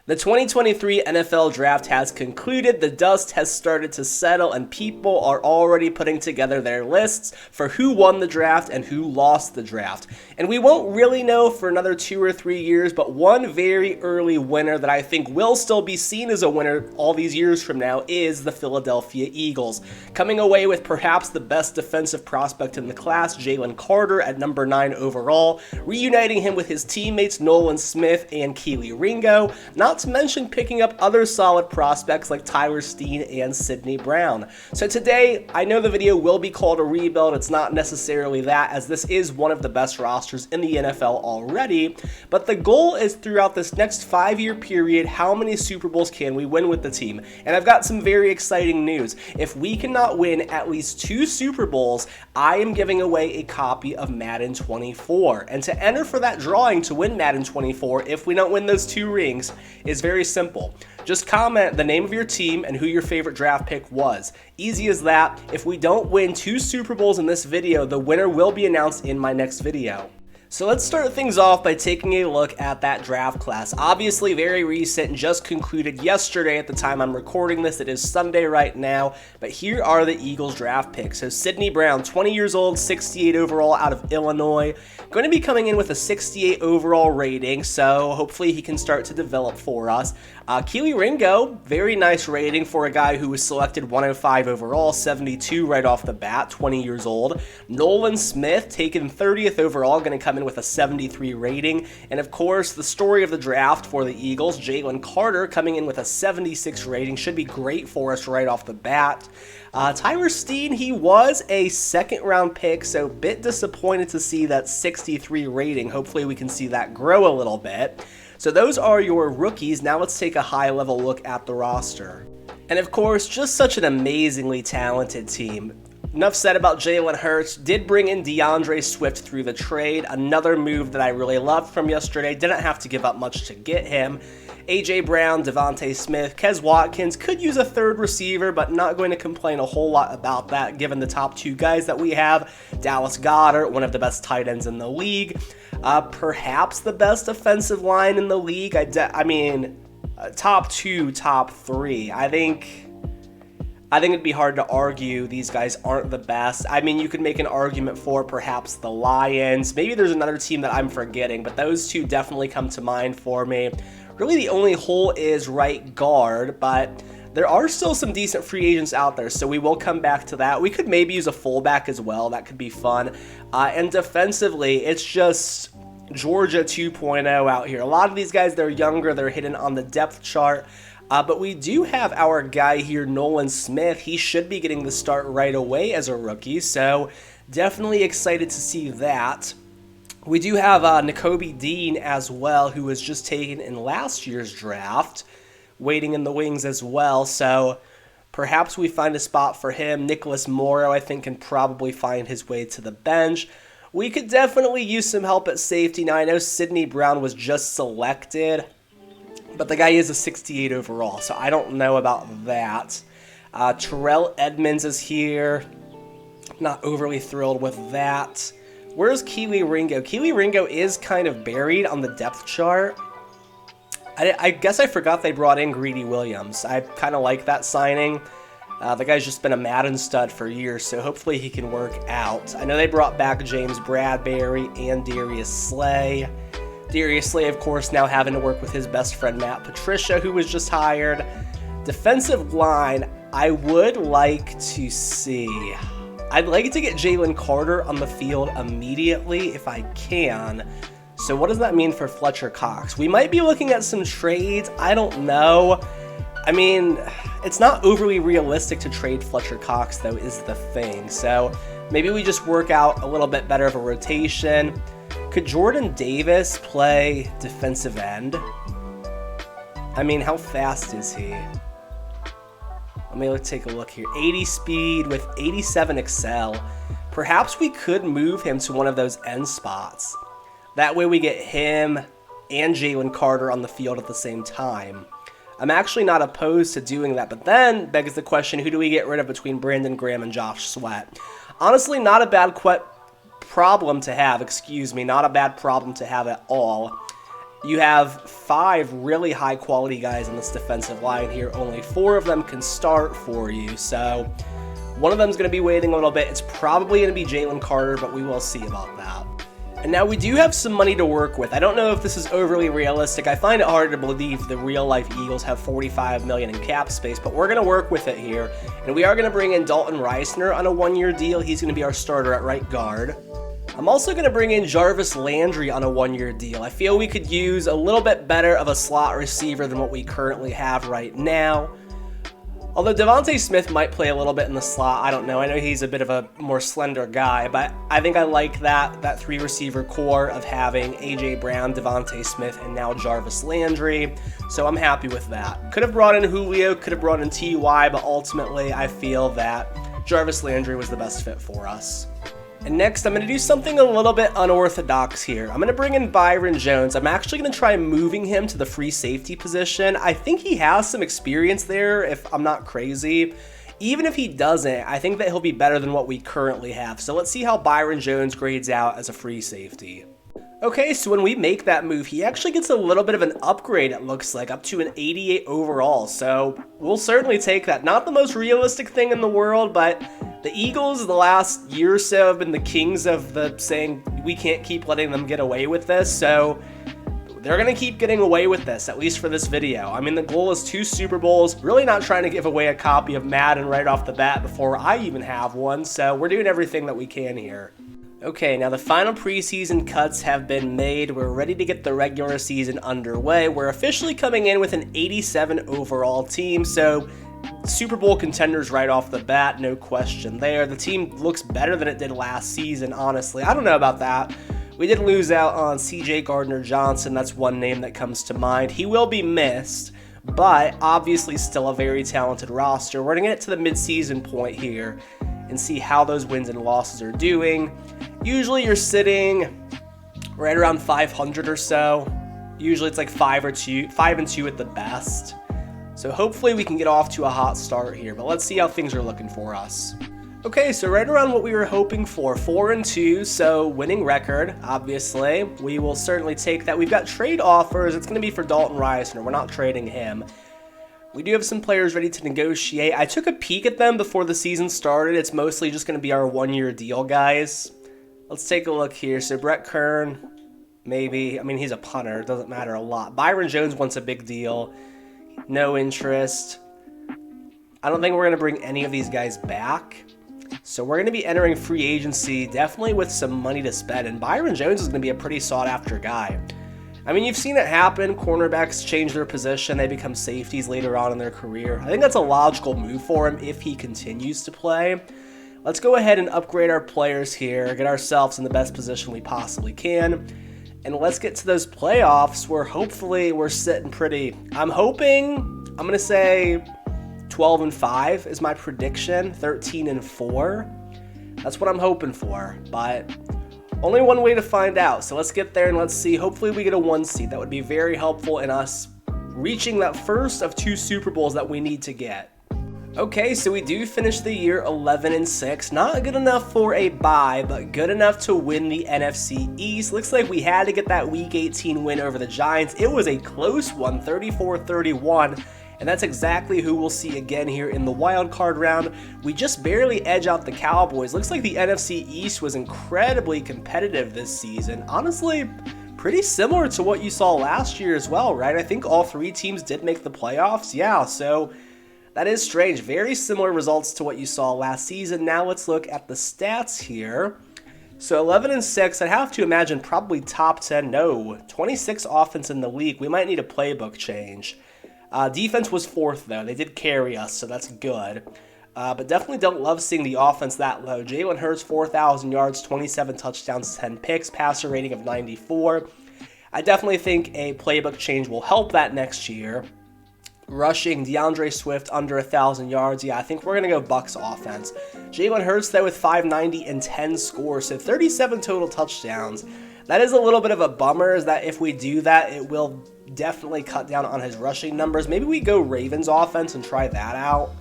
The 2023 NFL Draft has concluded, the dust has started to settle, and people are already putting together their lists for who won the draft and who lost the draft. And we won't really know for another 2 or 3 years, but one very early winner that I think will still be seen as a winner all these years from now is the Philadelphia Eagles. Coming away with perhaps the best defensive prospect in the class, Jalen Carter at number 9 overall, reuniting him with his teammates Nolan Smith and Kelee Ringo, not to mention picking up other solid prospects like Tyler Steen and Sidney Brown. So today, I know the video will be called a rebuild. It's not necessarily that, as this is one of the best rosters in the NFL already, but the goal is throughout this next 5-year period, how many Super Bowls can we win with the team? And I've got some very exciting news. If we cannot win at least 2 Super Bowls, I am giving away a copy of Madden 24. And to enter for that drawing to win Madden 24, if we don't win those 2 rings, is very simple. Just comment the name of your team and who your favorite draft pick was. Easy as that. If we don't win 2 Super Bowls in this video, the winner will be announced in my next video. So let's start things off by taking a look at that draft class. Obviously very recent, just concluded yesterday at the time I'm recording this. It is Sunday right now, but here are the Eagles draft picks. So Sidney Brown, 20 years old, 68 overall out of Illinois. Going to be coming in with a 68 overall rating, so hopefully he can start to develop for us. Kelee Ringo, very nice rating for a guy who was selected 105 overall, 72 right off the bat, 20 years old. Nolan Smith, taken 30th overall, going to come in with a 73 rating. And of course, the story of the draft for the Eagles, Jalen Carter, coming in with a 76 rating, should be great for us right off the bat. Tyler Steen, he was a second-round pick, so a bit disappointed to see that 63 rating. Hopefully we can see that grow a little bit. So those are your rookies. Now let's take a high-level look at the roster. And of course, just such an amazingly talented team. Enough said about Jalen Hurts. Did bring in DeAndre Swift through the trade. Another move that I really loved from yesterday. Didn't have to give up much to get him. A.J. Brown, Devontae Smith, Quez Watkins could use a third receiver, but not going to complain a whole lot about that given the top 2 guys that we have. Dallas Goedert, one of the best tight ends in the league. Perhaps the best offensive line in the league. I mean, top 2, top 3. I think it'd be hard to argue these guys aren't the best. I mean, you could make an argument for perhaps the Lions. Maybe there's another team that I'm forgetting, but those 2 definitely come to mind for me. Really, the only hole is right guard, but there are still some decent free agents out there, so we will come back to that. We could maybe use a fullback as well. That could be fun. And defensively, it's just Georgia 2.0 out here. A lot of these guys, they're younger. They're hidden on the depth chart. But we do have our guy here, Nolan Smith. He should be getting the start right away as a rookie, so definitely excited to see that. We do have Nakobe Dean as well, who was just taken in last year's draft, waiting in the wings as well, so perhaps we find a spot for him. Nicholas Morrow, I think, can probably find his way to the bench. We could definitely use some help at safety. Now, I know Sidney Brown was just selected, but the guy is a 68 overall, so I don't know about that. Terrell Edmonds is here. Not overly thrilled with that. Where's Kelee Ringo? Kelee Ringo is kind of buried on the depth chart. I guess I forgot they brought in Greedy Williams. I kind of like that signing. The guy's just been a Madden stud for years, so hopefully he can work out. I know they brought back James Bradbury and Darius Slay. Darius Slay, of course, now having to work with his best friend Matt Patricia, who was just hired. Defensive line, I would like to see. I'd like to get Jalen Carter on the field immediately if I can. So what does that mean for Fletcher Cox? We might be looking at some trades. I don't know. I mean, it's not overly realistic to trade Fletcher Cox, though, is the thing. So maybe we just work out a little bit better of a rotation. Could Jordan Davis play defensive end? I mean, how fast is he? Let's take a look here. 80 speed with 87 excel. Perhaps we could move him to one of those end spots. That way we get him and Jalen Carter on the field at the same time. I'm actually not opposed to doing that, but then begs the question, who do we get rid of between Brandon Graham and Josh Sweat? Honestly, not a bad problem to have, not a bad problem to have at all. You have 5 really high quality guys in this defensive line here. Only 4 of them can start for you. So one of them is going to be waiting a little bit. It's probably going to be Jalen Carter, but we will see about that. And now we do have some money to work with. I don't know if this is overly realistic. I find it hard to believe the real-life Eagles have $45 million in cap space, but we're going to work with it here. And we are going to bring in Dalton Reisner on a 1-year deal. He's going to be our starter at right guard. I'm also going to bring in Jarvis Landry on a 1-year deal. I feel we could use a little bit better of a slot receiver than what we currently have right now. Although Devontae Smith might play a little bit in the slot, I don't know. I know he's a bit of a more slender guy, but I think I like that 3-receiver core of having A.J. Brown, Devontae Smith, and now Jarvis Landry. So I'm happy with that. Could have brought in Julio, could have brought in T.Y., but ultimately I feel that Jarvis Landry was the best fit for us. And next, I'm going to do something a little bit unorthodox here. I'm going to bring in Byron Jones. I'm actually going to try moving him to the free safety position. I think he has some experience there, if I'm not crazy. Even if he doesn't, I think that he'll be better than what we currently have. So let's see how Byron Jones grades out as a free safety. Okay, so when we make that move, he actually gets a little bit of an upgrade, it looks like, up to an 88 overall. So we'll certainly take that. Not the most realistic thing in the world, but the Eagles the last year or so have been the kings of the saying we can't keep letting them get away with this. So they're going to keep getting away with this, at least for this video. I mean, the goal is 2 Super Bowls. Really not trying to give away a copy of Madden right off the bat before I even have one. So we're doing everything that we can here. Okay, now the final preseason cuts have been made. We're ready to get the regular season underway. We're officially coming in with an 87 overall team, so Super Bowl contenders right off the bat, no question there. The team looks better than it did last season, honestly. I don't know about that. We did lose out on C.J. Gardner-Johnson. That's one name that comes to mind. He will be missed, but obviously still a very talented roster. We're going to get to the midseason point here and see how those wins and losses are doing. Usually you're sitting right around 500 or so. Usually it's like 5 and 2 at the best. So hopefully we can get off to a hot start here, but let's see how things are looking for us. Okay, so right around what we were hoping for, 4-2, so winning record, obviously. We will certainly take that. We've got trade offers. It's going to be for Dalton Reisner. We're not trading him. We do have some players ready to negotiate. I took a peek at them before the season started. It's mostly just going to be our 1-year deal, guys. Let's take a look here. So Brett Kern, maybe. I mean, he's a punter. It doesn't matter a lot. Byron Jones wants a big deal. No interest. I don't think we're going to bring any of these guys back. So we're going to be entering free agency definitely with some money to spend. And Byron Jones is going to be a pretty sought-after guy. I mean, you've seen it happen. Cornerbacks change their position. They become safeties later on in their career. I think that's a logical move for him if he continues to play. Let's go ahead and upgrade our players here, get ourselves in the best position we possibly can, and let's get to those playoffs where hopefully we're sitting pretty. I'm going to say 12-5 is my prediction, 13-4. That's what I'm hoping for, but only one way to find out. So let's get there and let's see. Hopefully we get a 1 seed. That would be very helpful in us reaching that first of 2 Super Bowls that we need to get. Okay, so we do finish the year 11-6. Not good enough for a bye, but good enough to win the NFC East. Looks like we had to get that Week 18 win over the Giants. It was a close one, 34-31. And that's exactly who we'll see again here in the wild card round. We just barely edge out the Cowboys. Looks like the NFC East was incredibly competitive this season. Honestly, pretty similar to what you saw last year as well, right? I think all 3 teams did make the playoffs. Yeah, so that is strange. Very similar results to what you saw last season. Now let's look at the stats here. So 11-6, I'd have to imagine probably top 10. No, 26 offense in the league. We might need a playbook change. Defense was 4th, though. They did carry us, so that's good. But definitely don't love seeing the offense that low. Jalen Hurts, 4,000 yards, 27 touchdowns, 10 picks, passer rating of 94. I definitely think a playbook change will help that next year. Rushing, DeAndre Swift, under 1,000 yards. Yeah, I think we're going to go Bucs offense. Jalen Hurts, though, with 590 and 10 scores, so 37 total touchdowns. That is a little bit of a bummer, is that if we do that, it will definitely cut down on his rushing numbers. Maybe we go Ravens offense and try that out.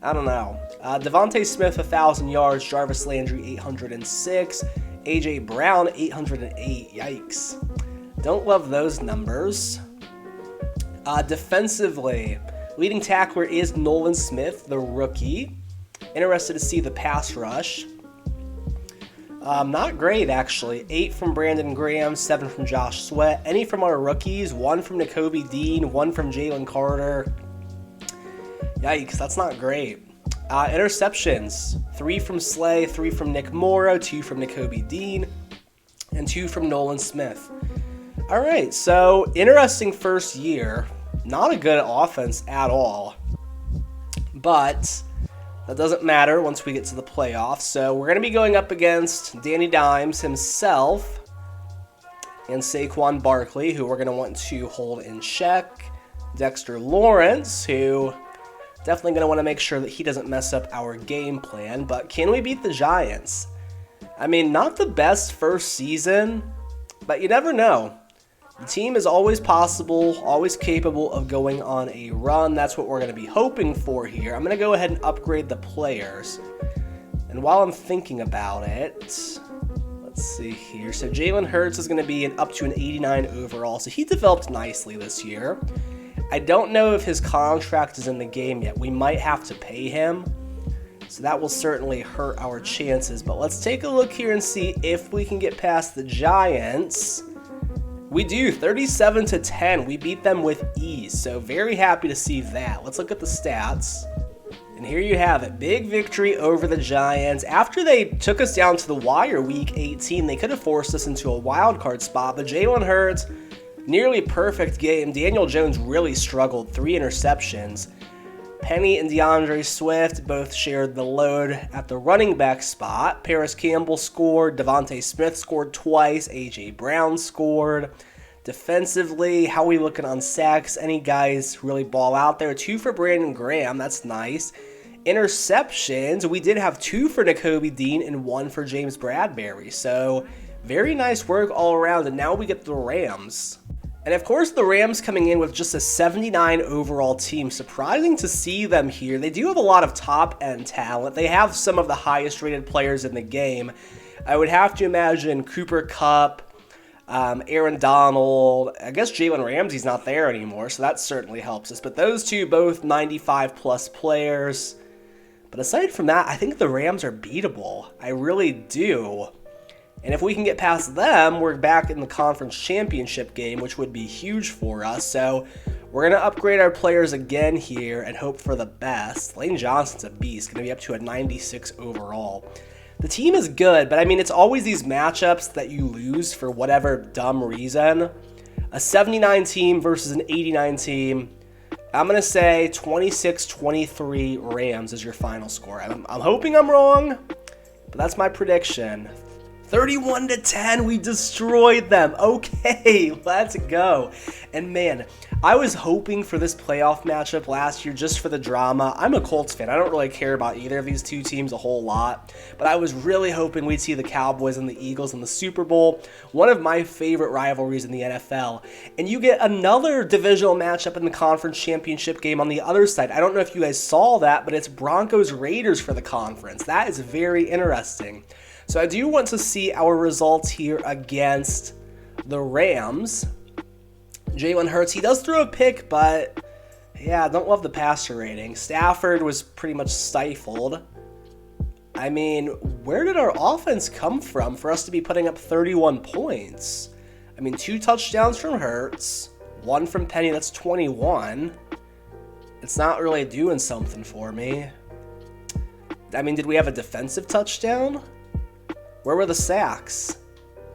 I don't know. Devontae Smith, 1,000 yards. Jarvis Landry, 806. A.J. Brown, 808. Yikes. Don't love those numbers. Defensively, leading tackler is Nolan Smith, the rookie. Interested to see the pass rush. Not great, actually. 8 from Brandon Graham, 7 from Josh Sweat. Any from our rookies? 1 from Nakobe Dean, 1 from Jalen Carter. Yikes, that's not great. Interceptions. 3 from Slay, 3 from Nick Morrow, 2 from Nakobe Dean, and 2 from Nolan Smith. All right, so interesting first year. Not a good offense at all. But that doesn't matter once we get to the playoffs. So we're going to be going up against Danny Dimes himself and Saquon Barkley, who we're going to want to hold in check. Dexter Lawrence, who definitely going to want to make sure that he doesn't mess up our game plan. But can we beat the Giants? I mean, not the best first season, but you never know. The team is always possible, always capable of going on a run. That's what we're going to be hoping for here. I'm going to go ahead and upgrade the players. And while I'm thinking about it, let's see here. So Jalen Hurts is going to be up to an 89 overall. So he developed nicely this year. I don't know if his contract is in the game yet. We might have to pay him. So that will certainly hurt our chances. But let's take a look here and see if we can get past the Giants. We do, 37-10. We beat them with ease, so very happy to see that. Let's look at the stats. And here you have it, big victory over the Giants. After they took us down to the wire week 18, they could have forced us into a wild card spot, but Jalen Hurts, nearly perfect game. Daniel Jones really struggled, 3 interceptions. Penny and DeAndre Swift both shared the load at the running back spot. Paris Campbell scored. Devontae Smith scored twice. A.J. Brown scored. Defensively, how are we looking on sacks? Any guys really ball out there? 2 for Brandon Graham. That's nice. Interceptions, we did have 2 for Nakobe Dean and 1 for James Bradbury. So very nice work all around. And now we get the Rams. And of course, the Rams coming in with just a 79 overall team. Surprising to see them here. They do have a lot of top-end talent. They have some of the highest-rated players in the game. I would have to imagine Cooper Kupp, Aaron Donald. I guess Jalen Ramsey's not there anymore, so that certainly helps us. But those two, both 95-plus players. But aside from that, I think the Rams are beatable. I really do. And if we can get past them, we're back in the conference championship game, which would be huge for us. So we're going to upgrade our players again here and hope for the best. Lane Johnson's a beast, going to be up to a 96 overall. The team is good, but I mean, it's always these matchups that you lose for whatever dumb reason. A 79 team versus an 89 team. I'm going to say 26-23 Rams is your final score. I'm hoping I'm wrong, but that's my prediction. 31-10, we destroyed them. Okay, let's go. And man, I was hoping for this playoff matchup last year just for the drama. I'm a Colts fan. I don't really care about either of these two teams a whole lot, but I was really hoping we'd see the Cowboys and the Eagles in the Super Bowl, one of my favorite rivalries in the NFL. And you get another divisional matchup in the conference championship game on the other side. I don't know if you guys saw that, but it's Broncos-Raiders for the conference. That is very interesting. So I do want to see our results here against the Rams. Jalen Hurts, he does throw a pick, but yeah, I don't love the passer rating. Stafford was pretty much stifled. I mean, where did our offense come from for us to be putting up 31 points? I mean, 2 touchdowns from Hurts, 1 from Penny, that's 21. It's not really doing something for me. I mean, did we have a defensive touchdown? Where were the sacks?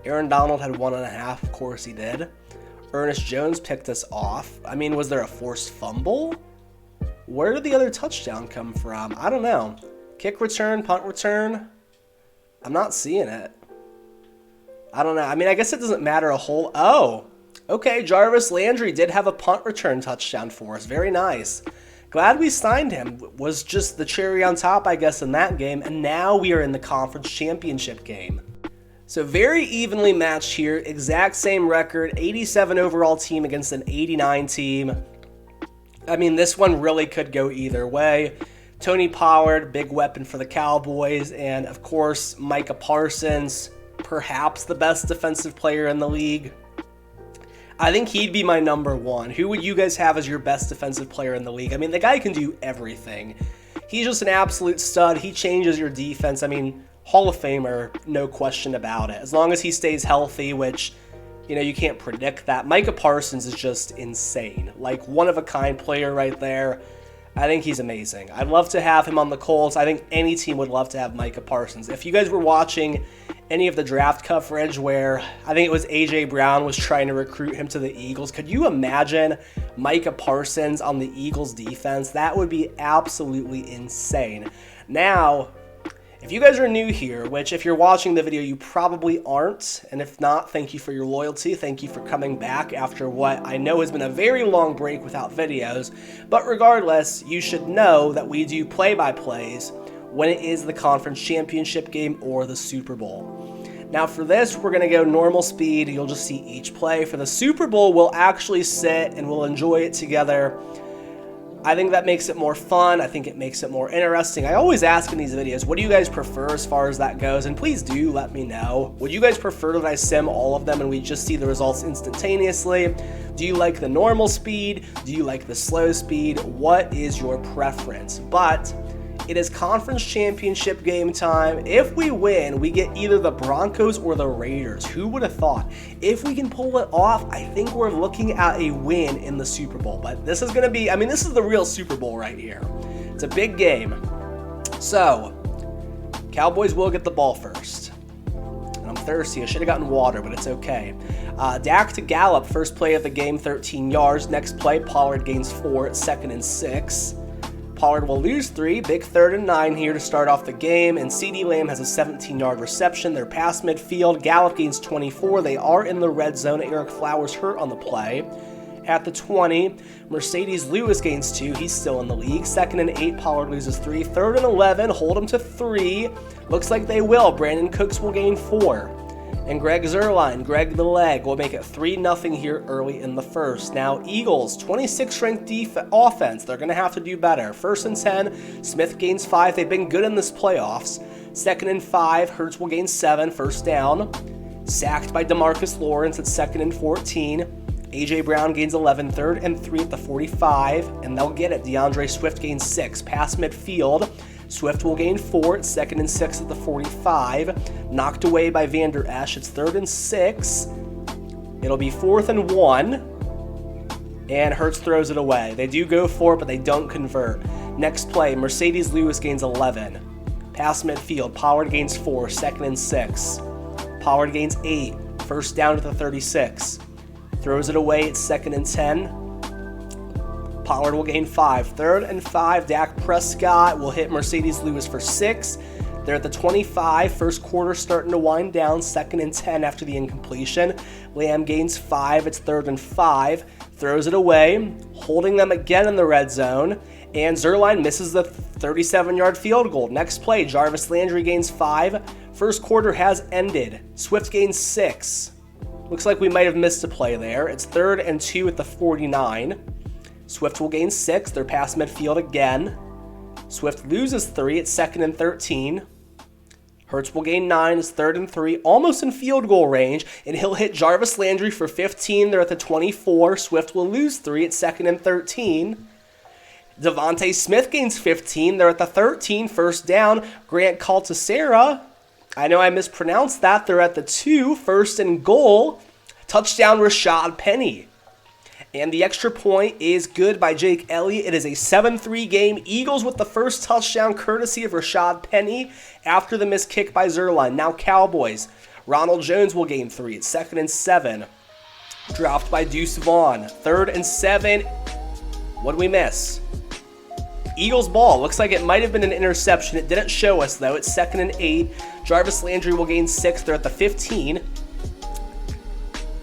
Aaron Donald had 1.5, of course he did. Ernest Jones picked us off. I mean, was there a forced fumble? Where did the other touchdown come from? I don't know. Kick return, punt return? I'm not seeing it. I don't know. I mean, I guess it doesn't matter a whole... Oh, okay, Jarvis Landry did have a punt return touchdown for us. Very nice. Glad we signed him. Was just the cherry on top, I guess, in that game. And now we are in the conference championship game. So very evenly matched here. Exact same record. 87 overall team against an 89 team. I mean, this one really could go either way. Tony Pollard, big weapon for the Cowboys. And, of course, Micah Parsons, perhaps the best defensive player in the league. I think he'd be my number one. Who would you guys have as your best defensive player in the league? I mean, the guy can do everything. He's just an absolute stud. He changes your defense. I mean, Hall of Famer, no question about it. As long as he stays healthy, which, you know, you can't predict that. Micah Parsons is just insane. Like, one-of-a-kind player right there. I think he's amazing. I'd love to have him on the Colts. I think any team would love to have Micah Parsons. If you guys were watching any of the draft coverage where I think it was A.J. Brown was trying to recruit him to the Eagles, could you imagine Micah Parsons on the Eagles defense? That would be absolutely insane. Now, if you guys are new here, which if you're watching the video, you probably aren't, and if not, thank you for your loyalty. Thank you for coming back after what I know has been a very long break without videos. But regardless, you should know that we do play-by-plays when it is the conference championship game or the Super Bowl. Now for this, we're going to go normal speed. You'll just see each play. For the Super Bowl, we'll actually sit and we'll enjoy it together. I think that makes it more fun. I think it makes it more interesting. I always ask in these videos, what do you guys prefer as far as that goes? And please do let me know. Would you guys prefer that I sim all of them and we just see the results instantaneously? Do you like the normal speed? Do you like the slow speed? What is your preference? But it is conference championship game time. If we win, we get either the Broncos or the Raiders. Who would have thought? If we can pull it off, I think we're looking at a win in the Super Bowl. But this is going to be, I mean, this is the real Super Bowl right here. It's a big game. So, Cowboys will get the ball first. And I'm thirsty. I should have gotten water, but it's okay. Dak to Gallup, first play of the game, 13 yards. Next play, Pollard gains 4 at 2nd and 6. Pollard will lose 3, big 3rd and 9 here to start off the game, and CeeDee Lamb has a 17-yard reception. They're past midfield. Gallup gains 24. They are in the red zone. Eric Flowers hurt on the play. At the 20, Mercedes Lewis gains 2. He's still in the league. 2nd and 8, Pollard loses 3. 3rd and 11, hold him to 3. Looks like they will. Brandon Cooks will gain 4. And Greg Zuerlein, Greg the Leg, will make it 3-0 here early in the first. Now, Eagles, 26th ranked offense. They're going to have to do better. 1st and 10, Smith gains 5. They've been good in this playoffs. 2nd and 5, Hurts will gain 7. First down. Sacked by DeMarcus Lawrence at 2nd and 14. A.J. Brown gains 11, 3rd and 3 at the 45. And they'll get it. DeAndre Swift gains 6. Past midfield. Swift will gain 4 at 2nd and 6 at the 45. Knocked away by Vander Esch. It's 3rd and 6. It'll be 4th and 1. And Hurts throws it away. They do go for it, but they don't convert. Next play, Mercedes Lewis gains 11. Past midfield, Pollard gains 4, 2nd and 6. Pollard gains 8, first down at the 36. Throws it away at 2nd and 10. Pollard will gain 5. 3rd and 5, Dak Prescott will hit Mercedes Lewis for 6. They're at the 25. First quarter starting to wind down. 2nd and 10 after the incompletion. Lamb gains 5. It's 3rd and 5. Throws it away, holding them again in the red zone. And Zuerlein misses the 37-yard field goal. Next play, Jarvis Landry gains 5. First quarter has ended. Swift gains 6. Looks like we might have missed a play there. It's 3rd and 2 at the 49. Swift will gain 6. They're past midfield again. Swift loses 3 at 2nd and 13. Hurts will gain 9. It's 3rd and 3. Almost in field goal range. And he'll hit Jarvis Landry for 15. They're at the 24. Swift will lose 3 at 2nd and 13. Devontae Smith gains 15. They're at the 13. First down. Grant Calcaterra. I know I mispronounced that. They're at the 2. First and goal. Touchdown Rashad Penny. And the extra point is good by Jake Elliott. It is a 7-3 game. Eagles with the first touchdown courtesy of Rashad Penny after the missed kick by Zuerlein. Now Cowboys. Ronald Jones will gain 3. It's 2nd and 7. Dropped by Deuce Vaughn. 3rd and 7. What did we miss? Eagles ball. Looks like it might have been an interception. It didn't show us, though. It's 2nd and 8. Jarvis Landry will gain 6. They're at the 15.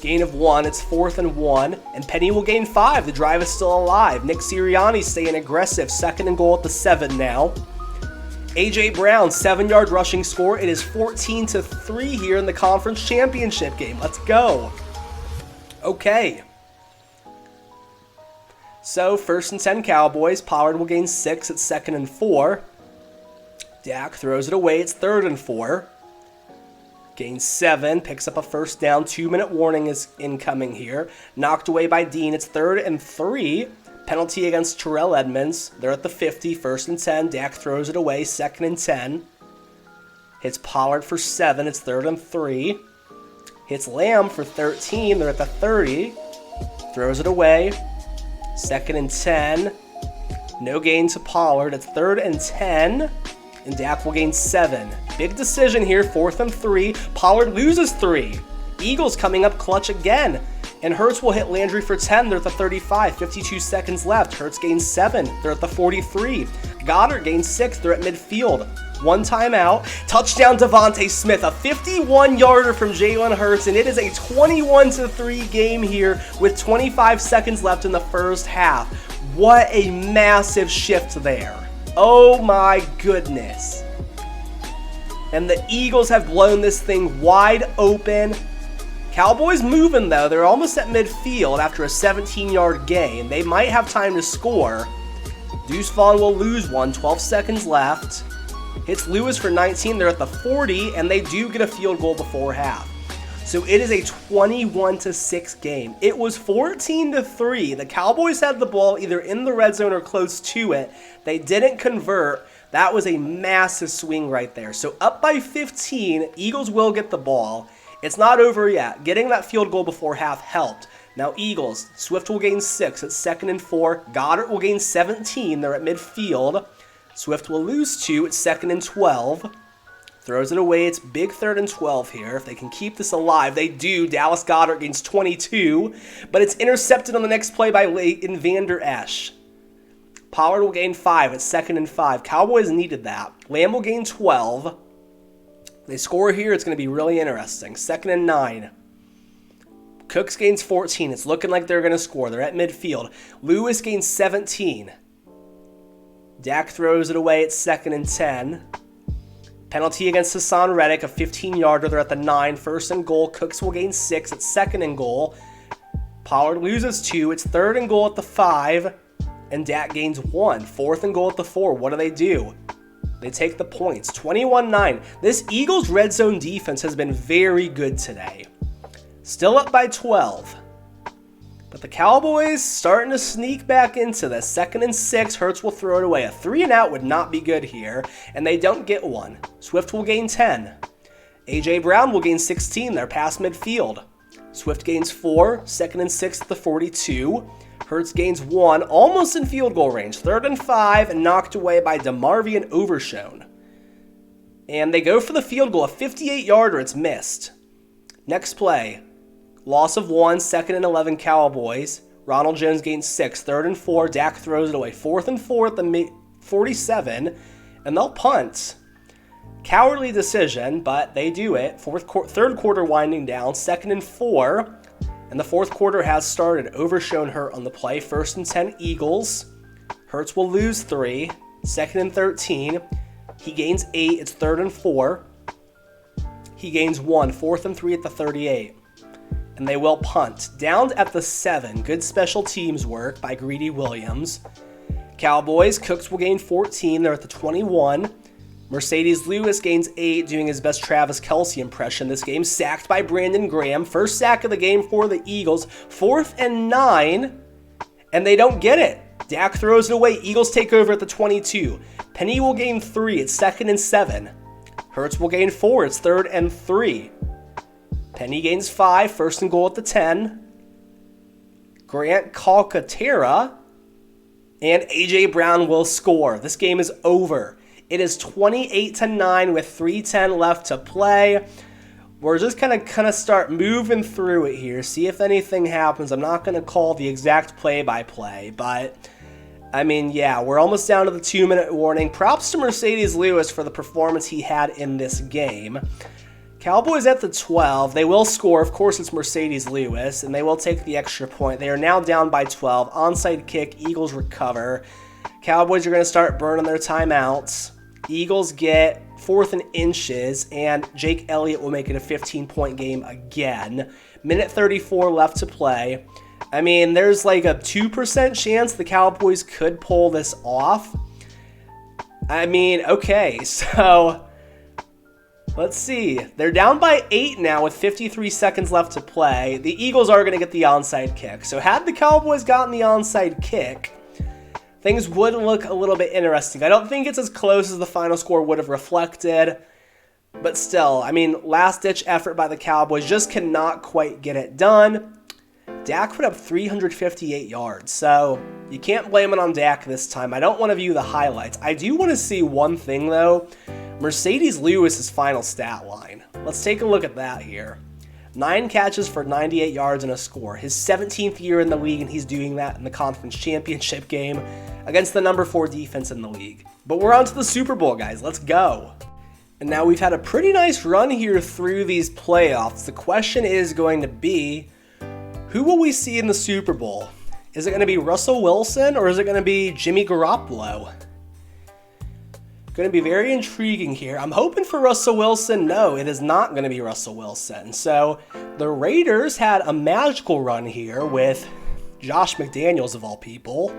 Gain of 1. It's 4th and 1. And Penny will gain 5. The drive is still alive. Nick Sirianni staying aggressive. 2nd and goal at the 7 now. A.J. Brown, 7-yard rushing score. It is 14-3 here in the conference championship game. Let's go. Okay. So, 1st and 10 Cowboys. Pollard will gain 6 at 2nd and 4. Dak throws it away. It's 3rd and 4. Gains 7, picks up a first down. 2-minute warning is incoming here. Knocked away by Dean. It's 3rd and 3. Penalty against Terrell Edmonds. They're at the 50, 1st and 10. Dak throws it away, 2nd and 10. Hits Pollard for 7. It's 3rd and 3. Hits Lamb for 13. They're at the 30. Throws it away. 2nd and 10. No gain to Pollard. It's 3rd and 10. And Dak will gain 7. Big decision here, 4th and 3. Pollard loses 3. Eagles coming up clutch again. And Hurts will hit Landry for 10. They're at the 35. 52 seconds left. Hurts gains 7. They're at the 43. Goddard gains 6. They're at midfield. 1 timeout. Touchdown Devontae Smith. A 51-yarder from Jalen Hurts. And it is a 21-3 game here with 25 seconds left in the first half. What a massive shift there. Oh my goodness. And the Eagles have blown this thing wide open. Cowboys moving though. They're almost at midfield after a 17-yard gain. They might have time to score. Deuce Vaughn will lose one. 12 seconds left. Hits Lewis for 19. They're at the 40, and they do get a field goal before half. So it is a 21-6 game. It was 14-3. The Cowboys had the ball either in the red zone or close to it. They didn't convert. That was a massive swing right there. So up by 15, Eagles will get the ball. It's not over yet. Getting that field goal before half helped. Now Eagles, Swift will gain 6 at 2nd and 4. Goddard will gain 17. They're at midfield. Swift will lose 2 at 2nd and 12. Throws it away. It's big 3rd and 12 here. If they can keep this alive, they do. Dallas Goedert gains 22, but it's intercepted on the next play by Leighton Vander Esch. Pollard will gain 5 at 2nd and 5. Cowboys needed that. Lamb will gain 12. They score here. It's going to be really interesting. 2nd and 9. Cooks gains 14. It's looking like they're going to score. They're at midfield. Lewis gains 17. Dak throws it away at 2nd and 10. Penalty against Hassan Reddick, a 15-yarder. They're at the 9. 1st and goal. Cooks will gain 6 at 2nd and goal. Pollard loses 2. It's 3rd and goal at the 5. And Dak gains 1. 4th and goal at the 4. What do? They take the points. 21-9. This Eagles red zone defense has been very good today. Still up by 12. But the Cowboys starting to sneak back into this. 2nd and 6. Hurts will throw it away. A 3-and-out would not be good here. And they don't get one. Swift will gain 10. A.J. Brown will gain 16. They're past midfield. Swift gains 4. 2nd and 6 at the 42. Hurts gains 1. Almost in field goal range. 3rd and 5. And knocked away by DeMarvion Overshone. And they go for the field goal. A 58-yarder. It's missed. Next play. Loss of 1, 2nd and 11 Cowboys. Ronald Jones gains 6, 3rd and 4. Dak throws it away. 4th and 4 at the 47, and they'll punt. Cowardly decision, but they do it. 3rd quarter winding down, 2nd and 4, and the 4th quarter has started. Overshone hurt on the play. 1st and 10 Eagles. Hurts will lose 3, 2nd and 13. He gains 8. It's 3rd and 4. He gains 1, 4th and 3 at the 38. And they will punt. Down at the 7. Good special teams work by Greedy Williams. Cowboys, Cooks will gain 14. They're at the 21. Mercedes Lewis gains 8, doing his best Travis Kelce impression this game. Sacked by Brandon Graham. First sack of the game for the Eagles. 4th and 9. And they don't get it. Dak throws it away. Eagles take over at the 22. Penny will gain 3. It's 2nd and 7. Hurts will gain 4. It's 3rd and 3. Penny gains 5, 1st and goal at the 10. Grant Calcaterra and A.J. Brown will score. This game is over. It is 28-9 with 3:10 left to play. We're just going to start moving through it here, see if anything happens. I'm not going to call the exact play-by-play, but I mean, yeah, we're almost down to the 2-minute warning. Props to Mercedes Lewis for the performance he had in this game. Cowboys at the 12. They will score. Of course, it's Mercedes Lewis, and they will take the extra point. They are now down by 12. Onside kick. Eagles recover. Cowboys are going to start burning their timeouts. Eagles get 4th and inches, and Jake Elliott will make it a 15-point game again. Minute 34 left to play. I mean, there's like a 2% chance the Cowboys could pull this off. I mean, okay, so Let's see. They're down by 8 now with 53 seconds left to play. The Eagles are going to get the onside kick. So had the Cowboys gotten the onside kick, things would look a little bit interesting. I don't think it's as close as the final score would have reflected. But still, I mean, last-ditch effort by the Cowboys just cannot quite get it done. Dak put up 358 yards, so you can't blame it on Dak this time. I don't want to view the highlights. I do want to see one thing, though. Mercedes Lewis's final stat line. Let's take a look at that here. 9 catches for 98 yards and a score. His 17th year in the league, and he's doing that in the conference championship game against the number 4 defense in the league. But we're on to the Super Bowl, guys. Let's go. And now we've had a pretty nice run here through these playoffs. The question is going to be, who will we see in the Super Bowl? Is it going to be Russell Wilson or is it going to be Jimmy Garoppolo? Going to be very intriguing here. I'm hoping for Russell Wilson. No, it is not going to be Russell Wilson. So the Raiders had a magical run here with Josh McDaniels of all people.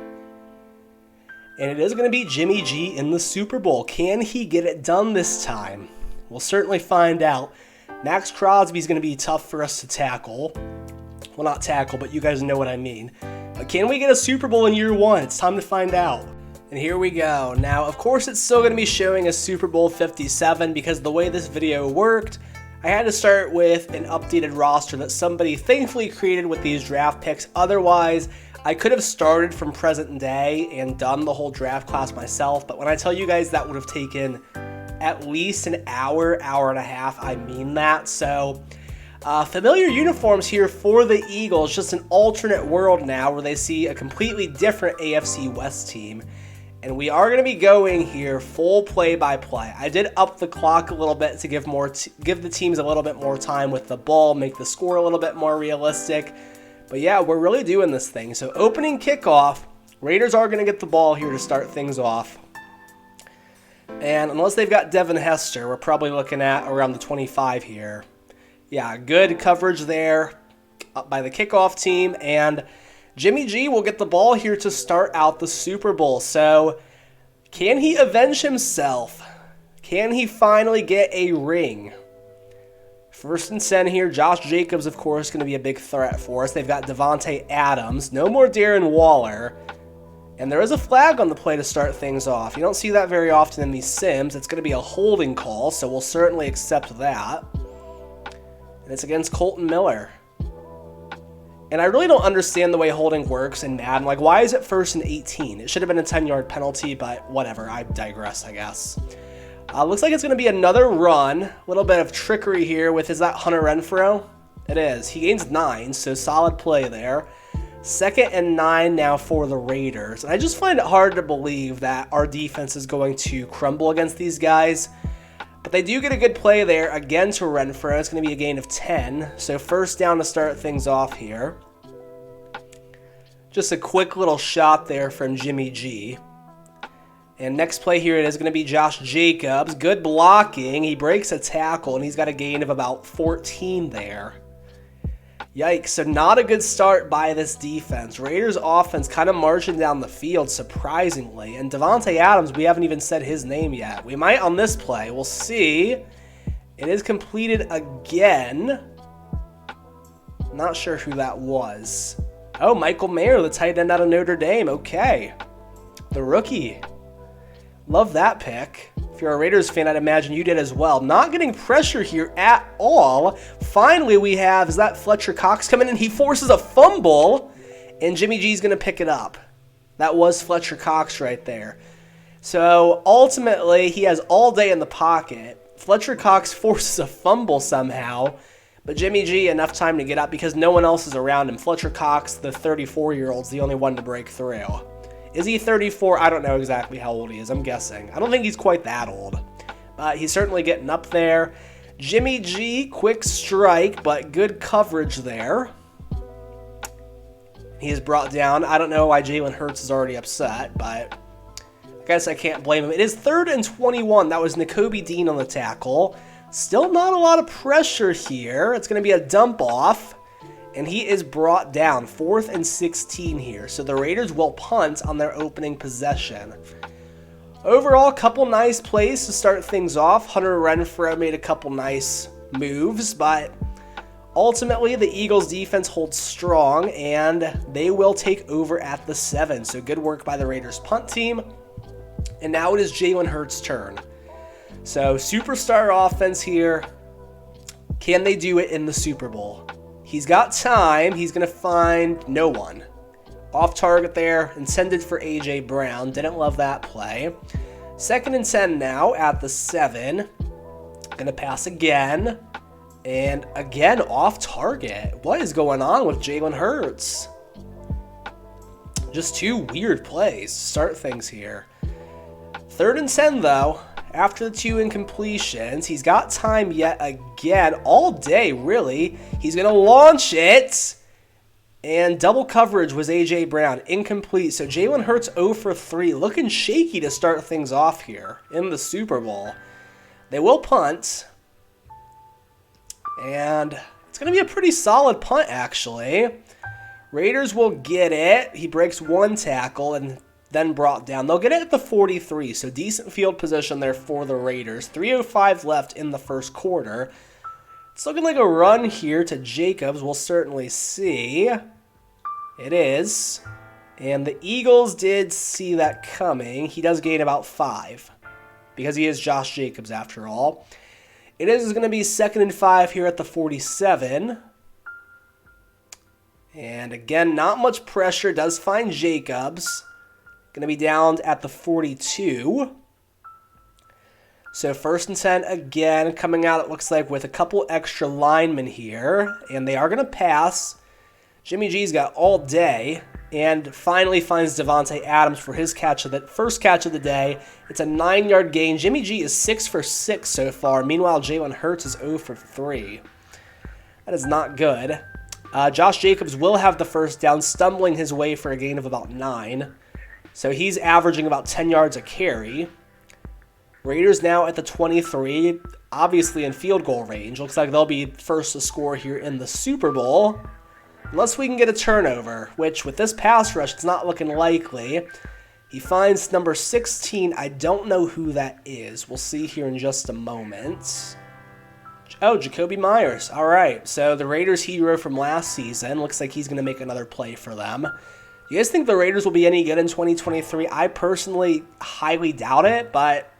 And it is going to be Jimmy G in the Super Bowl. Can he get it done this time? We'll certainly find out. Max Crosby is going to be tough for us to tackle. Well, not tackle, but you guys know what I mean. But can we get a Super Bowl in year 1? It's time to find out. And here we go. Now, of course, it's still going to be showing a Super Bowl 57 because the way this video worked, I had to start with an updated roster that somebody thankfully created with these draft picks. Otherwise, I could have started from present day and done the whole draft class myself. But when I tell you guys that would have taken at least an hour, hour and a half, I mean that. So familiar uniforms here for the Eagles, just an alternate world now where they see a completely different AFC West team. And we are going to be going here full play-by-play. I did up the clock a little bit to give the teams a little bit more time with the ball, make the score a little bit more realistic. But yeah, we're really doing this thing. So opening kickoff, Raiders are going to get the ball here to start things off. And unless they've got Devin Hester, we're probably looking at around the 25 here. Yeah, good coverage there by the kickoff team, and Jimmy G will get the ball here to start out the Super Bowl. So can he avenge himself? Can he finally get a ring? First and 10 here. Josh Jacobs, of course, going to be a big threat for us. They've got Devontae Adams. No more Darren Waller. And there is a flag on the play to start things off. You don't see that very often in these sims. It's going to be a holding call, so we'll certainly accept that. And it's against Colton Miller. And I really don't understand the way holding works in Madden. Like, why is it 1st and 18? It should have been a 10-yard penalty, but whatever. I digress, I guess. Looks like it's going to be another run. A little bit of trickery here with, is that Hunter Renfrow? It is. He gains 9, so solid play there. 2nd and 9 now for the Raiders. And I just find it hard to believe that our defense is going to crumble against these guys. But they do get a good play there, again to Renfrow. It's going to be a gain of 10. So first down to start things off here. Just a quick little shot there from Jimmy G. And next play here, it is going to be Josh Jacobs. Good blocking. He breaks a tackle, and he's got a gain of about 14 there. Yikes, so not a good start by this defense. Raiders offense kind of marching down the field, surprisingly. And Devontae Adams, we haven't even said his name yet. We might on this play. We'll see. It is completed again. Not sure who that was. Oh, Michael Mayer, the tight end out of Notre Dame. Okay. The rookie. Love that pick. If you're a Raiders fan, I'd imagine you did as well. Not getting pressure here at all. Finally, we have, is that Fletcher Cox coming in? He forces a fumble, and Jimmy G's going to pick it up. That was Fletcher Cox right there. So, ultimately, he has all day in the pocket. Fletcher Cox forces a fumble somehow, but Jimmy G enough time to get up because no one else is around him. Fletcher Cox, the 34-year-old, is the only one to break through. Is he 34? I don't know exactly how old he is. I'm guessing. I don't think he's quite that old. But he's certainly getting up there. Jimmy G, quick strike, but good coverage there. He is brought down. I don't know why Jalen Hurts is already upset, but I guess I can't blame him. It is 3rd and 21. That was Nakobe Dean on the tackle. Still not a lot of pressure here. It's going to be a dump off. And he is brought down. 4th and 16 here. So the Raiders will punt on their opening possession. Overall, a couple nice plays to start things off. Hunter Renfrow made a couple nice moves, but ultimately the Eagles defense holds strong and they will take over at the 7. So good work by the Raiders punt team. And now it is Jalen Hurts' turn. So superstar offense here. Can they do it in the Super Bowl? He's got time. He's going to find no one. Off target there, intended for A.J. Brown. Didn't love that play. 2nd and 10 now at the 7. Going to pass again. And again, off target. What is going on with Jalen Hurts? Just 2 weird plays to start things here. 3rd and 10 though. After the 2 incompletions, he's got time yet again. All day, really. He's going to launch it. And double coverage was A.J. Brown. Incomplete. So Jalen Hurts 0 for 3. Looking shaky to start things off here in the Super Bowl. They will punt. And it's going to be a pretty solid punt, actually. Raiders will get it. He breaks 1 tackle and then brought down. They'll get it at the 43. So decent field position there for the Raiders. 3:05 left in the first quarter. It's looking like a run here to Jacobs. We'll certainly see. It is. And the Eagles did see that coming. He does gain about 5 because he is Josh Jacobs after all. It is going to be 2nd and 5 here at the 47. And again, not much pressure. Does find Jacobs. Going to be down at the 42. So 1st and 10 again, coming out, it looks like, with a couple extra linemen here. And they are going to pass. Jimmy G's got all day. And finally finds Davante Adams for his first catch of the day. It's a 9-yard gain. Jimmy G is 6 for 6 so far. Meanwhile, Jalen Hurts is 0 for 3. That is not good. Josh Jacobs will have the first down, stumbling his way for a gain of about 9. So he's averaging about 10 yards a carry. Raiders now at the 23, obviously in field goal range. Looks like they'll be first to score here in the Super Bowl. Unless we can get a turnover, which with this pass rush, it's not looking likely. He finds number 16. I don't know who that is. We'll see here in just a moment. Oh, Jacoby Myers. All right, so the Raiders hero from last season. Looks like he's going to make another play for them. You guys think the Raiders will be any good in 2023? I personally highly doubt it, but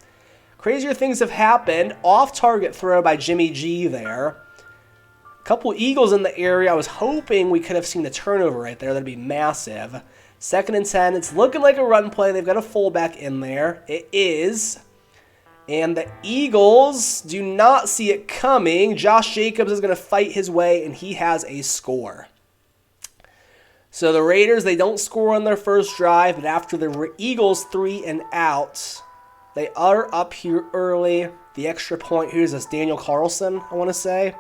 crazier things have happened. Off-target throw by Jimmy G there. A couple Eagles in the area. I was hoping we could have seen the turnover right there. That'd be massive. 2nd and 10. It's looking like a run play. They've got a fullback in there. It is. And the Eagles do not see it coming. Josh Jacobs is going to fight his way, and he has a score. So the Raiders, they don't score on their first drive, but after the Eagles 3 and out, they are up here early. The extra point, who's this? Daniel Carlson, I want to say.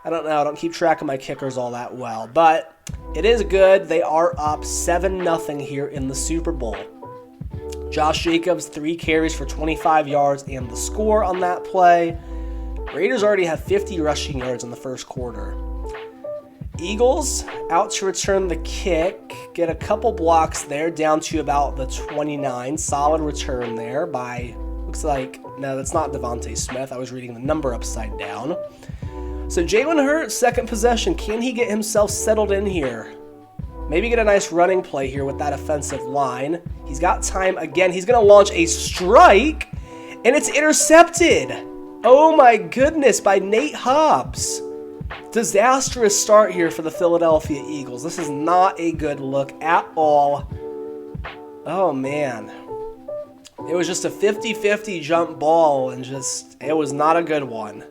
I don't know. I don't keep track of my kickers all that well. But it is good. They are up 7-0 here in the Super Bowl. Josh Jacobs, 3 carries for 25 yards and the score on that play. Raiders already have 50 rushing yards in the first quarter. Eagles out to return the kick. Get a couple blocks there down to about the 29. Solid return there by, looks like, no, that's not Devontae Smith. I was reading the number upside down. So Jalen Hurts, second possession. Can he get himself settled in here? Maybe get a nice running play here with that offensive line. He's got time again. He's going to launch a strike, and it's intercepted. Oh my goodness, by Nate Hobbs. Disastrous start here for the Philadelphia Eagles. This is not a good look at all. Oh man. It was just a 50-50 jump ball, and it was not a good one.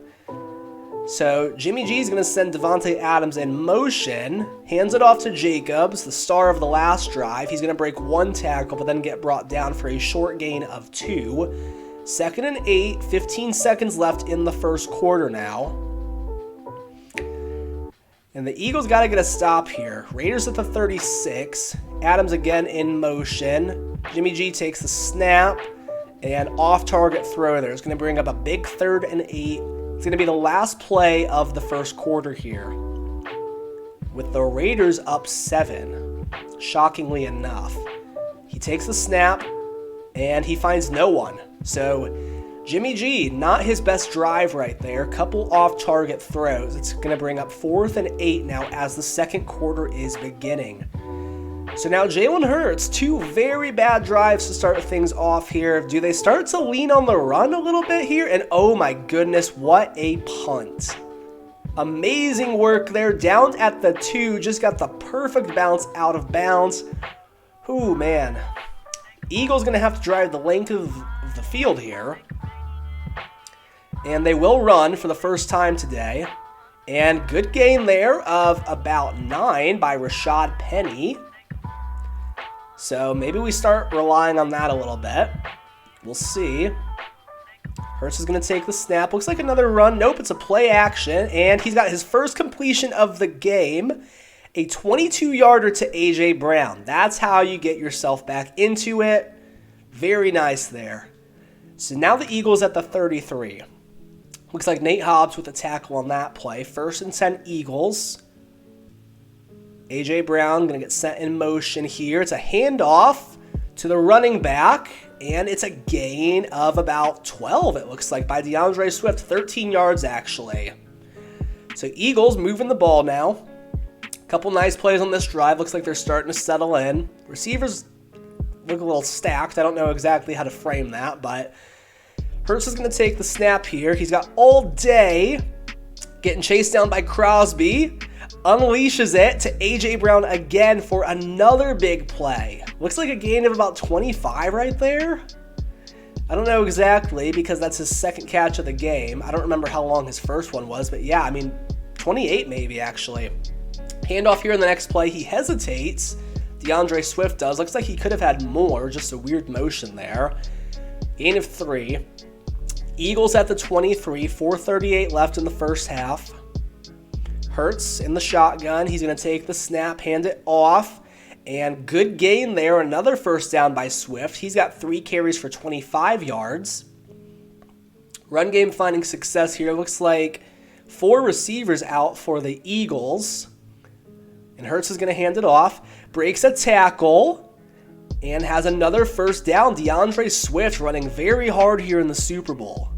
So Jimmy G is going to send Davante Adams in motion, hands it off to Jacobs, the star of the last drive. He's going to break 1 tackle, but then get brought down for a short gain of 2. 2nd and 8, 15 seconds left in the first quarter now. And the Eagles got to get a stop here. Raiders at the 36. Adams again in motion. Jimmy G takes the snap, and off-target throw there. It's going to bring up a big 3rd and 8. It's going to be the last play of the first quarter here, with the Raiders up 7, shockingly enough. He takes the snap, and he finds no one. So Jimmy G, not his best drive right there. Couple off-target throws. It's going to bring up 4th and 8 now as the second quarter is beginning. So now Jalen Hurts, 2 very bad drives to start things off here. Do they start to lean on the run a little bit here? And oh my goodness, what a punt. Amazing work there, down at the 2, just got the perfect bounce out of bounds. Ooh, man. Eagles going to have to drive the length of the field here. And they will run for the first time today. And good gain there of about 9 by Rashad Penny. So maybe we start relying on that a little bit. We'll see. Hurts is going to take the snap. Looks like another run. Nope, it's a play action. And he's got his first completion of the game. A 22-yarder to A.J. Brown. That's how you get yourself back into it. Very nice there. So now the Eagles at the 33. Looks like Nate Hobbs with the tackle on that play. 1st and 10 Eagles. A.J. Brown going to get set in motion here. It's a handoff to the running back, and it's a gain of about 12, it looks like, by DeAndre Swift. 13 yards, actually. So Eagles moving the ball now. Couple nice plays on this drive. Looks like they're starting to settle in. Receivers look a little stacked. I don't know exactly how to frame that, but Hurts is going to take the snap here. He's got all day. Getting chased down by Crosby. Unleashes it to A.J. Brown again for another big play. Looks like a gain of about 25 right there. I don't know exactly because that's his second catch of the game. I don't remember how long his first one was, but yeah, I mean, 28 maybe actually. Handoff here in the next play. He hesitates. DeAndre Swift does. Looks like he could have had more. Just a weird motion there. Gain of 3. Eagles at the 23. 4:38 left in the first half. Hurts in the shotgun. He's going to take the snap, hand it off, and good gain there. Another first down by Swift. He's got 3 carries for 25 yards. Run game finding success here. Looks like 4 receivers out for the Eagles. And Hurts is going to hand it off. Breaks a tackle and has another first down. DeAndre Swift running very hard here in the Super Bowl.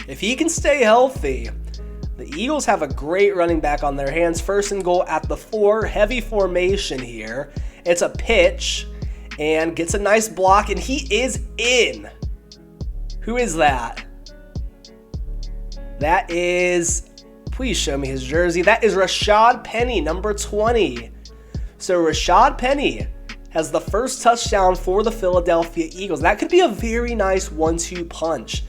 If he can stay healthy, the Eagles have a great running back on their hands. 1st and goal at the 4. Heavy formation here. It's a pitch and gets a nice block, and he is in. Who is that? That is, please show me his jersey. That is Rashad Penny, number 20. So Rashad Penny has the first touchdown for the Philadelphia Eagles. That could be a very nice 1-2 punch.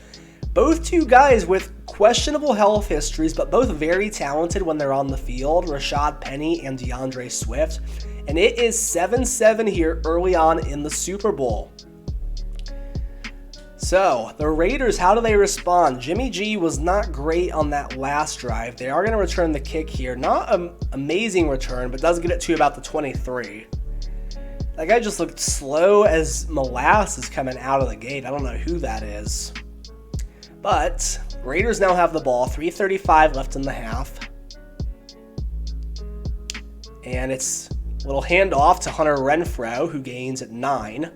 Both 2 guys with questionable health histories, but both very talented when they're on the field. Rashad Penny and DeAndre Swift. And it is 7-7 here early on in the Super Bowl. So, the Raiders, how do they respond? Jimmy G was not great on that last drive. They are going to return the kick here. Not an amazing return, but does get it to about the 23. That guy just looked slow as molasses coming out of the gate. I don't know who that is. But Raiders now have the ball. 3:35 left in the half. And it's a little handoff to Hunter Renfrow, who gains at 9.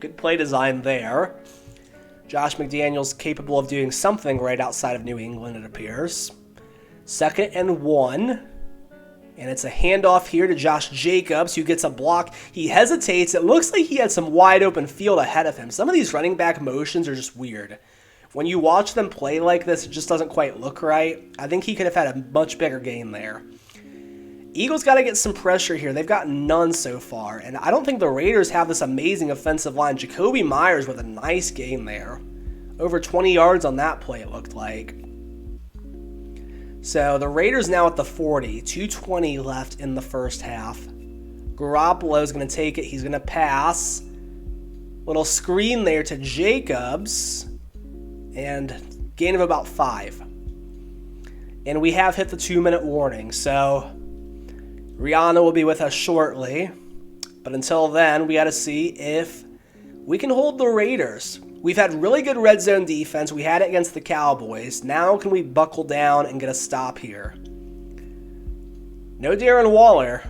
Good play design there. Josh McDaniels capable of doing something right outside of New England, it appears. 2nd and 1. And it's a handoff here to Josh Jacobs, who gets a block. He hesitates. It looks like he had some wide open field ahead of him. Some of these running back motions are just weird. When you watch them play like this, it just doesn't quite look right. I think he could have had a much bigger gain there. Eagles got to get some pressure here. They've got none so far. And I don't think the Raiders have this amazing offensive line. Jacoby Myers with a nice gain there. Over 20 yards on that play, it looked like. So the Raiders now at the 40. 2:20 left in the first half. Garoppolo is going to take it. He's going to pass. Little screen there to Jacobs. And gain of about 5. And we have hit the 2-minute warning. So Rihanna will be with us shortly. But until then, we got to see if we can hold the Raiders. We've had really good red zone defense. We had it against the Cowboys. Now can we buckle down and get a stop here? No Darren Waller.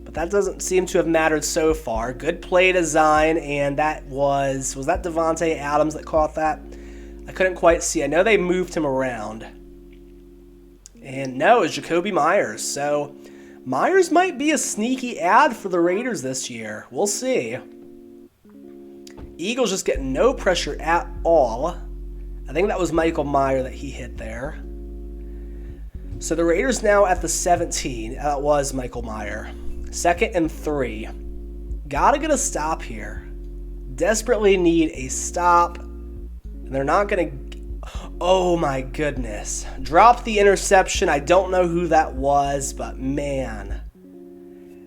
But But that doesn't seem to have mattered so far. Good play design, and that was that Devontae Adams that caught that? I couldn't quite see. I know they moved him around. And no, it's Jacoby Myers. So Myers might be a sneaky ad for the Raiders this year. We'll see. Eagles just getting no pressure at all. I think that was Michael Mayer that he hit there. So the Raiders now at the 17. That was Michael Mayer. 2nd and 3. Gotta get a stop here. Desperately need a stop. And they're not gonna... Oh my goodness. Dropped the interception. I don't know who that was, but man.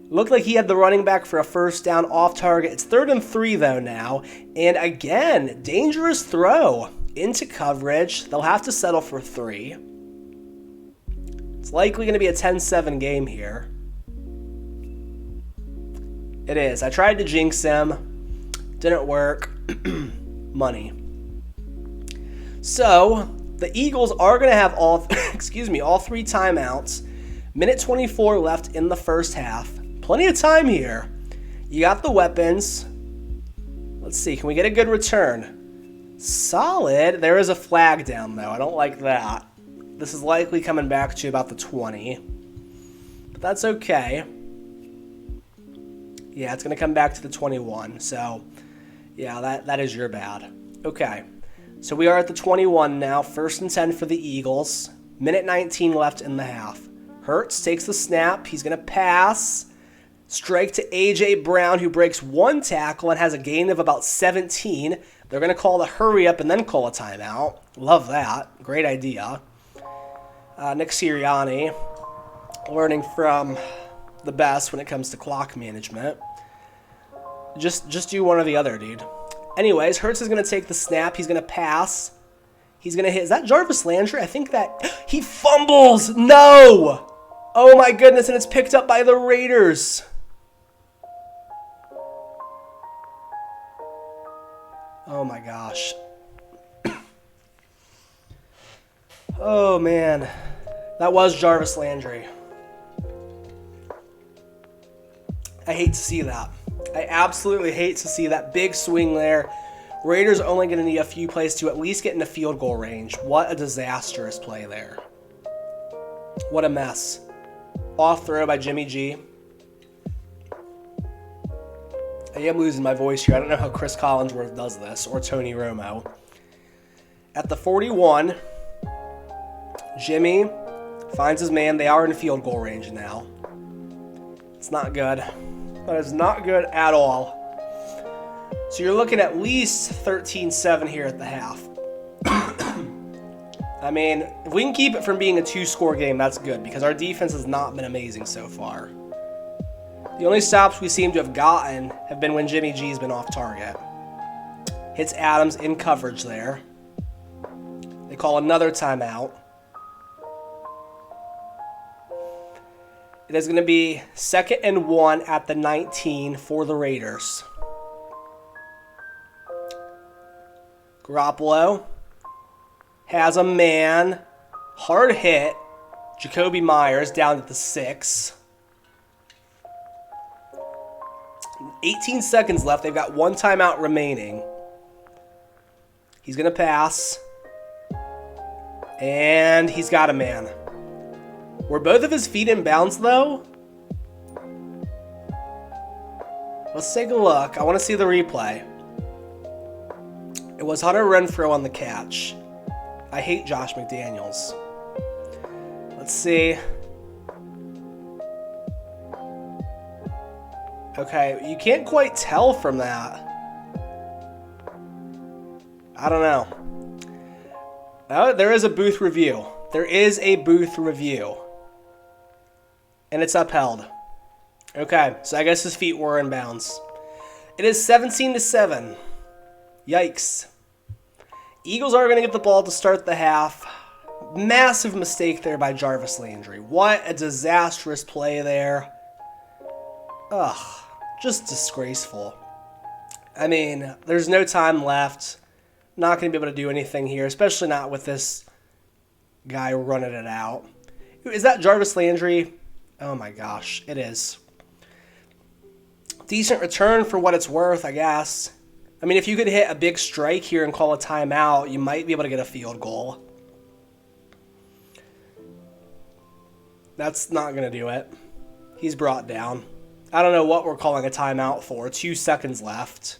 Looked like he had the running back for a first down off target. It's 3rd and 3 though now. And again, dangerous throw into coverage. They'll have to settle for 3. It's likely going to be a 10-7 game here. It is. I tried to jinx him. Didn't work. Money. So, the Eagles are going to have all 3 timeouts. Minute 24 left in the first half. Plenty of time here. You got the weapons. Let's see. Can we get a good return? Solid. There is a flag down, though. I don't like that. This is likely coming back to about the 20. But that's okay. Yeah, it's going to come back to the 21. So, yeah, that is your bad. Okay. So we are at the 21 now. 1st and 10 for the Eagles. Minute 19 left in the half. Hurts takes the snap. He's going to pass. Strike to A.J. Brown, who breaks 1 tackle and has a gain of about 17. They're going to call the hurry up and then call a timeout. Love that. Great idea. Nick Sirianni, learning from the best when it comes to clock management. Just do one or the other, dude. Anyways, Hurts is going to take the snap. He's going to pass. He's going to hit. Is that Jarvis Landry? I think that... He fumbles! No! Oh my goodness, and it's picked up by the Raiders. Oh my gosh. Oh man. That was Jarvis Landry. I hate to see that. I absolutely hate to see that big swing there. Raiders only going to need a few plays to at least get into field goal range. What a disastrous play there. What a mess. Off throw by Jimmy G. I am losing my voice here. I don't know how Chris Collinsworth does this, or Tony Romo. At the 41, Jimmy finds his man. They are in field goal range now. It's not good. That is not good at all. So you're looking at least 13-7 here at the half. I mean, if we can keep it from being a 2-score game, that's good, because our defense has not been amazing so far. The only stops we seem to have gotten have been when Jimmy G's been off target. Hits Adams in coverage there. They call another timeout. It is going to be 2nd and 1 at the 19 for the Raiders. Garoppolo has a man. Hard hit. Jacoby Myers down at the 6. 18 seconds left. They've got 1 timeout remaining. He's going to pass. And he's got a man. Were both of his feet in bounds, though? Let's take a look. I want to see the replay. It was Hunter Renfrow on the catch. I hate Josh McDaniels. Let's see. Okay, you can't quite tell from that. I don't know. Oh, there is a booth review. There is a booth review. And it's upheld. Okay, so I guess his feet were in bounds. It is 17-7. Yikes. Eagles are going to get the ball to start the half. Massive mistake there by Jarvis Landry. What a disastrous play there. Ugh, just disgraceful. I mean, there's no time left. Not going to be able to do anything here, especially not with this guy running it out. Is that Jarvis Landry? Oh my gosh, it is. Decent return for what it's worth, I guess. I mean, if you could hit a big strike here and call a timeout, you might be able to get a field goal. That's not going to do it. He's brought down. I don't know what we're calling a timeout for. 2 seconds left.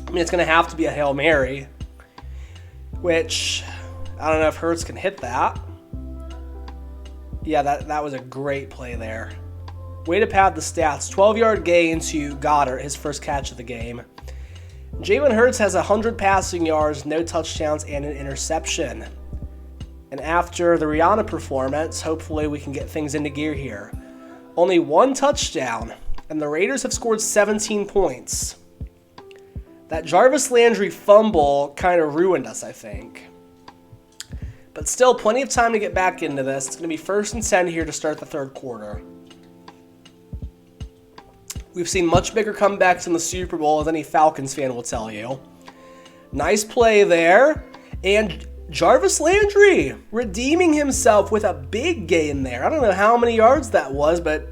I mean, it's going to have to be a Hail Mary, which I don't know if Hurts can hit that. Yeah, that was a great play there. Way to pad the stats. 12-yard gain to Goddard, his first catch of the game. Jalen Hurts has 100 passing yards, no touchdowns, and an interception. And after the Rihanna performance, hopefully we can get things into gear here. Only 1 touchdown, and the Raiders have scored 17 points. That Jarvis Landry fumble kind of ruined us, I think. But still, plenty of time to get back into this. It's going to be 1st and 10 here to start the third quarter. We've seen much bigger comebacks in the Super Bowl, as any Falcons fan will tell you. Nice play there. And Jarvis Landry redeeming himself with a big gain there. I don't know how many yards that was, but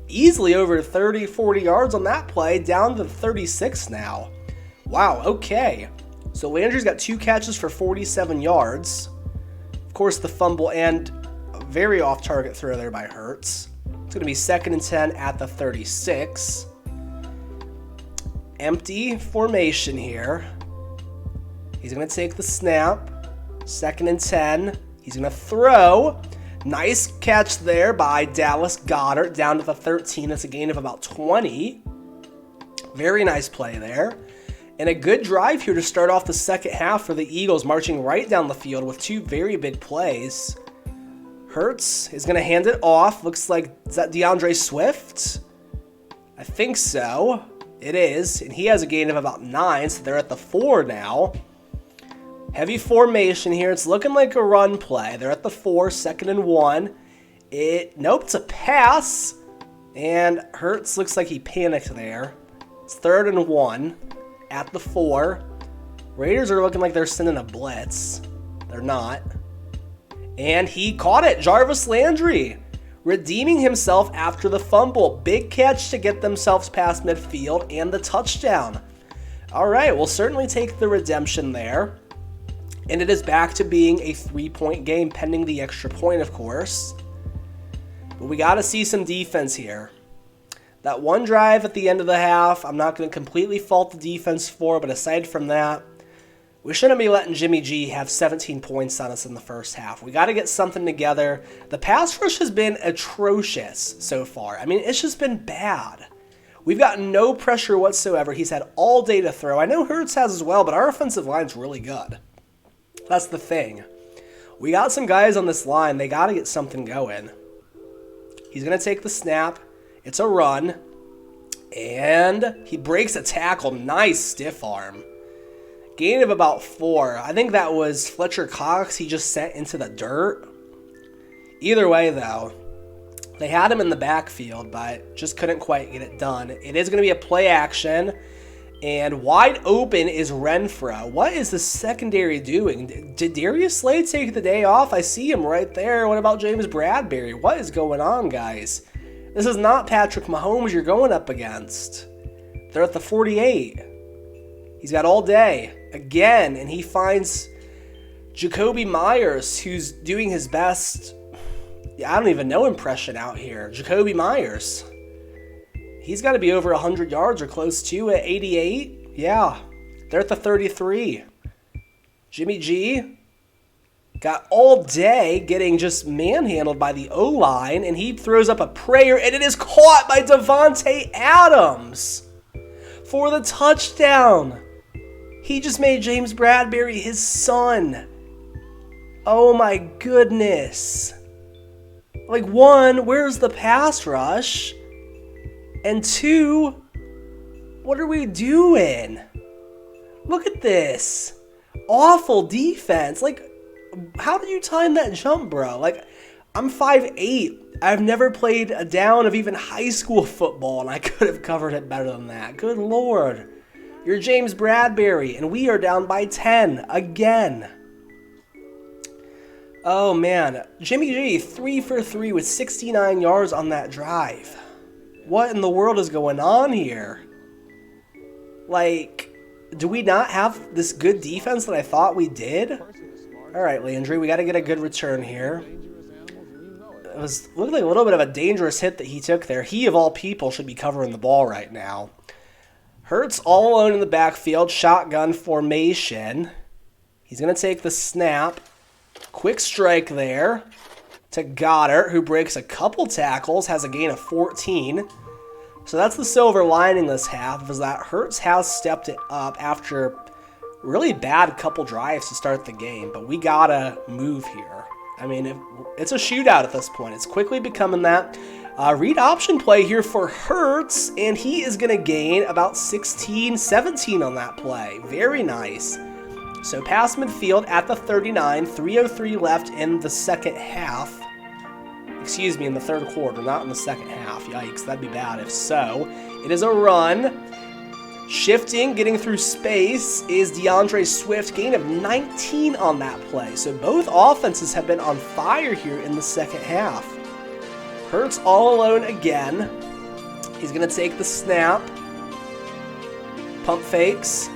easily over 30, 40 yards on that play, down to 36 now. Wow, okay. So Landry's got 2 catches for 47 yards. Of course, the fumble and a very off-target throw there by Hurts. It's going to be 2nd and 10 at the 36. Empty formation here. He's going to take the snap. 2nd and 10. He's going to throw. Nice catch there by Dallas Goedert down to the 13. That's a gain of about 20. Very nice play there. And a good drive here to start off the second half for the Eagles, marching right down the field with 2 very big plays. Hurts is going to hand it off. Looks like, is that DeAndre Swift? I think so. It is. And he has a gain of about 9, so they're at the 4 now. Heavy formation here. It's looking like a run play. They're at the 4, 2nd and 1. Nope, it's a pass. And Hurts looks like he panicked there. It's 3rd and 1 at the 4. Raiders are looking like they're sending a blitz. They're not. And he caught it. Jarvis Landry redeeming himself after the fumble. Big catch to get themselves past midfield and the touchdown. All right, we'll certainly take the redemption there. And it is back to being a 3-point game, pending the extra point, of course. But we got to see some defense here. That one drive at the end of the half, I'm not going to completely fault the defense for, but aside from that, we shouldn't be letting Jimmy G have 17 points on us in the first half. We got to get something together. The pass rush has been atrocious so far. I mean, it's just been bad. We've got no pressure whatsoever. He's had all day to throw. I know Hurts has as well, but our offensive line's really good. That's the thing. We got some guys on this line. They got to get something going. He's going to take the snap. It's a run. And he breaks a tackle. Nice stiff arm. Gain of about 4. I think that was Fletcher Cox he just sent into the dirt. Either way, though, they had him in the backfield, but just couldn't quite get it done. It is going to be a play action, and wide open is Renfro. What is the secondary doing? Did Darius Slay take the day off? I see him right there. What about James Bradbury? What is going on, guys? This is not Patrick Mahomes you're going up against. They're at the 48. He's got all day. Again, and he finds Jacoby Myers, who's doing his best. I don't even know impression out here. Jacoby Myers. He's got to be over 100 yards or close to at 88. Yeah, they're at the 33. Jimmy G got all day getting just manhandled by the O-line, and he throws up a prayer, and it is caught by Devontae Adams for the touchdown. He just made James Bradbury his son. Oh my goodness. Like, 1, where's the pass rush? And 2, what are we doing? Look at this. Awful defense. Like, how did you time that jump, bro? Like, I'm 5'8". I've never played a down of even high school football, and I could have covered it better than that. Good Lord. You're James Bradbury, and we are down by 10 again. Oh, man. Jimmy G, 3 for 3 with 69 yards on that drive. What in the world is going on here? Like, do we not have this good defense that I thought we did? All right, Landry, we got to get a good return here. It looked like a little bit of a dangerous hit that he took there. He, of all people, should be covering the ball right now. Hurts all alone in the backfield, shotgun formation. He's going to take the snap. Quick strike there to Goddard, who breaks a couple tackles, has a gain of 14. So that's the silver lining this half, is that Hurts has stepped it up after really bad couple drives to start the game. But we got to move here. I mean, it's a shootout at this point. It's quickly becoming that. Read option play here for Hurts, and he is going to gain about 16, 17 on that play. Very nice. So pass midfield at the 39, 3:03 left in the second half. Excuse me, in the third quarter, not in the second half. Yikes, that'd be bad if so. It is a run. Shifting, getting through space is DeAndre Swift, gain of 19 on that play. So both offenses have been on fire here in the second half. Hurts all alone again. He's going to take the snap. Pump fakes.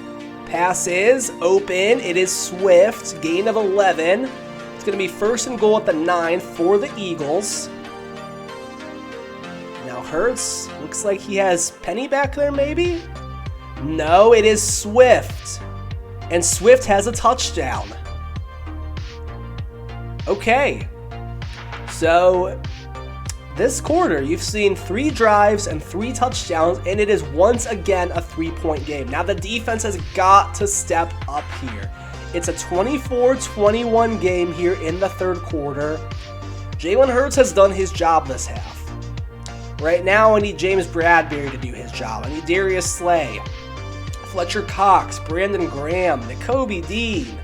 Pass is open. It is Swift, gain of 11. It's going to be first and goal at the 9 for the Eagles. Now Hurts, looks like he has Penny back there maybe? No, it is Swift. And Swift has a touchdown. Okay. So, this quarter, you've seen 3 drives and 3 touchdowns, and it is once again a 3-point game. Now, the defense has got to step up here. It's a 24-21 game here in the third quarter. Jalen Hurts has done his job this half. Right now, I need James Bradbury to do his job. I need Darius Slay, Fletcher Cox, Brandon Graham, Nakobe Dean,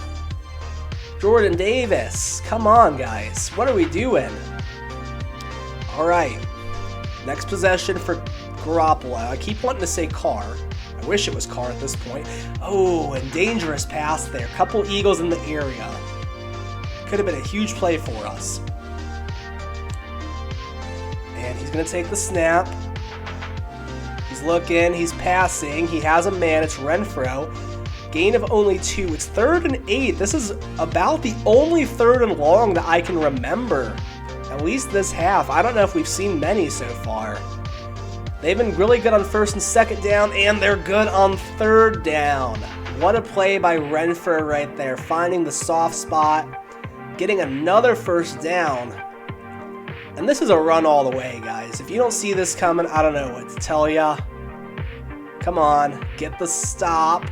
Jordan Davis. Come on, guys. What are we doing? All right. Next possession for Garoppolo. I keep wanting to say Carr. I wish it was Carr at this point. Oh, and dangerous pass there. Couple Eagles in the area. Could have been a huge play for us. And he's going to take the snap. He's looking, he's passing, he has a man, it's Renfro. Gain of only 2, it's 3rd and 8. This is about the only 3rd and long that I can remember, at least this half. I don't know if we've seen many so far. They've been really good on 1st and 2nd down, and they're good on 3rd down. What a play by Renfro right there, finding the soft spot, getting another 1st down. And this is a run all the way, guys. If you don't see this coming, I don't know what to tell ya. Come on, get the stop.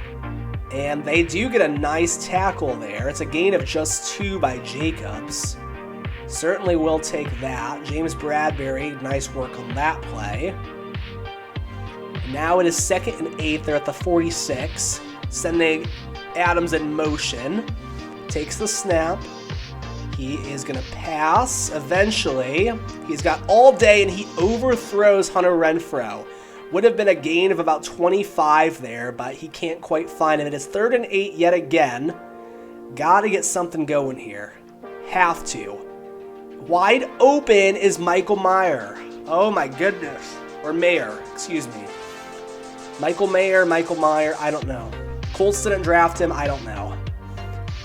And they do get a nice tackle there. It's a gain of just 2 by Jacobs. Certainly will take that. James Bradbury, nice work on that play. And now it is 2nd and 8. They're at the 46. Sending Adams in motion. Takes the snap. He is going to pass eventually. He's got all day, and he overthrows Hunter Renfro. Would have been a gain of about 25 there, but he can't quite find him. It is 3rd and 8 yet again. Got to get something going here. Have to. Wide open is Michael Mayer. Oh my goodness. Or Mayer, excuse me. Michael Mayer, Michael Meyer, I don't know. Colts didn't draft him, I don't know.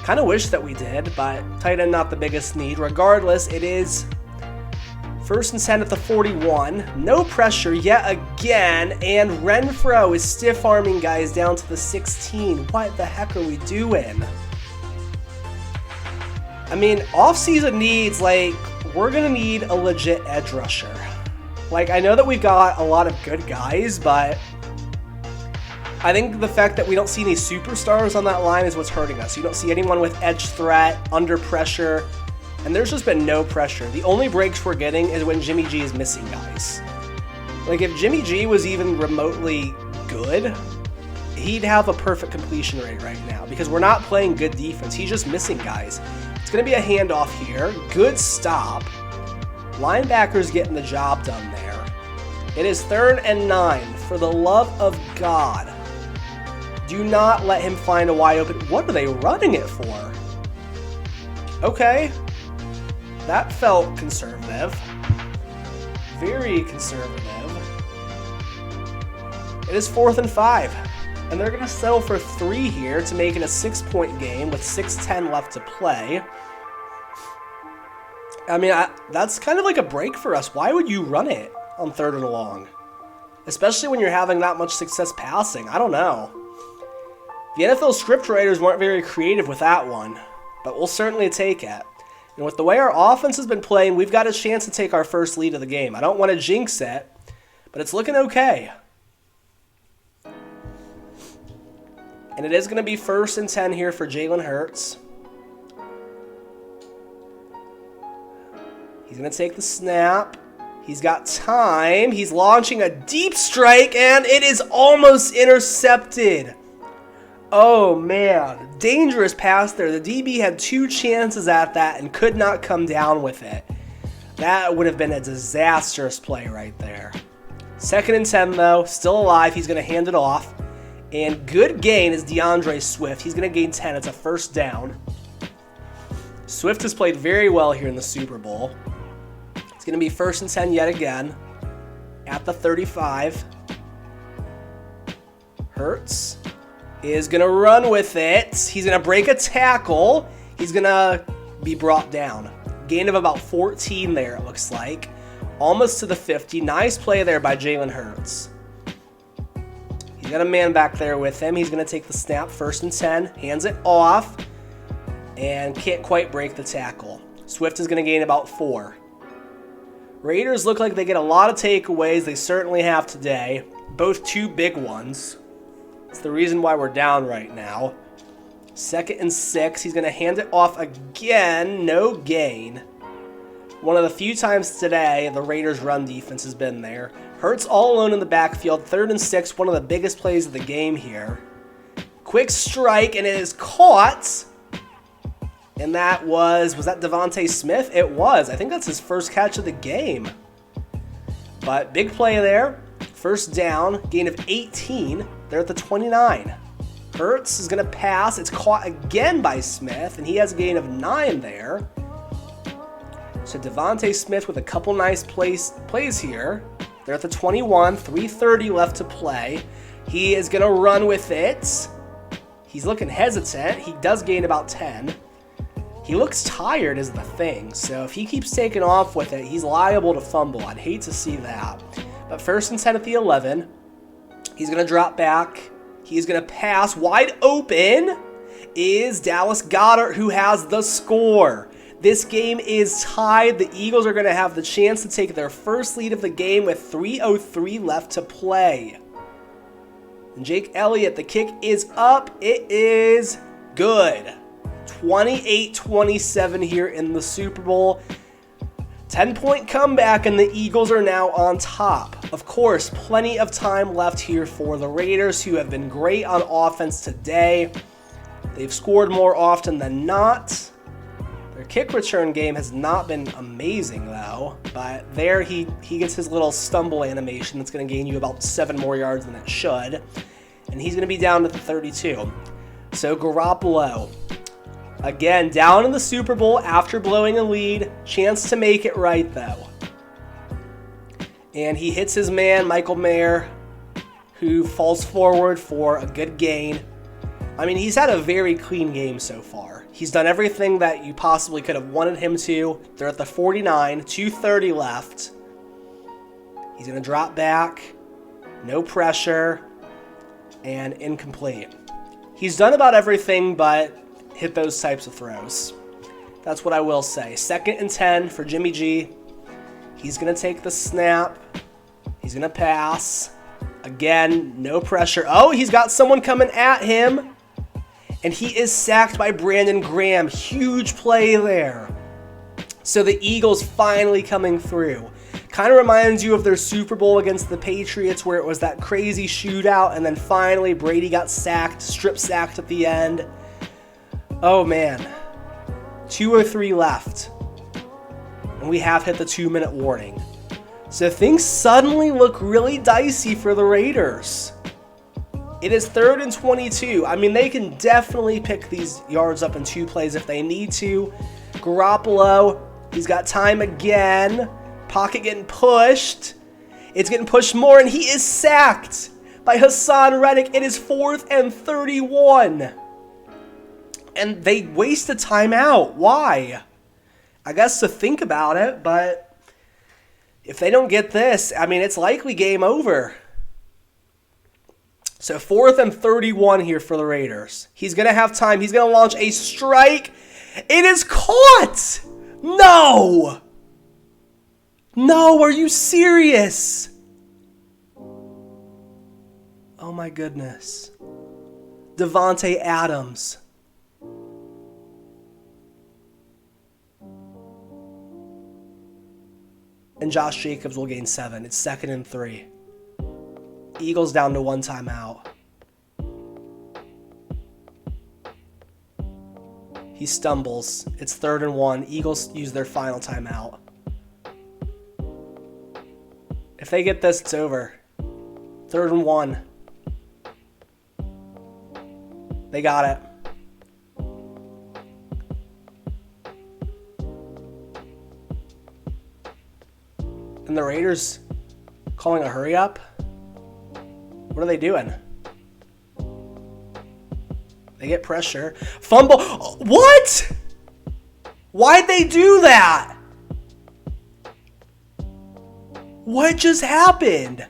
Kind of wish that we did, but tight end not the biggest need. Regardless, it is 1st and 10 at the 41. No pressure yet again, and Renfro is stiff-arming guys down to the 16. What the heck are we doing? I mean, off-season needs, like, we're going to need a legit edge rusher. Like, I know that we've got a lot of good guys, but I think the fact that we don't see any superstars on that line is what's hurting us. You don't see anyone with edge threat, under pressure, and there's just been no pressure. The only breaks we're getting is when Jimmy G is missing guys. Like, if Jimmy G was even remotely good, he'd have a perfect completion rate right now because we're not playing good defense. He's just missing guys. It's going to be a handoff here. Good stop. Linebackers getting the job done there. It is 3rd and 9. For the love of God, do not let him find a wide open. What are they running it for? Okay. That felt conservative. Very conservative. It is 4th and 5. And they're going to settle for 3 here to make it a 6-point game with 6:10 left to play. I mean, that's kind of like a break for us. Why would you run it on 3rd and long? Especially when you're having that much success passing. I don't know. The NFL script writers weren't very creative with that one, but we'll certainly take it. And with the way our offense has been playing, we've got a chance to take our first lead of the game. I don't want to jinx it, but it's looking okay. And it is going to be 1st and 10 here for Jalen Hurts. He's going to take the snap. He's got time. He's launching a deep strike, and it is almost intercepted. Oh, man. Dangerous pass there. The DB had 2 chances at that and could not come down with it. That would have been a disastrous play right there. 2nd and 10, though. Still alive. He's going to hand it off. And good gain is DeAndre Swift. He's going to gain 10. It's a 1st down. Swift has played very well here in the Super Bowl. It's going to be 1st and 10 yet again at the 35. Hurts is going to run with it. He's going to break a tackle. He's going to be brought down. Gain of about 14 there, it looks like. Almost to the 50. Nice play there by Jalen Hurts. He's got a man back there with him. He's going to take the snap, 1st and 10. Hands it off. And can't quite break the tackle. Swift is going to gain about 4. Raiders look like they get a lot of takeaways. They certainly have today. Both 2 big ones. It's the reason why we're down right now. 2nd and 6. He's going to hand it off again. No gain. One of the few times today the Raiders' run defense has been there. Hurts all alone in the backfield. 3rd and 6. One of the biggest plays of the game here. Quick strike, and it is caught. And that was that Devontae Smith? It was. I think that's his first catch of the game. But big play there. 1st down. Gain of 18. They're at the 29. Hurts is going to pass. It's caught again by Smith, and he has a gain of 9 there. So Devontae Smith with a couple nice plays here. They're at the 21. 3:30 left to play. He is going to run with it. He's looking hesitant. He does gain about 10. He looks tired is the thing, so if he keeps taking off with it, he's liable to fumble. I'd hate to see that. But 1st and 10 at the 11. He's going to drop back. He's going to pass. Wide open is Dallas Goedert, who has the score. This game is tied. The Eagles are going to have the chance to take their first lead of the game with 3:03 left to play. And Jake Elliott, the kick is up. It is good. 28-27 here in the Super Bowl. 10-point comeback, and the Eagles are now on top. Of course, plenty of time left here for the Raiders, who have been great on offense today. They've scored more often than not. Their kick return game has not been amazing, though. But there he gets his little stumble animation that's going to gain you about 7 more yards than it should. And he's going to be down to the 32. So Garoppolo, again, down in the Super Bowl after blowing a lead. Chance to make it right, though. And he hits his man, Michael Mayer, who falls forward for a good gain. I mean, he's had a very clean game so far. He's done everything that you possibly could have wanted him to. They're at the 49, 2:30 left. He's going to drop back. No pressure. And incomplete. He's done about everything but hit those types of throws. That's what I will say. 2nd and 10 for Jimmy G. He's going to take the snap. He's going to pass. Again, no pressure. Oh, he's got someone coming at him. And he is sacked by Brandon Graham. Huge play there. So the Eagles finally coming through. Kind of reminds you of their Super Bowl against the Patriots where it was that crazy shootout and then finally Brady got sacked, strip sacked at the end. Oh man. 2:03 left. And we have hit the 2-minute warning. So things suddenly look really dicey for the Raiders. It is 3rd and 22. I mean, they can definitely pick these yards up in 2 plays if they need to. Garoppolo, he's got time again. Pocket getting pushed. It's getting pushed more, and he is sacked by Hassan Reddick. It is 4th and 31. And they waste a timeout. Why? I guess to think about it, but if they don't get this, I mean, it's likely game over. So 4th and 31 here for the Raiders. He's going to have time. He's going to launch a strike. It is caught. No. No, are you serious? Oh my goodness. Davante Adams. And Josh Jacobs will gain 7. It's 2nd and 3. Eagles down to 1 timeout. He stumbles. It's 3rd and 1. Eagles use their final timeout. If they get this, it's over. 3rd and 1. They got it. And the Raiders calling a hurry up? What are they doing? They get pressure. Fumble. What? Why'd they do that? What just happened?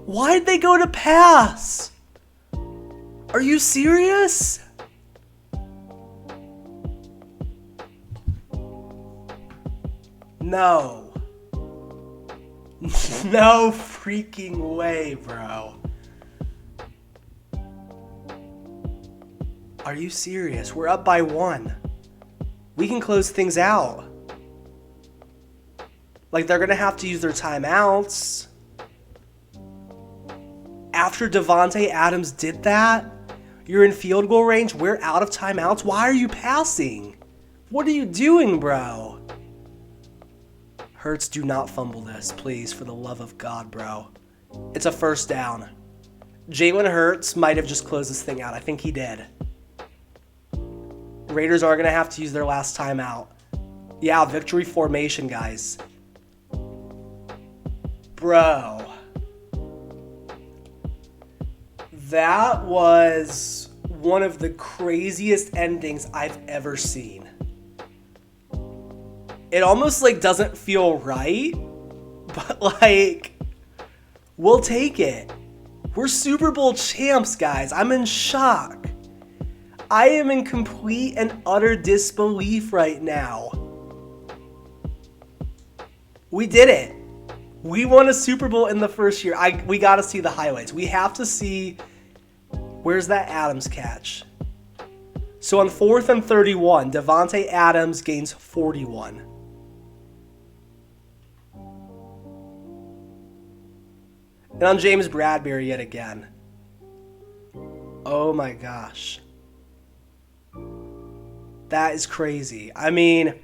Why'd they go to pass? Are you serious? No. No freaking way, bro. Are you serious? We're up by 1. We can close things out. Like, they're going to have to use their timeouts. After Davante Adams did that, you're in field goal range. We're out of timeouts. Why are you passing? What are you doing, bro? Hurts, do not fumble this, please, for the love of God, bro. It's a 1st down. Jalen Hurts might have just closed this thing out. I think he did. Raiders are going to have to use their last timeout. Yeah, victory formation, guys. Bro. That was one of the craziest endings I've ever seen. It almost like doesn't feel right, but like, we'll take it. We're Super Bowl champs, guys. I'm in shock. I am in complete and utter disbelief right now. We did it. We won a Super Bowl in the first year. We got to see the highlights. We have to see, where's that Adams catch? So on 4th and 31, Davante Adams gains 41. And on James Bradbury yet again. Oh my gosh. That is crazy. I mean,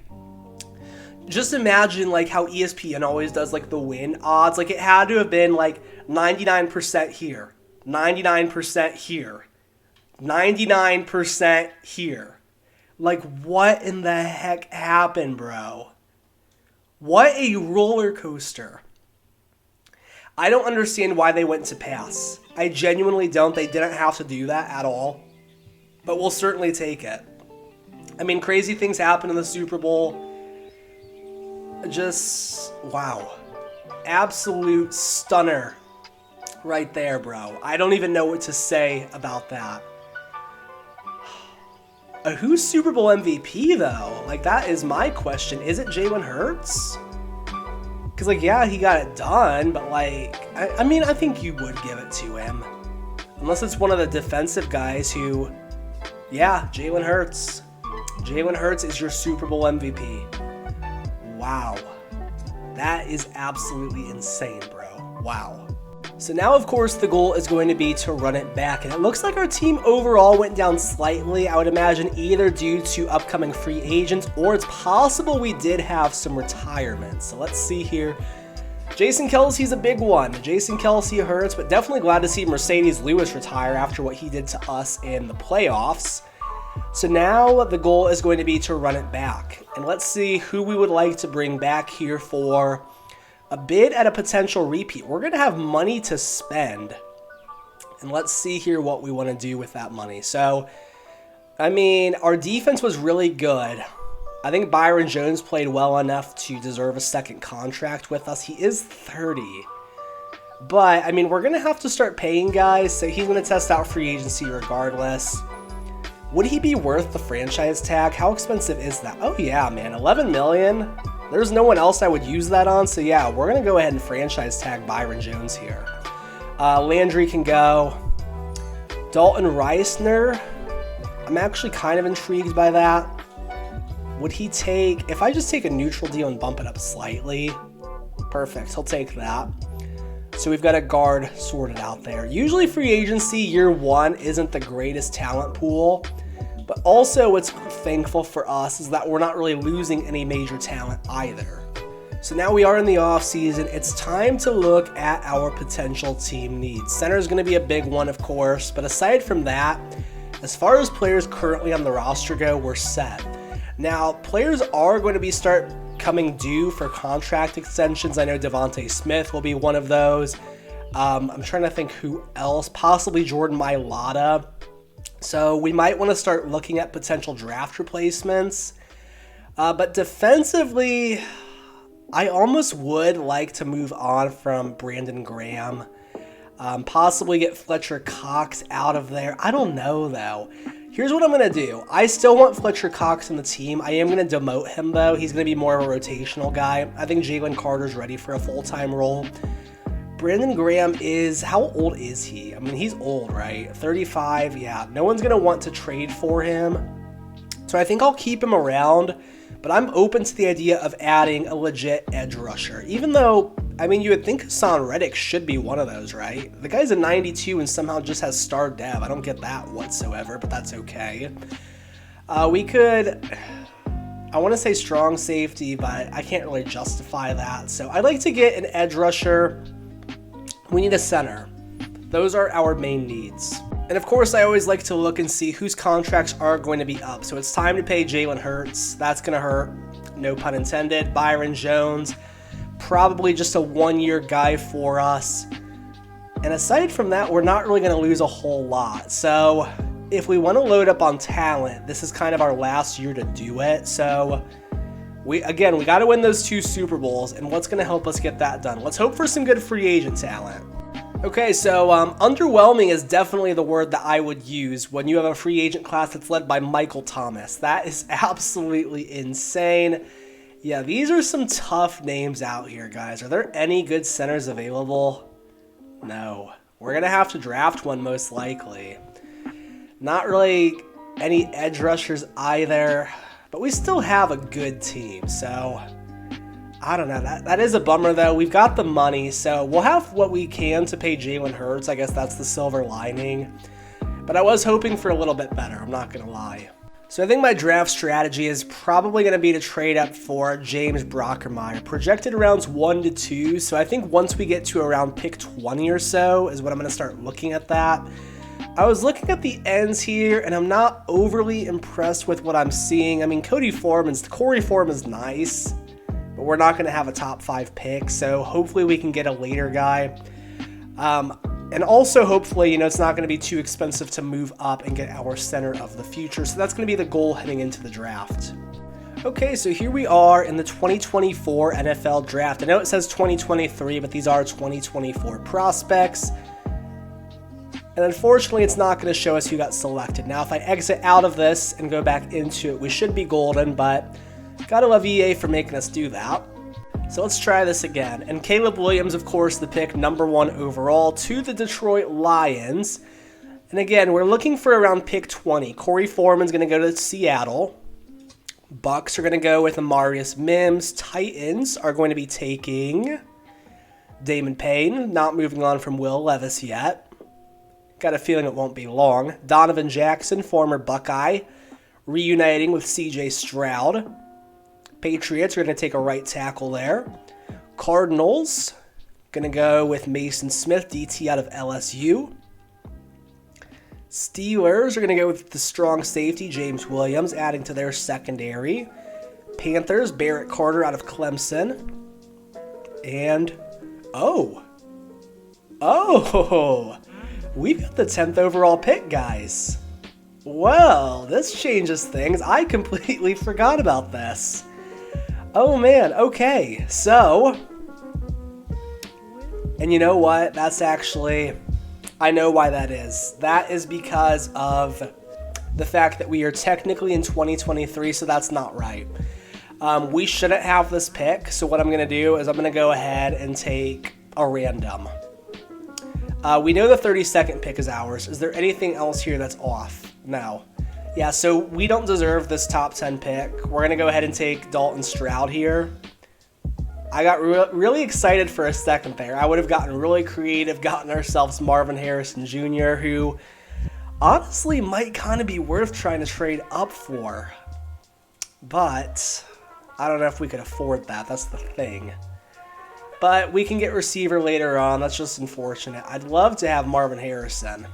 just imagine like how ESPN always does like the win odds. Like it had to have been like 99% here, 99% here, 99% here. Like what in the heck happened, bro? What a roller coaster. I don't understand why they went to pass. I genuinely don't. They didn't have to do that at all. But we'll certainly take it. I mean, crazy things happen in the Super Bowl. Just, wow. Absolute stunner right there, bro. I don't even know what to say about that. Who's Super Bowl MVP, though? Like, that is my question. Is it Jalen Hurts? Because, like, yeah, he got it done, but, like, I mean, I think you would give it to him. Unless it's one of the defensive guys who, yeah, Jalen Hurts. Jalen Hurts is your Super Bowl MVP. Wow. That is absolutely insane, bro. Wow. So now, of course, the goal is going to be to run it back. And it looks like our team overall went down slightly. I would imagine either due to upcoming free agents or it's possible we did have some retirements. So let's see here. Jason Kelce's a big one. Jason Kelce hurts, but definitely glad to see Mercedes Lewis retire after what he did to us in the playoffs. So now the goal is going to be to run it back. And let's see who we would like to bring back here for A bid at a potential repeat. We're going to have money to spend. And let's see here what we want to do with that money. So, I mean, our defense was really good. I think Byron Jones played well enough to deserve a second contract with us. He is 30. But, I mean, we're going to have to start paying guys, so he's going to test out free agency regardless. Would he be worth the franchise tag? How expensive is that? Oh, yeah, man. $11 million. There's no one else I would use that on, so yeah, we're going to go ahead and franchise tag Byron Jones here. Landry can go. Dalton Reisner. I'm actually kind of intrigued by that. Would he take... If I just take a neutral deal and bump it up slightly, perfect. He'll take that. So we've got a guard sorted out there. Usually free agency year one isn't the greatest talent pool, but also what's thankful for us is that we're not really losing any major talent either. So now we are in the offseason. It's time to look at our potential team needs. Center is going to be a big one, of course, but aside from that, as far as players currently on the roster go, we're set. Now, players are going to start coming due for contract extensions. I know Devontae Smith will be one of those. I'm trying to think who else. Possibly Jordan Mailata. So we might want to start looking at potential draft replacements. But defensively, I almost would like to move on from Brandon Graham. Possibly get Fletcher Cox out of there. I don't know, though. Here's what I'm going to do. I still want Fletcher Cox on the team. I am going to demote him, though. He's going to be more of a rotational guy. I think Jalen Carter's ready for a full-time role. Brandon Graham is... How old is he? I mean, he's old, right? 35, yeah. No one's going to want to trade for him. So I think I'll keep him around. But I'm open to the idea of adding a legit edge rusher. Even though, I mean, you would think Hassan Reddick should be one of those, right? The guy's a 92 and somehow just has star dev. I don't get that whatsoever, but that's okay. We could... I want to say strong safety, but I can't really justify that. So I'd like to get an edge rusher. We need a center. Those are our main needs. And of course, I always like to look and see whose contracts are going to be up. So it's time to pay Jalen Hurts. That's going to hurt. No pun intended. Byron Jones. Probably just a one-year guy for us. And aside from that, we're not really going to lose a whole lot. So if we want to load up on talent, this is kind of our last year to do it. So we got to win those 2 Super Bowls. And what's going to help us get that done? Let's hope for some good free agent talent. Okay, so underwhelming is definitely the word that I would use when you have a free agent class that's led by Michael Thomas. That is absolutely insane. Yeah, these are some tough names out here, guys. Are there any good centers available? No. We're going to have to draft one most likely. Not really any edge rushers either, but we still have a good team, so... I don't know. That is a bummer, though. We've got the money, so we'll have what we can to pay Jalen Hurts. I guess that's the silver lining. But I was hoping for a little bit better. I'm not going to lie. So I think my draft strategy is probably going to be to trade up for James Brockermeyer. Projected rounds 1 to 2, so I think once we get to around pick 20 or so is when I'm going to start looking at that. I was looking at the ends here, and I'm not overly impressed with what I'm seeing. I mean, Corey Foreman's nice. But we're not going to have a top 5 pick, so hopefully we can get a later guy. And also, hopefully, it's not going to be too expensive to move up and get our center of the future. So that's going to be the goal heading into the draft. Okay, so here we are in the 2024 NFL Draft. I know it says 2023, but these are 2024 prospects. And unfortunately, it's not going to show us who got selected. Now, if I exit out of this and go back into it, we should be golden, but... Gotta love EA for making us do that. So let's try this again. And Caleb Williams, of course, the pick number 1 overall to the Detroit Lions. And again, we're looking for around pick 20. Corey Foreman's going to go to Seattle. Bucks are going to go with Amarius Mims. Titans are going to be taking Damon Payne, not moving on from Will Levis yet. Got a feeling it won't be long. Donovan Jackson, former Buckeye, reuniting with CJ Stroud. Patriots are going to take a right tackle there. Cardinals, going to go with Mason Smith, DT out of LSU. Steelers are going to go with the strong safety, James Williams, adding to their secondary. Panthers, Barrett Carter out of Clemson. And, oh, we've got the 10th overall pick, guys. Well, this changes things. I completely forgot about this. Oh man, okay, so, and you know what? That's actually, I know why that is. That is because of the fact that we are technically in 2023, so that's not right. We shouldn't have this pick, so what I'm going to do is I'm going to go ahead and take a random. We know the 32nd pick is ours. Is there anything else here that's off? No. Yeah, so we don't deserve this top 10 pick. We're going to go ahead and take Dalton Stroud here. I got really excited for a second there. I would have gotten really creative, gotten ourselves Marvin Harrison Jr., who honestly might kind of be worth trying to trade up for. But I don't know if we could afford that. That's the thing. But we can get receiver later on. That's just unfortunate. I'd love to have Marvin Harrison.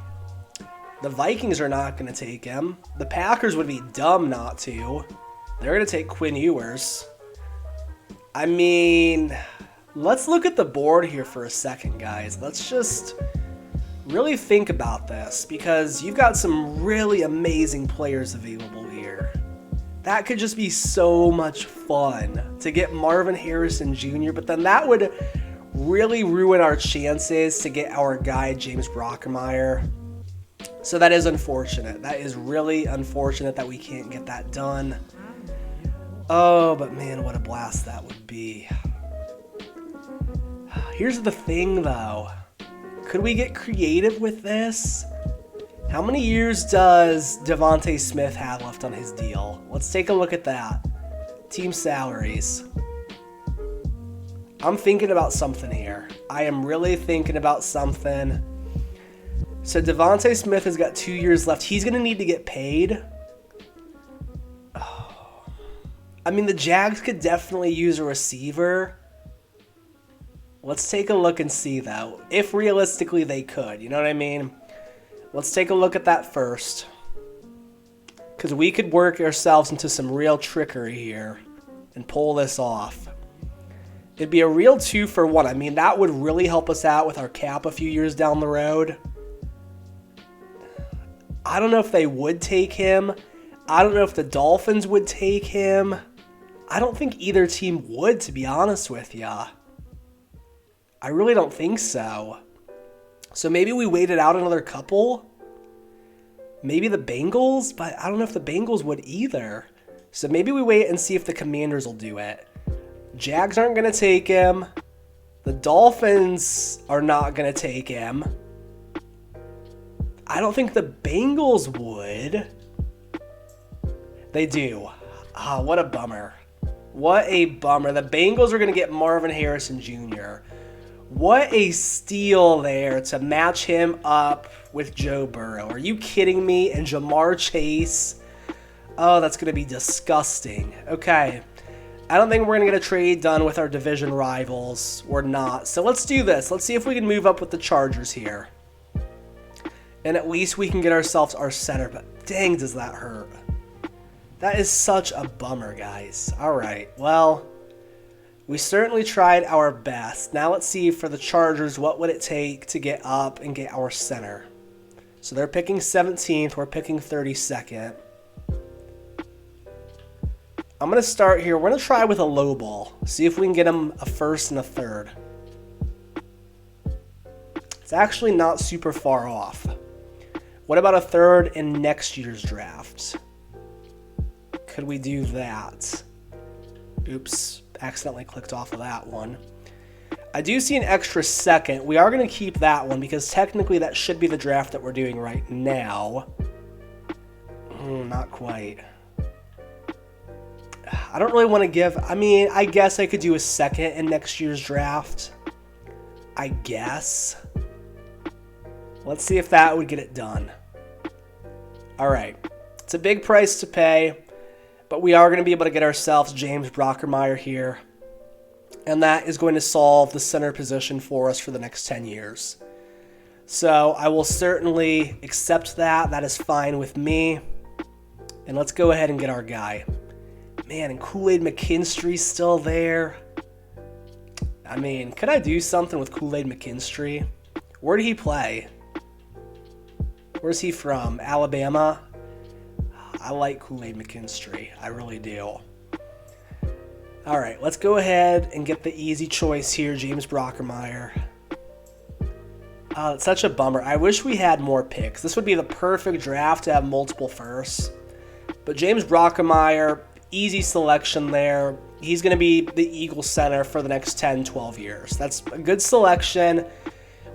The Vikings are not going to take him. The Packers would be dumb not to. They're going to take Quinn Ewers. I mean, let's look at the board here for a second, guys. Let's just really think about this, because you've got some really amazing players available here. That could just be so much fun to get Marvin Harrison Jr., but then that would really ruin our chances to get our guy James Brockermeyer. So that is unfortunate. That is really unfortunate that we can't get that done. Oh, but man, what a blast that would be. Here's the thing, though. Could we get creative with this? How many years does Devontae Smith have left on his deal? Let's take a look at that. Team salaries. I'm thinking about something here. I am really thinking about something. So Devontae Smith has got 2 years left. He's going to need to get paid. Oh. I mean, the Jags could definitely use a receiver. Let's take a look and see, though. If realistically they could. You know what I mean? Let's take a look at that first. Because we could work ourselves into some real trickery here and pull this off. It'd be a real 2-for-1. I mean, that would really help us out with our cap a few years down the road. I don't know if they would take him. I don't know if the Dolphins would take him. I don't think either team would, to be honest with ya. I really don't think so. So maybe we waited out another couple. Maybe the Bengals, but I don't know if the Bengals would either. So maybe we wait and see if the Commanders will do it. Jags aren't going to take him. The Dolphins are not going to take him. I don't think the Bengals would. They do. Ah, what a bummer. What a bummer. The Bengals are going to get Marvin Harrison Jr. What a steal there to match him up with Joe Burrow. Are you kidding me? And Jamar Chase. Oh, that's going to be disgusting. Okay. I don't think we're going to get a trade done with our division rivals. We're not. So let's do this. Let's see if we can move up with the Chargers here. And at least we can get ourselves our center. But dang, does that hurt. That is such a bummer, guys. All right. Well, we certainly tried our best. Now let's see for the Chargers, what would it take to get up and get our center? So they're picking 17th. We're picking 32nd. I'm going to start here. We're going to try with a low ball. See if we can get them a first and a third. It's actually not super far off. What about a third in next year's draft? Could we do that? Oops, accidentally clicked off of that one. I do see an extra second. We are going to keep that one because technically that should be the draft that we're doing right now. Not quite. I don't really want to give... I mean, I guess I could do a second in next year's draft. I guess. Let's see if that would get it done. All right. It's a big price to pay, but we are going to be able to get ourselves James Brockermeyer here, and that is going to solve the center position for us for the next 10 years. So I will certainly accept that. That is fine with me. And let's go ahead and get our guy. Man, and Kool-Aid McKinstry's still there. I mean, could I do something with Kool-Aid McKinstry? Where did he play? Where's he from? Alabama? I like Kool-Aid McKinstry. I really do. All right, let's go ahead and get the easy choice here, James Brockermeyer. It's such a bummer. I wish we had more picks. This would be the perfect draft to have multiple firsts. But James Brockermeyer, easy selection there. He's going to be the Eagles center for the next 10, 12 years. That's a good selection.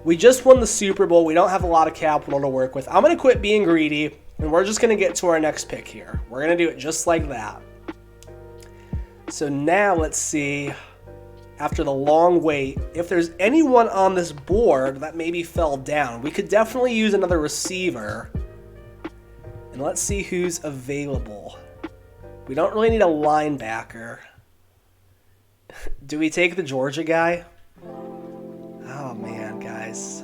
We just won the Super Bowl. We don't have a lot of capital to work with. I'm going to quit being greedy, and we're just going to get to our next pick here. We're going to do it just like that. So now let's see, after the long wait, if there's anyone on this board that maybe fell down. We could definitely use another receiver. And let's see who's available. We don't really need a linebacker. Do we take the Georgia guy? Oh man, guys.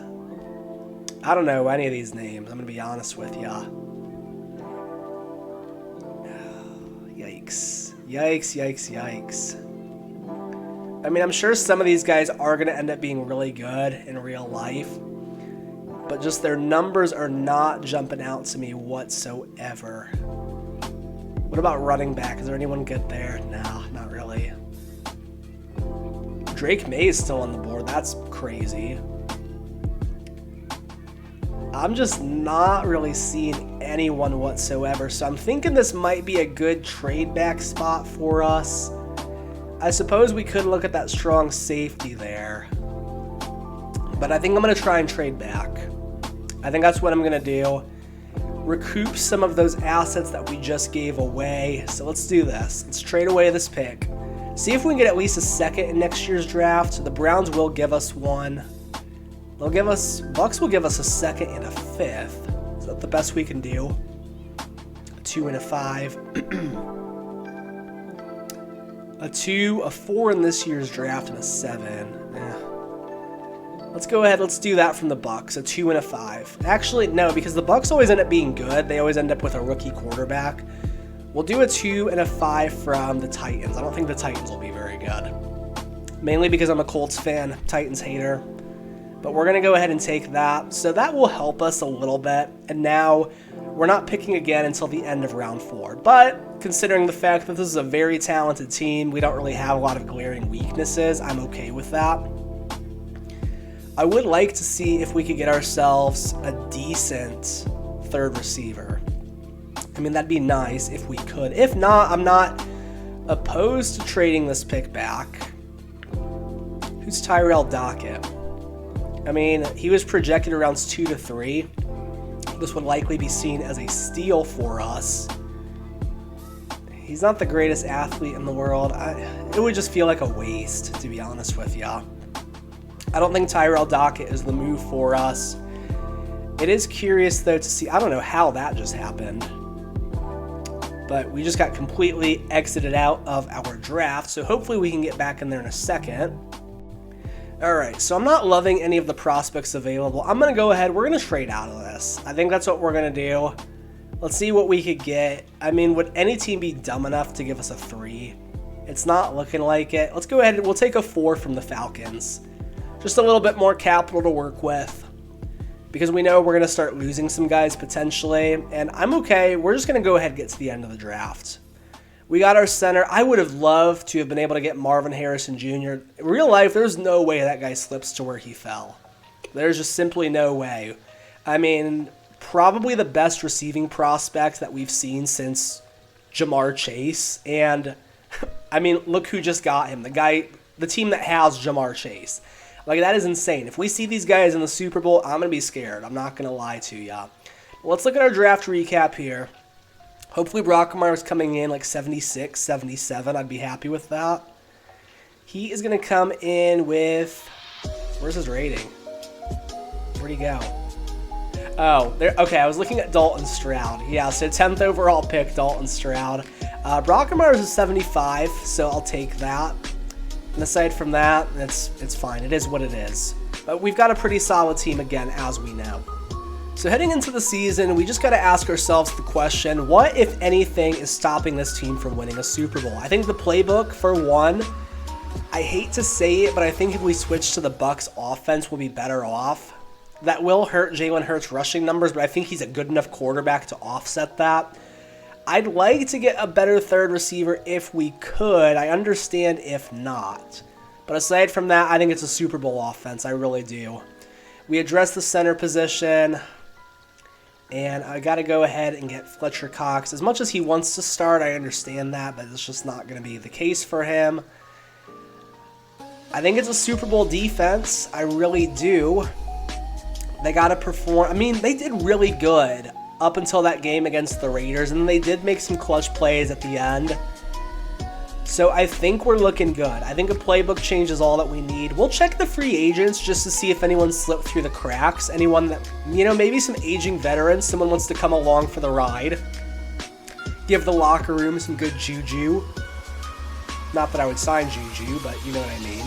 I don't know any of these names, I'm going to be honest with ya. Yikes. Yikes, yikes, yikes. I mean, I'm sure some of these guys are going to end up being really good in real life, but just their numbers are not jumping out to me whatsoever. What about running back? Is there anyone good there? No, not really. Drake May is still on the board. That's crazy. I'm just not really seeing anyone whatsoever, so I'm thinking this might be a good trade back spot for us. I suppose we could look at that strong safety there, but I think I'm going to try and trade back. I think that's what I'm going to do. Recoup some of those assets that we just gave away. So let's do this. Let's trade away this pick. See if we can get at least a second in next year's draft. The Browns will give us one. Bucks will give us a second and a fifth. Is that the best we can do? A 2 and a 5. A 2, a 4 in this year's draft, and a 7. Let's go ahead. Let's do that from the Bucks. A 2 and a 5. Actually, no, because the Bucks always end up being good. They always end up with a rookie quarterback. We'll do a 2 and a 5 from the Titans. I don't think the Titans will be very good. Mainly because I'm a Colts fan, Titans hater. But we're going to go ahead and take that. So that will help us a little bit. And now we're not picking again until the end of round 4. But considering the fact that this is a very talented team, we don't really have a lot of glaring weaknesses, I'm okay with that. I would like to see if we could get ourselves a decent third receiver. I mean, that'd be nice if we could. If not, I'm not opposed to trading this pick back. Who's Tyrell Dockett? I mean, he was projected around 2 to 3. This would likely be seen as a steal for us. He's not the greatest athlete in the world. It would just feel like a waste, to be honest with ya. I don't think Tyrell Dockett is the move for us. It is curious, though, to see. I don't know how that just happened. But we just got completely exited out of our draft, so hopefully we can get back in there in a second. Alright, so I'm not loving any of the prospects available. I'm going to go ahead. We're going to trade out of this. I think that's what we're going to do. Let's see what we could get. I mean, would any team be dumb enough to give us a 3? It's not looking like it. Let's go ahead and we'll take a 4 from the Falcons. Just a little bit more capital to work with, because we know we're going to start losing some guys potentially, and I'm okay. We're just going to go ahead and get to the end of the draft. We got our center. I would have loved to have been able to get Marvin Harrison Jr. In real life, there's no way that guy slips to where he fell. There's just simply no way. I mean, probably the best receiving prospect that we've seen since Jamar Chase, and I mean, look who just got him. The team that has Jamar Chase. Like, that is insane. If we see these guys in the Super Bowl, I'm going to be scared. I'm not going to lie to ya. Let's look at our draft recap here. Hopefully Brockermeyer is coming in like 76, 77. I'd be happy with that. He is going to come in with... Where's his rating? Where'd he go? Oh, there. Okay, I was looking at Dalton Stroud. Yeah, so 10th overall pick, Dalton Stroud. Brockermeyer is a 75, so I'll take that. And aside from that, it's fine. It is what it is. But we've got a pretty solid team again, as we know. So heading into the season, we just got to ask ourselves the question, what, if anything, is stopping this team from winning a Super Bowl? I think the playbook, for one, I hate to say it, but I think if we switch to the Bucs offense, we'll be better off. That will hurt Jalen Hurts' rushing numbers, but I think he's a good enough quarterback to offset that. I'd like to get a better third receiver if we could. I understand if not. But aside from that, I think it's a Super Bowl offense. I really do. We address the center position. And I got to go ahead and get Fletcher Cox. As much as he wants to start, I understand that, but it's just not going to be the case for him. I think it's a Super Bowl defense. I really do. They got to perform. I mean, they did really good up until that game against the Raiders, and they did make some clutch plays at the end. So I think we're looking good. I think a playbook change is all that we need. We'll check the free agents just to see if anyone slipped through the cracks. Anyone that, maybe some aging veterans, someone wants to come along for the ride. Give the locker room some good juju. Not that I would sign juju, but you know what I mean.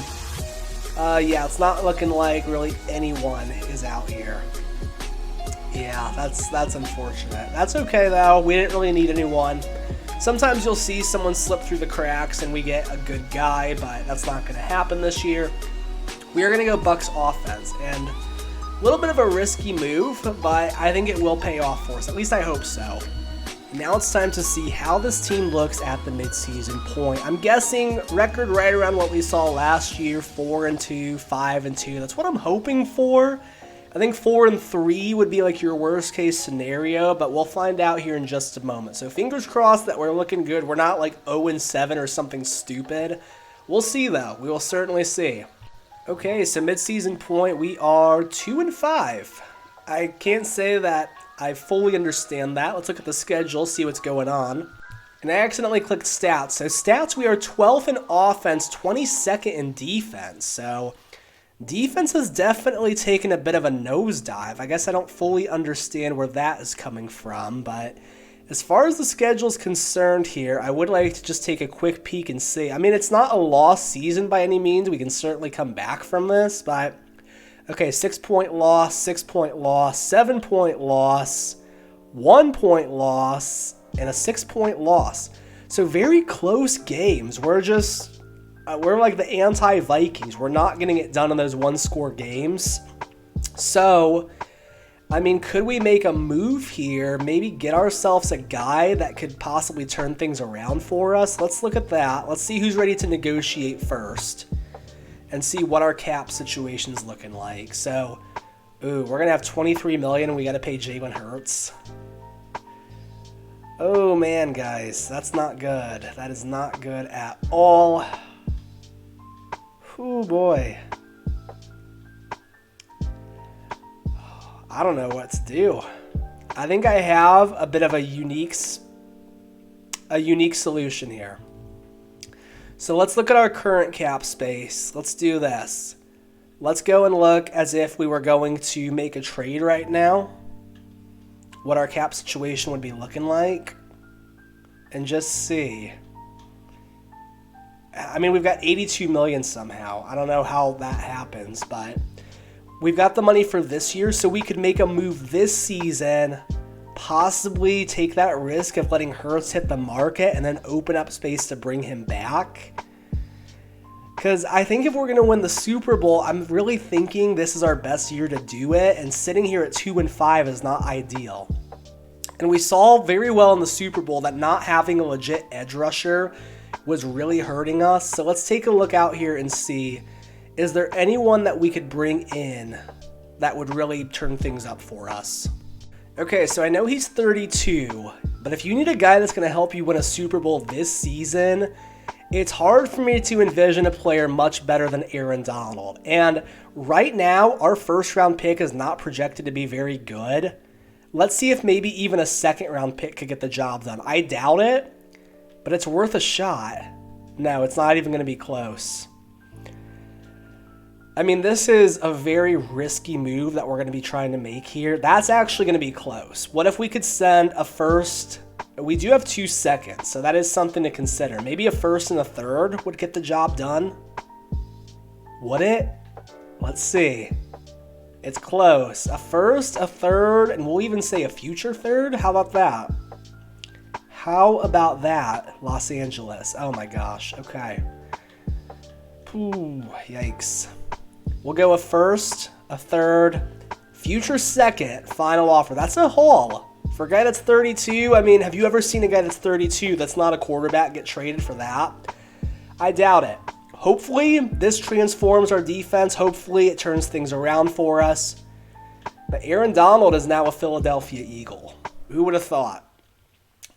Yeah, it's not looking like really anyone is out here. Yeah, that's unfortunate. That's okay, though. We didn't really need anyone. Sometimes you'll see someone slip through the cracks and we get a good guy, but that's not going to happen this year. We are going to go Bucs offense, and a little bit of a risky move, but I think it will pay off for us. At least I hope so. Now it's time to see how this team looks at the midseason point. I'm guessing record right around what we saw last year, 4-2, 5-2. That's what I'm hoping for. I think 4-3 would be like your worst case scenario, but we'll find out here in just a moment. So fingers crossed that we're looking good. We're not like 0-7 or something stupid. We'll see though. We will certainly see. Okay, so midseason point, we are 2-5. I can't say that I fully understand that. Let's look at the schedule, see what's going on. And I accidentally clicked stats. So stats, we are 12th in offense, 22nd in defense. So defense has definitely taken a bit of a nosedive. I guess I don't fully understand where that is coming from, but as far as the schedule is concerned here, I would like to just take a quick peek and see. I mean, it's not a lost season by any means. We can certainly come back from this, but okay, 6-point loss, 6-point loss, 7-point loss, 1-point loss, and a 6-point loss. So very close games. We're like the anti-Vikings. We're not getting it done in those one-score games. So, I mean, could we make a move here? Maybe get ourselves a guy that could possibly turn things around for us? Let's look at that. Let's see who's ready to negotiate first and see what our cap situation's looking like. So, we're going to have $23 million and we got to pay Jalen Hurts. Oh, man, guys. That's not good. That is not good at all. Oh boy. I don't know what to do. I think I have a bit of a unique solution here. So let's look at our current cap space. Let's do this. Let's go and look as if we were going to make a trade right now. What our cap situation would be looking like. And just see. I mean, we've got $82 million somehow. I don't know how that happens, but we've got the money for this year, so we could make a move this season, possibly take that risk of letting Hurts hit the market and then open up space to bring him back. Because I think if we're going to win the Super Bowl, I'm really thinking this is our best year to do it, and sitting here at 2-5 is not ideal. And we saw very well in the Super Bowl that not having a legit edge rusher was really hurting us. So let's take a look out here and see, is there anyone that we could bring in that would really turn things up for us? Okay, so I know he's 32, but if you need a guy that's going to help you win a Super Bowl this season, it's hard for me to envision a player much better than Aaron Donald. And right now, our first round pick is not projected to be very good. Let's see if maybe even a second round pick could get the job done. I doubt it, but it's worth a shot. No, it's not even going to be close. I mean, this is a very risky move that we're going to be trying to make here. That's actually going to be close. What if we could send a first? We do have 2 seconds, so that is something to consider. Maybe a first and a third would get the job done. Would it? Let's see. It's close. A first, a third, and we'll even say a future third. How about that? How about that, Los Angeles? Oh my gosh. Okay. Ooh, yikes. We'll go a first, a third, future second, final offer. That's a haul. For a guy that's 32, I mean, have you ever seen a guy that's 32 that's not a quarterback get traded for that? I doubt it. Hopefully, this transforms our defense. Hopefully, it turns things around for us. But Aaron Donald is now a Philadelphia Eagle. Who would have thought?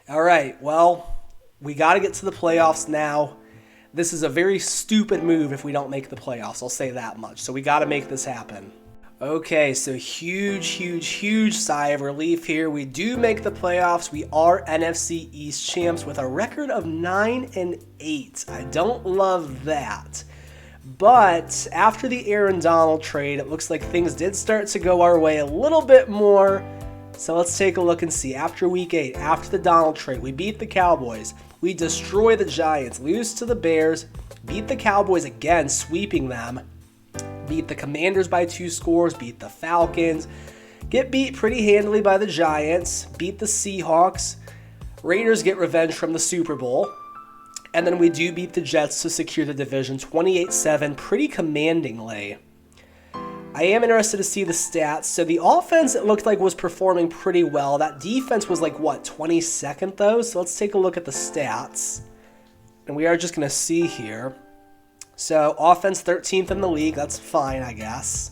All right, well, we got to get to the playoffs now. This is a very stupid move if we don't make the playoffs. I'll say that much. So we got to make this happen. Okay, so huge sigh of relief here. We do make the playoffs. We are NFC East champs with a record of 9-8. I don't love that. But after the Aaron Donald trade, it looks like things did start to go our way a little bit more. So let's take a look and see. After week 8, after the Donald trade, we beat the Cowboys. We destroy the Giants, lose to the Bears, beat the Cowboys again, sweeping them, beat the Commanders by 2 scores, beat the Falcons, get beat pretty handily by the Giants, beat the Seahawks, Raiders get revenge from the Super Bowl, and then we do beat the Jets to secure the division 28-7 pretty commandingly. I am interested to see the stats. So the offense, it looked like, was performing pretty well. That defense was like, what, 22nd though? So let's take a look at the stats. And we are just going to see here. So offense 13th in the league. That's fine, I guess.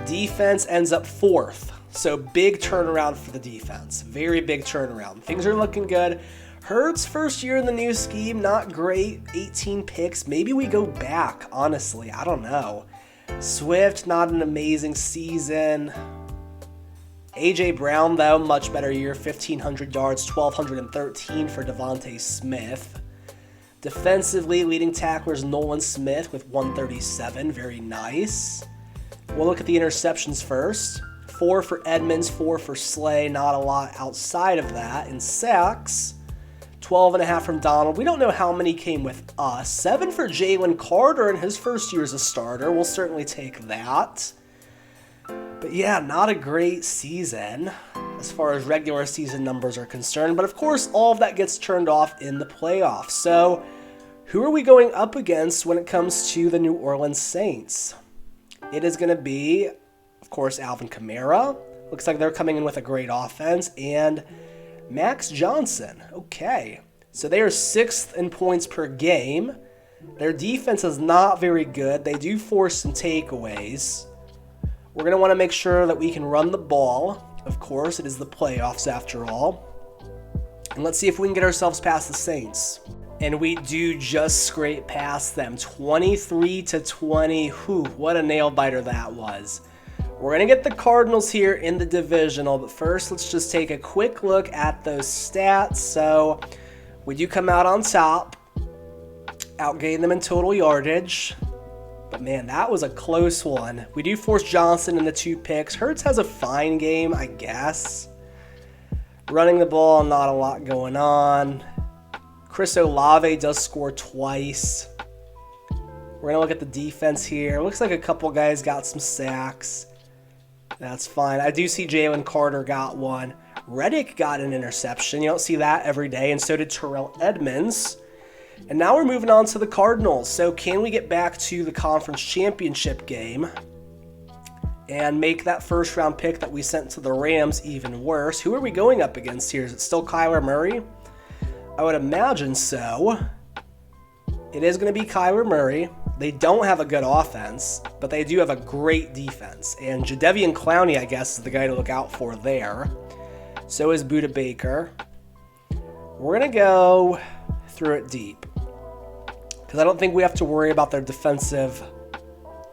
Defense ends up 4th. So big turnaround for the defense. Very big turnaround. Things are looking good. Hurts first year in the new scheme, not great. 18 picks. Maybe we go back, honestly. I don't know. Swift, not an amazing season. A.J. Brown, though, much better year. 1,500 yards, 1,213 for Devontae Smith. Defensively, leading tacklers Nolan Smith with 137. Very nice. We'll look at the interceptions first. 4 for Edmonds, 4 for Slay. Not a lot outside of that. In sacks, 12.5 from Donald. We don't know how many came with us. 7 for Jalen Carter in his first year as a starter. We'll certainly take that. But yeah, not a great season as far as regular season numbers are concerned. But of course, all of that gets turned off in the playoffs. So who are we going up against when it comes to the New Orleans Saints? It is going to be, of course, Alvin Kamara. Looks like they're coming in with a great offense. And Max Johnson. Okay. So they are 6th in points per game. Their defense is not very good. They do force some takeaways. We're going to want to make sure that we can run the ball. Of course, it is the playoffs after all. And let's see if we can get ourselves past the Saints. And we do just scrape past them. 23-20. Whew, what a nail biter that was. We're going to get the Cardinals here in the divisional, but first let's just take a quick look at those stats. So we do come out on top, outgain them in total yardage, but man, that was a close one. We do force Johnson into 2 picks. Hurts has a fine game, I guess. Running the ball, not a lot going on. Chris Olave does score twice. We're going to look at the defense here. Looks like a couple guys got some sacks. That's fine. I do see Jalen Carter got one. Reddick got an interception. You don't see that every day, and so did Terrell Edmonds. And now we're moving on to the Cardinals. So can we get back to the conference championship game and make that first-round pick that we sent to the Rams even worse? Who are we going up against here? Is it still Kyler Murray? I would imagine so. It is going to be Kyler Murray. They don't have a good offense, but they do have a great defense. And Jadeveon Clowney, I guess, is the guy to look out for there. So is Budda Baker. We're going to go through it deep, because I don't think we have to worry about their defensive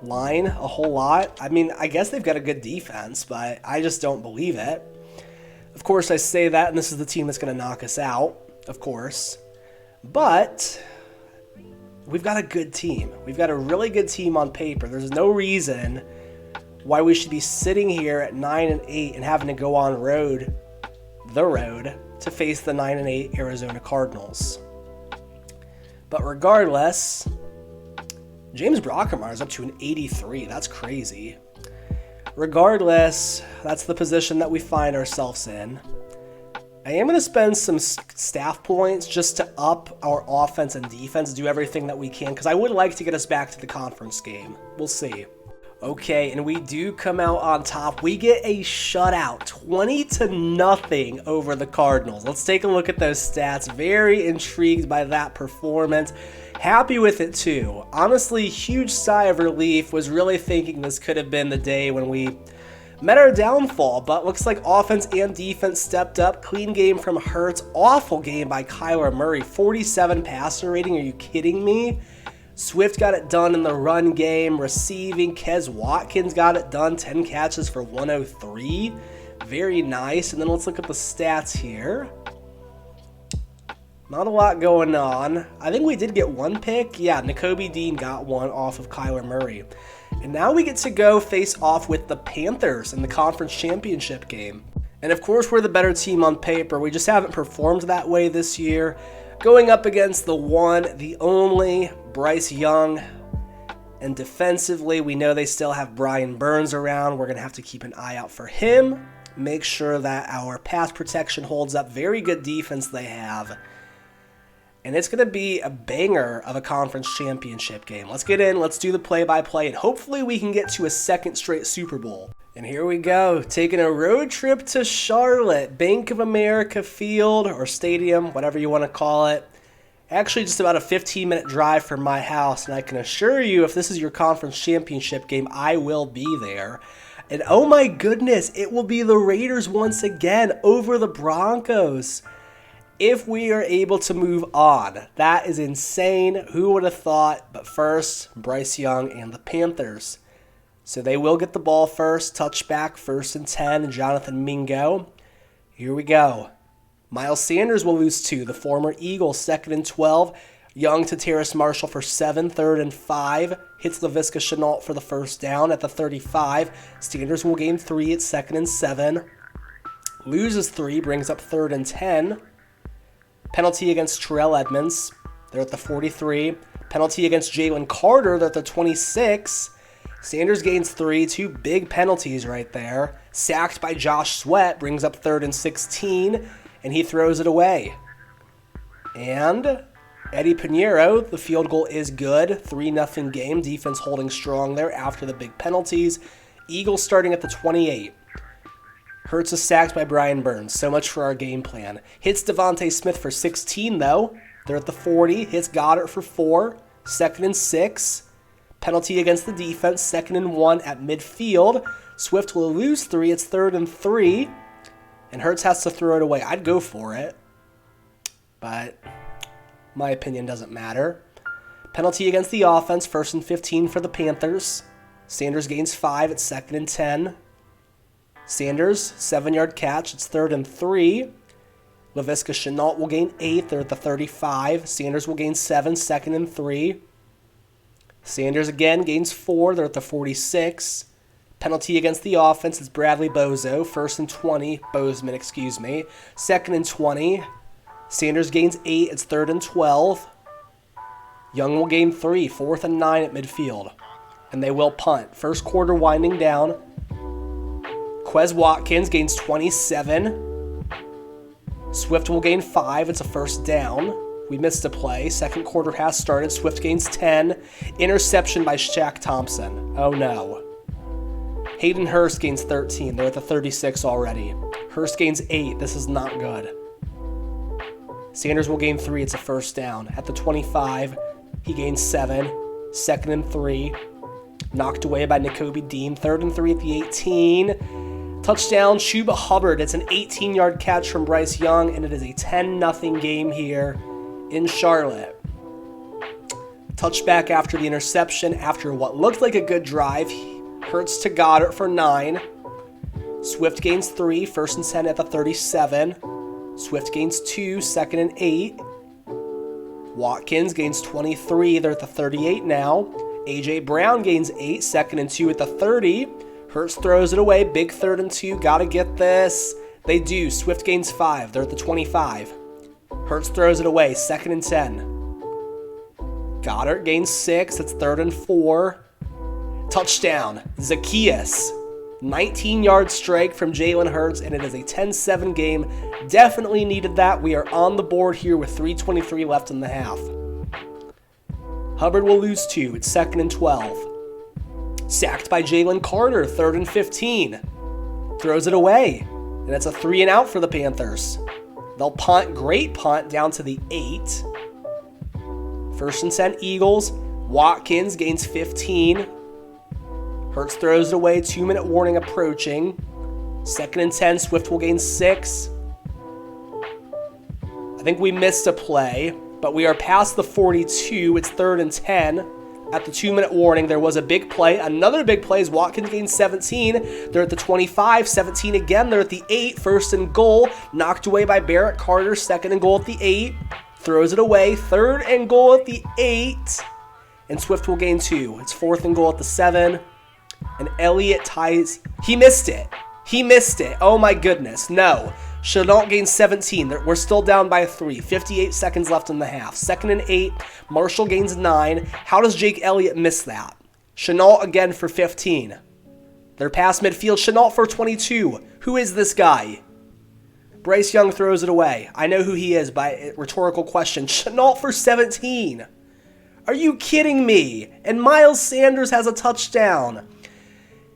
line a whole lot. I mean, I guess they've got a good defense, but I just don't believe it. Of course, I say that, and this is the team that's going to knock us out, of course. But we've got a good team. We've got a really good team on paper. There's no reason why we should be sitting here at 9-8 and having to go on the road to face the 9-8 Arizona Cardinals. But regardless, James Brockermeyer is up to an 83. That's crazy. Regardless, that's the position that we find ourselves in. I am going to spend some staff points just to up our offense and defense, do everything that we can, because I would like to get us back to the conference game. We'll see. Okay, and we do come out on top. We get a shutout, 20-0 over the Cardinals. Let's take a look at those stats. Very intrigued by that performance. Happy with it too. Honestly, huge sigh of relief. Was really thinking this could have been the day when we met our downfall, but looks like offense and defense stepped up. Clean game from Hurts. Awful game by Kyler Murray. 47 passer rating. Are you kidding me? Swift got it done in the run game. Receiving, Kez Watkins got it done. 10 catches for 103. Very nice. And then let's look at the stats here. Not a lot going on. I think we did get one pick. Yeah, Nakobe Dean got one off of Kyler Murray. And now we get to go face off with the Panthers in the conference championship game. And of course, we're the better team on paper. We just haven't performed that way this year. Going up against the one, the only, Bryce Young. And defensively, we know they still have Brian Burns around. We're going to have to keep an eye out for him. Make sure that our pass protection holds up. Very good defense they have. And it's going to be a banger of a conference championship game. Let's get in, let's do the play-by-play, and hopefully we can get to a second straight Super Bowl. And here we go, taking a road trip to Charlotte, Bank of America Field, or Stadium, whatever you want to call it. Actually, just about a 15-minute drive from my house, and I can assure you, if this is your conference championship game, I will be there. And oh my goodness, it will be the Raiders once again over the Broncos. If we are able to move on, that is insane. Who would have thought? But first, Bryce Young and the Panthers. So they will get the ball first. Touchback, 1st and 10, Jonathan Mingo. Here we go. Miles Sanders will lose 2. The former Eagle, 2nd and 12. Young to Terrace Marshall for 7, 3rd and 5. Hits Laviska Shenault for the first down at the 35. Sanders will gain 3 at 2nd and 7. Loses 3, brings up 3rd and 10. Penalty against Terrell Edmonds. They're at the 43. Penalty against Jalen Carter. They're at the 26. Sanders gains 3. 2 big penalties right there. Sacked by Josh Sweat. Brings up 3rd and 16. And he throws it away. And Eddie Pinheiro, the field goal is good. 3-0 game. Defense holding strong there after the big penalties. Eagles starting at the 28. Hurts is sacked by Brian Burns. So much for our game plan. Hits Devontae Smith for 16, though. They're at the 40. Hits Goddard for 4. 2nd and 6. Penalty against the defense. 2nd and 1 at midfield. Swift will lose 3. It's 3rd and 3. And Hurts has to throw it away. I'd go for it. But my opinion doesn't matter. Penalty against the offense. 1st and 15 for the Panthers. Sanders gains 5 at 2nd and 10. Sanders, 7-yard catch. It's 3rd and 3. Laviska Shenault will gain 8. They're at the 35. Sanders will gain 7, 2nd and 3. Sanders again gains 4. They're at the 46. Penalty against the offense is Bradley Bozo. 1st and 20. Bozeman, excuse me. 2nd and 20. Sanders gains 8. It's 3rd and 12. Young will gain 3. 4th and 9 at midfield. And they will punt. First quarter winding down. Quez Watkins gains 27. Swift will gain 5. It's a first down. We missed a play. Second quarter has started. Swift gains 10. Interception by Shaq Thompson. Oh no. Hayden Hurst gains 13. They're at the 36 already. Hurst gains 8. This is not good. Sanders will gain 3. It's a first down. At the 25, he gains 7. 2nd and 3. Knocked away by Nakobe Dean. 3rd and 3 at the 18. Touchdown, Chuba Hubbard. It's an 18-yard catch from Bryce Young, and it is a 10-0 game here in Charlotte. Touchback after the interception, after what looked like a good drive. Hurts to Goddard for 9. Swift gains 3, 1st and 10 at the 37. Swift gains 2, 2nd and 8. Watkins gains 23, they're at the 38 now. A.J. Brown gains 8, 2nd and 2 at the 30. Hurts throws it away, big 3rd and 2, gotta get this. They do, Swift gains 5, they're at the 25. Hurts throws it away, 2nd and 10. Goddard gains 6, it's 3rd and 4. Touchdown, Zacchaeus. 19-yard strike from Jalen Hurts, and it is a 10-7 game. Definitely needed that. We are on the board here with 3:23 left in the half. Hubbard will lose 2. It's 2nd and 12. Sacked by Jalen Carter, 3rd and 15. Throws it away, and it's a 3 and out for the Panthers. They'll punt, great punt, down to the 8. 1st and 10 Eagles. Watkins gains 15. Hurts throws it away, 2-minute warning approaching. 2nd and 10, Swift will gain 6. I think we missed a play, but we are past the 42. It's 3rd and 10. At the 2-minute warning, there was a big play. Another big play is Watkins gains 17. They're at the 25, 17 again. They're at the 8, 1st and goal. Knocked away by Barrett Carter, 2nd and goal at the 8. Throws it away, 3rd and goal at the 8. And Swift will gain 2. It's 4th and goal at the 7. And Elliott ties. He missed it. He missed it. Oh my goodness. No. Chenault gains 17. We're still down by 3. 58 seconds left in the half. 2nd and 8. Marshall gains 9. How does Jake Elliott miss that? Chenault again for 15. They're past midfield. Chenault for 22. Who is this guy? Bryce Young throws it away. I know who he is by rhetorical question. Chenault for 17. Are you kidding me? And Miles Sanders has a touchdown.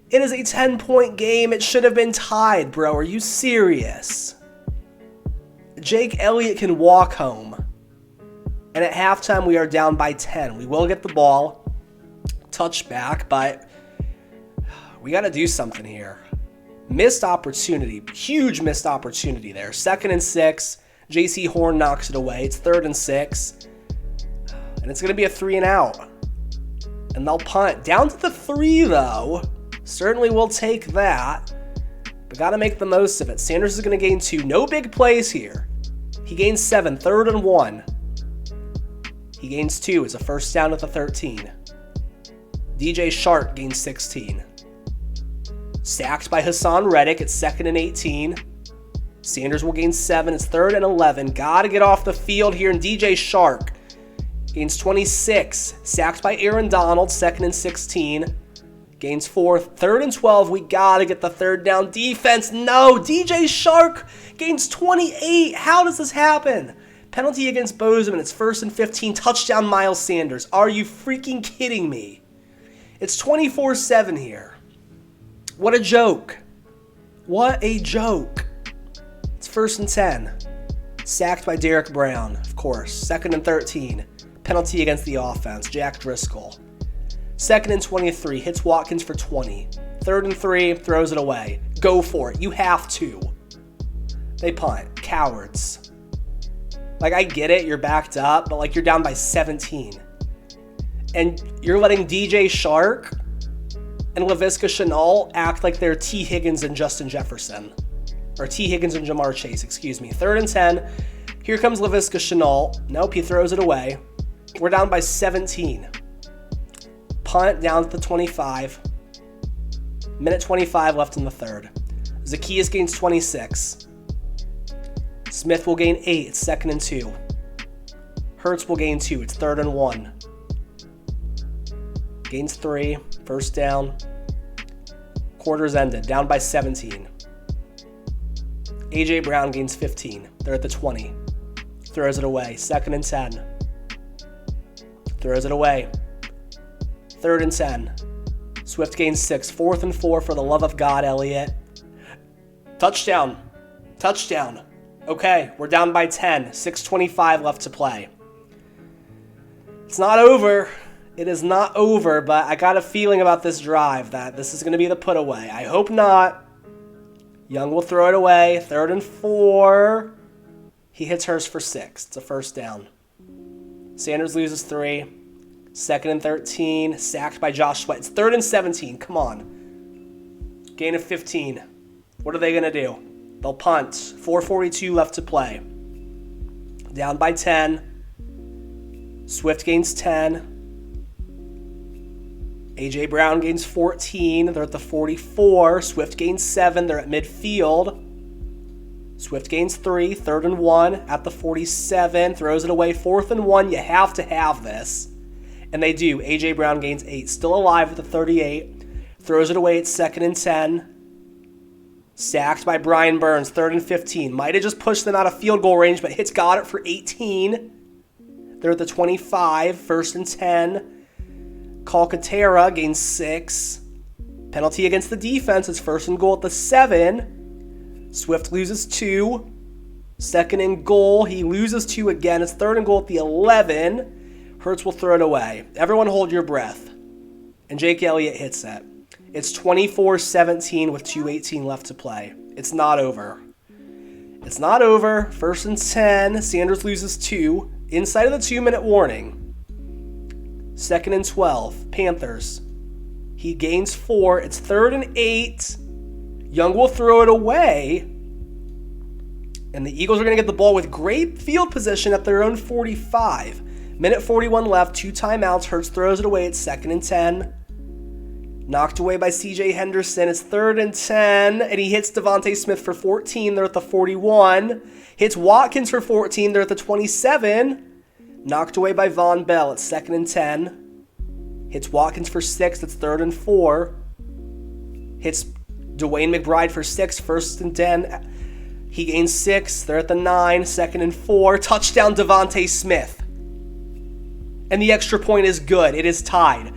It is a 10-point game. It should have been tied, bro. Are you serious? Jake Elliott can walk home. And at halftime, we are down by 10. We will get the ball. Touchback, but we got to do something here. Missed opportunity. Huge missed opportunity there. 2nd and 6. J.C. Horn knocks it away. It's 3rd and 6. And it's going to be a 3 and out. And they'll punt. Down to the 3, though. Certainly will take that, but got to make the most of it. Sanders is going to gain 2. No big plays here. He gains 7, 3rd and 1. He gains 2. It's a 1st down at the 13. DJ Shark gains 16. Sacked by Hassan Reddick at 2nd and 18. Sanders will gain 7. It's 3rd and 11. Got to get off the field here, and DJ Shark gains 26. Sacked by Aaron Donald, 2nd and 16. Gains 4, 3rd and 12. We got to get the 3rd down. Defense, no. DJ Shark gains 28. How does this happen? Penalty against Bozeman. It's 1st and 15. Touchdown, Miles Sanders. Are you freaking kidding me? It's 24-7 here. What a joke. What a joke. It's 1st and 10. Sacked by Derek Brown, of course. 2nd and 13. Penalty against the offense. Jack Driscoll. 2nd and 23, hits Watkins for 20. 3rd and 3, throws it away. Go for it. You have to. They punt. Cowards. Like, I get it. You're backed up, but, like, you're down by 17. And you're letting DJ Shark and Laviska Shenault act like they're T. Higgins and Justin Jefferson. Or T. Higgins and Jamar Chase, excuse me. 3rd and 10. Here comes Laviska Shenault. Nope, he throws it away. We're down by 17. Punt down to the 25. Minute 25 left in the 3rd. Zacchaeus gains 26. Smith will gain 8. It's 2nd and 2. Hurts will gain 2. It's 3rd and 1. Gains 3. 1st down. Quarter's ended. Down by 17. A.J. Brown gains 15. They're at the 20. Throws it away. 2nd and 10. Throws it away. 3rd and 10. Swift gains 6. 4th and 4 for the love of God, Elliott. Touchdown. Touchdown. Okay, we're down by 10. 6:25 left to play. It's not over. It is not over, but I got a feeling about this drive that this is going to be the put away. I hope not. Young will throw it away. 3rd and 4. He hits Hurst for 6. It's a 1st down. Sanders loses 3. 2nd and 13. Sacked by Josh Sweat. It's 3rd and 17. Come on. Gain of 15. What are they going to do? They'll punt. 4:42 left to play. Down by 10. Swift gains 10. A.J. Brown gains 14. They're at the 44. Swift gains 7. They're at midfield. Swift gains 3. 3rd and 1 at the 47. Throws it away. 4th and 1. You have to have this. And they do. A.J. Brown gains 8. Still alive at the 38. Throws it away at 2nd and 10. Sacked by Brian Burns, 3rd and 15. Might have just pushed them out of field goal range, but Hits got it for 18. They're at the 25, 1st and 10. Calcaterra gains 6. Penalty against the defense. It's 1st and goal at the 7. Swift loses 2. 2nd and goal. He loses 2 again. It's 3rd and goal at the 11. Hurts will throw it away. Everyone hold your breath. And Jake Elliott hits it. It's 24-17 with 2:18 left to play. It's not over. It's not over. 1st and 10. Sanders loses 2. Inside of the 2-minute warning. 2nd and 12. Panthers. He gains 4. It's 3rd and 8. Young will throw it away. And the Eagles are going to get the ball with great field position at their own 45. Minute 41 left. 2 timeouts. Hurts throws it away. It's 2nd and 10. Knocked away by C.J. Henderson. It's 3rd and 10, and he hits Devontae Smith for 14. They're at the 41. Hits Watkins for 14. They're at the 27. Knocked away by Von Bell. It's 2nd and 10. Hits Watkins for 6. It's 3rd and 4. Hits Dwayne McBride for 6. 1st and 10. He gains 6. They're at the 9. 2nd and 4. Touchdown Devontae Smith. And the extra point is good. It is tied.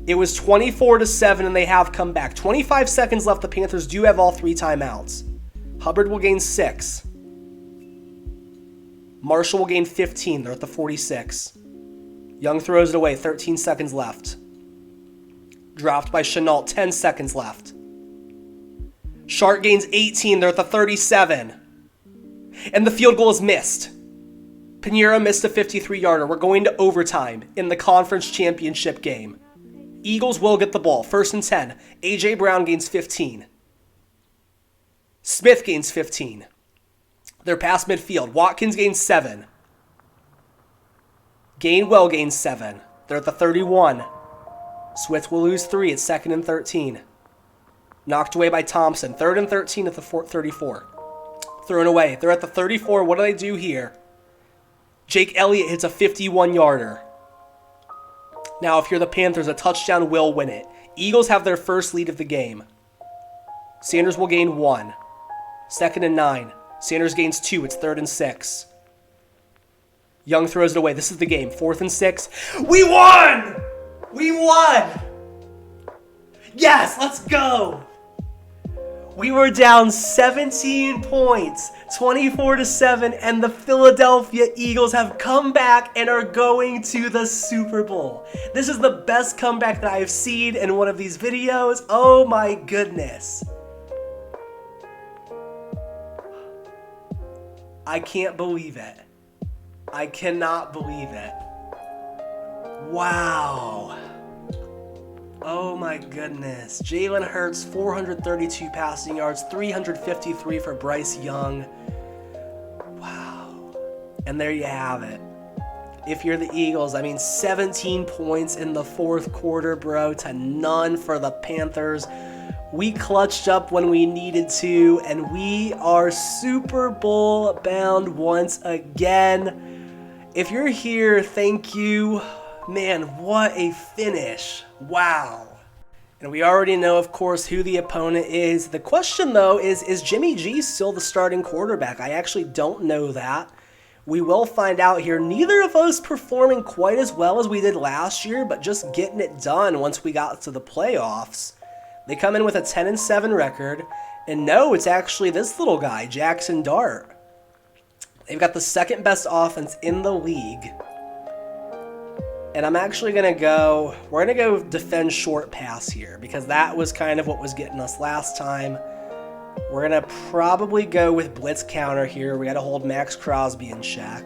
It was 24-7, and they have come back. 25 seconds left. The Panthers do have all 3 timeouts. Hubbard will gain 6. Marshall will gain 15. They're at the 46. Young throws it away. 13 seconds left. Dropped by Chenault. 10 seconds left. Shark gains 18. They're at the 37. And the field goal is missed. Pinheiro missed a 53-yarder. We're going to overtime in the conference championship game. Eagles will get the ball. 1st and 10. A.J. Brown gains 15. Smith gains 15. They're past midfield. Watkins gains 7. Gainwell gains 7. They're at the 31. Swift will lose 3. It's 2nd and 13. Knocked away by Thompson. 3rd and 13 at the 34. Thrown away. They're at the 34. What do they do here? Jake Elliott hits a 51-yarder. Now, if you're the Panthers, a touchdown will win it. Eagles have their first lead of the game. Sanders will gain 1. 2nd and 9. Sanders gains 2. It's 3rd and 6. Young throws it away. This is the game. 4th and 6. We won! We won! Yes, let's go! We were down 17 points, 24-7, and the Philadelphia Eagles have come back and are going to the Super Bowl. This is the best comeback that I have seen in one of these videos. Oh my goodness. I can't believe it. I cannot believe it. Wow. Oh my goodness. Jalen Hurts, 432 passing yards, 353 for Bryce Young. Wow. And there you have it. If you're the Eagles, 17 points in the 4th quarter, bro, to none for the Panthers. We clutched up when we needed to, and we are Super Bowl bound once again. If you're here, thank you. Man, what a finish. Wow. And we already know, of course, who the opponent is. The question, though, is Jimmy G still the starting quarterback? I actually don't know that. We will find out here. Neither of us performing quite as well as we did last year, but just getting it done once we got to the playoffs. They come in with a 10-7 record. And no, it's actually this little guy, Jackson Dart. They've got the 2nd best offense in the league. And I'm actually going to go, we're going to go defend short pass here because that was kind of what was getting us last time. We're going to probably go with blitz counter here. We got to hold Max Crosby in check.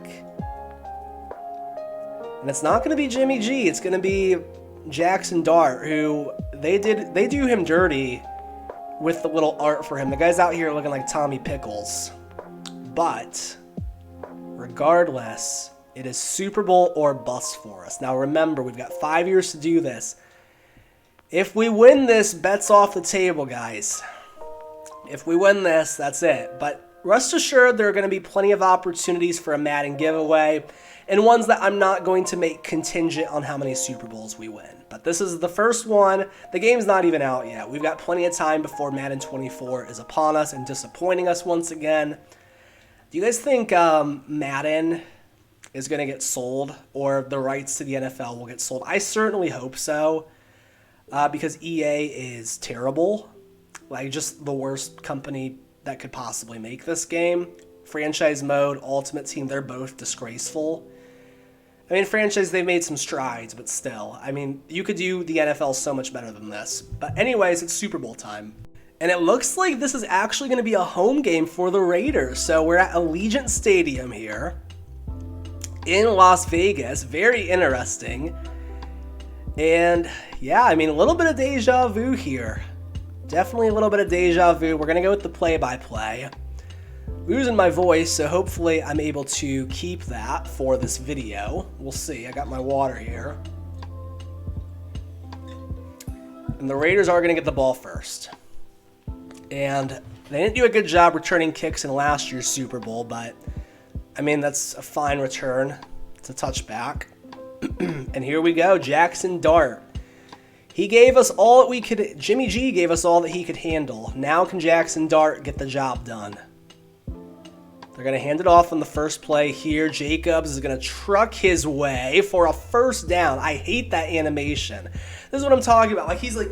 And it's not going to be Jimmy G. It's going to be Jackson Dart, who they do him dirty with the little art for him. The guy's out here looking like Tommy Pickles. But regardless, it is Super Bowl or bust for us. Now remember, we've got 5 years to do this. If we win this, bets off the table, guys. If we win this, that's it. But rest assured there are going to be plenty of opportunities for a Madden giveaway, and ones that I'm not going to make contingent on how many Super Bowls we win. But this is the first one. The game's not even out yet. We've got plenty of time before Madden 24 is upon us and disappointing us once again. Do you guys think Madden is going to get sold, or the rights to the NFL will get sold? I certainly hope so, because EA is terrible. Like, just the worst company that could possibly make this game. Franchise mode, Ultimate Team, they're both disgraceful. I mean, franchise, they've made some strides, but still. I mean, you could do the NFL so much better than this. But anyways, it's Super Bowl time. And it looks like this is actually going to be a home game for the Raiders. So we're at Allegiant Stadium here in Las Vegas. Very interesting. And yeah, I mean, a little bit of deja vu here. Definitely a little bit of deja vu. We're going to go with the play-by-play. Losing my voice, so hopefully I'm able to keep that for this video. We'll see. I got my water here. And the Raiders are going to get the ball first. And they didn't do a good job returning kicks in last year's Super Bowl, but I mean, that's a fine return. It's a touchback. And here we go, Jackson Dart. He gave us all that we could, Jimmy G gave us all that he could handle. Now can Jackson Dart get the job done? They're going to hand it off on the first play here. Jacobs is going to truck his way for a first down. I hate that animation. This is what I'm talking about. Like, he's like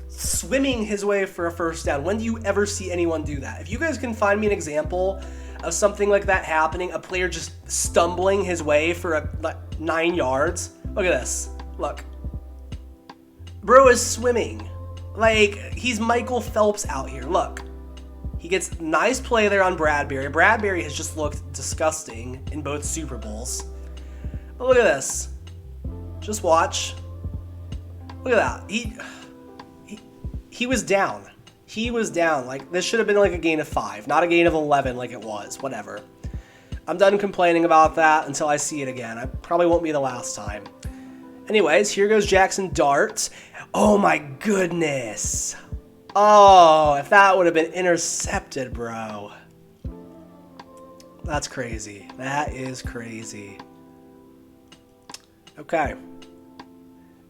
swimming his way for a first down. When do you ever see anyone do that? If you guys can find me an example of something like that happening, a player just stumbling his way for 9 yards. Look at this. Look. Bro is swimming. Like, he's Michael Phelps out here. Look. He gets nice play there on Bradbury. Bradbury has just looked disgusting in both Super Bowls. But look at this. Just watch. Look at that. He was down. He was down. Like, this should have been like a gain of 5, not a gain of 11 like it was. Whatever. I'm done complaining about that until I see it again. I probably won't be the last time. Anyways, here goes Jackson Dart. Oh my goodness. Oh, if that would have been intercepted, bro. That's crazy. That is crazy. Okay.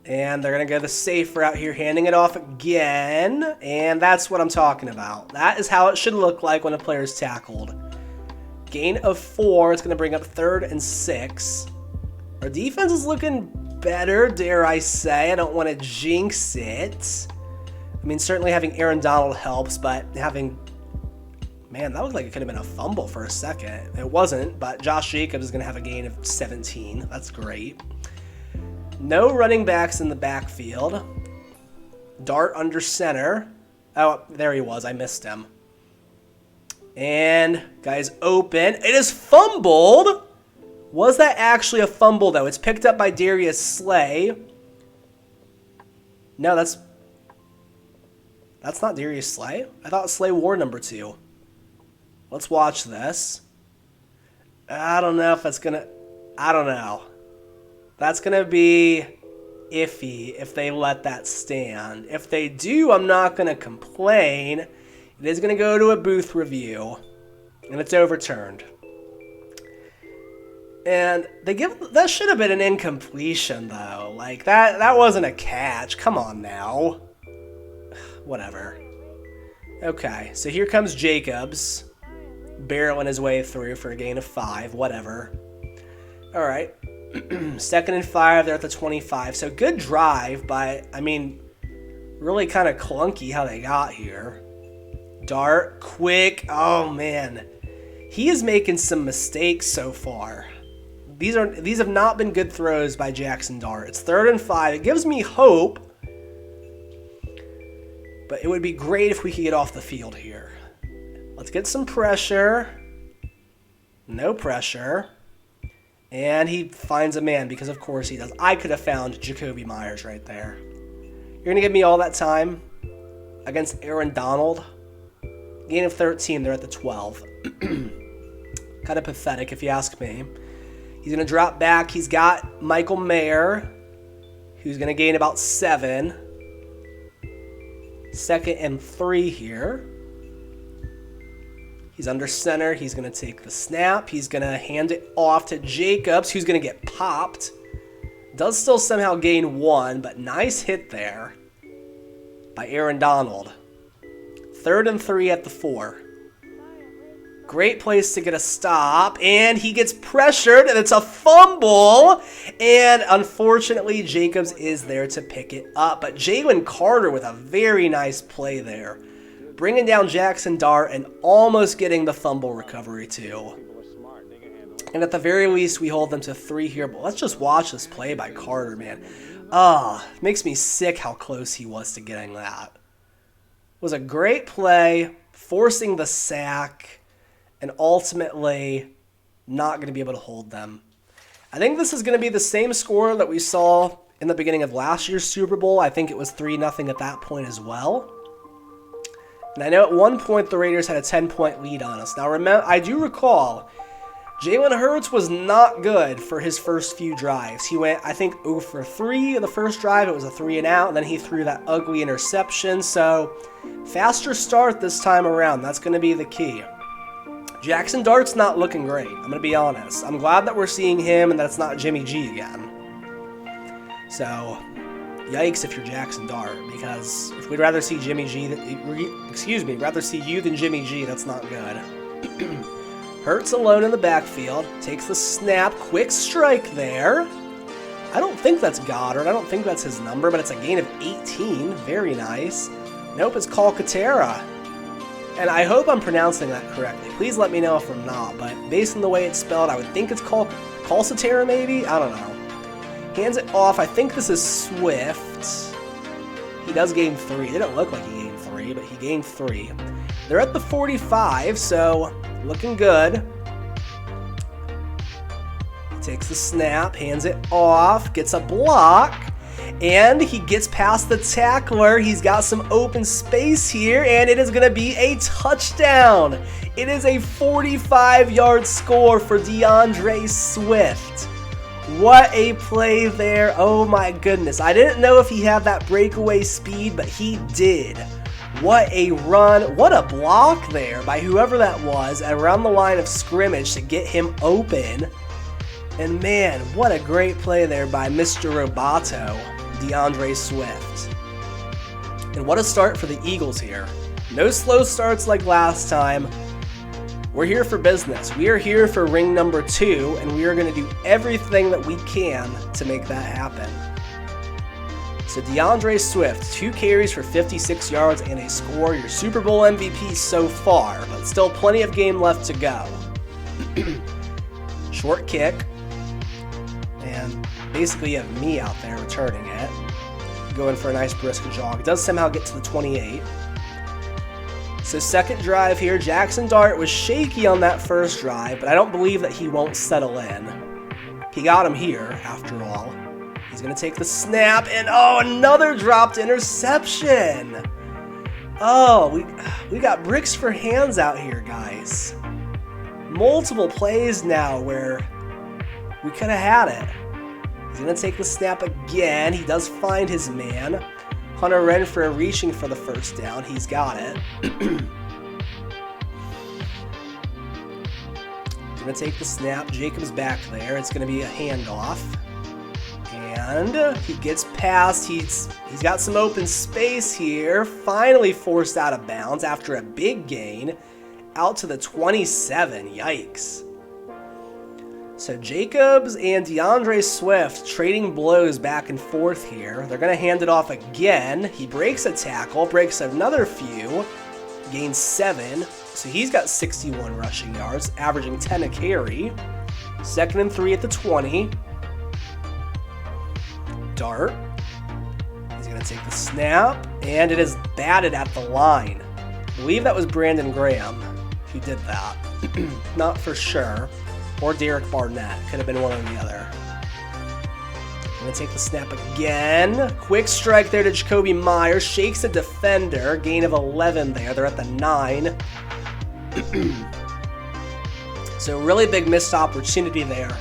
And they're going to go the safe route here, handing it off again. And that's what I'm talking about. That is how it should look like when a player is tackled. Gain of 4. It's going to bring up 3rd and 6. Our defense is looking better, dare I say. I don't want to jinx it. I mean, certainly having Aaron Donald helps, but having... Man, that looked like it could have been a fumble for a second. It wasn't, but Josh Jacobs is going to have a gain of 17. That's great. No running backs in the backfield. Dart under center. Oh, there he was. I missed him. And guys open. It is fumbled. Was that actually a fumble, though? It's picked up by Darius Slay. No, that's not Darius Slay. I thought Slay wore number 2. Let's watch this. I don't know if that's going to... I don't know. That's going to be iffy if they let that stand. If they do, I'm not going to complain. It is going to go to a booth review. And it's overturned. And they give... That should have been an incompletion, though. Like, that wasn't a catch. Come on now. Whatever. Okay, so here comes Jacobs. Barreling his way through for a gain of 5. Whatever. All right. 2nd and 5. They're at the 25. So good drive, but, I mean, really kind of clunky how they got here. Dart, quick. Oh, man. He is making some mistakes so far. These have not been good throws by Jackson Dart. It's 3rd and 5. It gives me hope. But it would be great if we could get off the field here. Let's get some pressure. No pressure. And he finds a man, because of course he does. I could have found Jacoby Myers right there. You're going to give me all that time against Aaron Donald? Gain of 13, they're at the 12. Kind of pathetic if you ask me. He's going to drop back. He's got Michael Mayer, who's going to gain about 7. 2nd and 3 here. He's under center. He's going to take the snap. He's going to hand it off to Jacobs, who's going to get popped. Does still somehow gain 1, but nice hit there by Aaron Donald. 3rd and 3 at the 4. Great place to get a stop, and he gets pressured, and it's a fumble, and unfortunately, Jacobs is there to pick it up, but Jalen Carter with a very nice play there, bringing down Jackson Dart and almost getting the fumble recovery too. And at the very least, we hold them to 3 here, but let's just watch this play by Carter, man. Makes me sick how close he was to getting that. It was a great play, forcing the sack, and ultimately not going to be able to hold them. I think this is going to be the same score that we saw in the beginning of last year's Super Bowl. I think it was 3-0 at that point as well. And I know at one point the Raiders had a 10-point lead on us. Now, I do recall Jalen Hurts was not good for his first few drives. He went, I think, 0 for 3 in the first drive. It was a 3 and out, and then he threw that ugly interception. So, faster start this time around. That's going to be the key. Jackson Dart's not looking great, I'm going to be honest. I'm glad that we're seeing him and that it's not Jimmy G again. So, yikes if you're Jackson Dart, because if we'd rather see Jimmy G, rather see you than Jimmy G, that's not good. Hurts alone in the backfield, takes the snap, quick strike there. I don't think that's Goddard, I don't think that's his number, but it's a gain of 18, very nice. Nope, it's Calcaterra. And I hope I'm pronouncing that correctly. Please let me know if I'm not, but based on the way it's spelled, I would think it's Calcaterra maybe? I don't know. Hands it off. I think this is Swift. He does gain 3. It didn't look like he gained 3, but he gained 3. They're at the 45, so looking good. Takes the snap, hands it off, gets a block. And he gets past the tackler. He's got some open space here, and it is going to be a touchdown. It is a 45-yard score for DeAndre Swift. What a play there. Oh my goodness. I didn't know if he had that breakaway speed, but he did. What a run. What a block there by whoever that was around the line of scrimmage to get him open. And man, what a great play there by Mr. Roboto, DeAndre Swift. And what a start for the Eagles here. No slow starts like last time. We're here for business. We are here for ring number 2, and we are going to do everything that we can to make that happen. So DeAndre Swift, 2 carries for 56 yards and a score. Your Super Bowl MVP so far, but still plenty of game left to go. Short kick. And basically you have me out there returning it. Going for a nice brisk jog. It does somehow get to the 28. So second drive here. Jackson Dart was shaky on that first drive, but I don't believe that he won't settle in. He got him here, after all. He's going to take the snap, and another dropped interception. We got bricks for hands out here, guys. Multiple plays now where we could have had it. He's going to take the snap again. He does find his man. Hunter Renfrow reaching for the first down. He's got it. Going to take the snap. Jacobs back there. It's going to be a handoff. And he gets past. He's got some open space here. Finally forced out of bounds after a big gain. Out to the 27. Yikes. So Jacobs and DeAndre Swift trading blows back and forth here. They're going to hand it off again. He breaks a tackle, breaks another few, gains 7. So he's got 61 rushing yards, averaging 10 a carry. 2nd and 3 at the 20. Dart. He's going to take the snap, and it is batted at the line. I believe that was Brandon Graham who did that. Not for sure. Or Derek Barnett. Could have been one or the other. Going to take the snap again. Quick strike there to Jacoby Myers. Shakes a defender. Gain of 11 there. They're at the 9. So really big missed opportunity there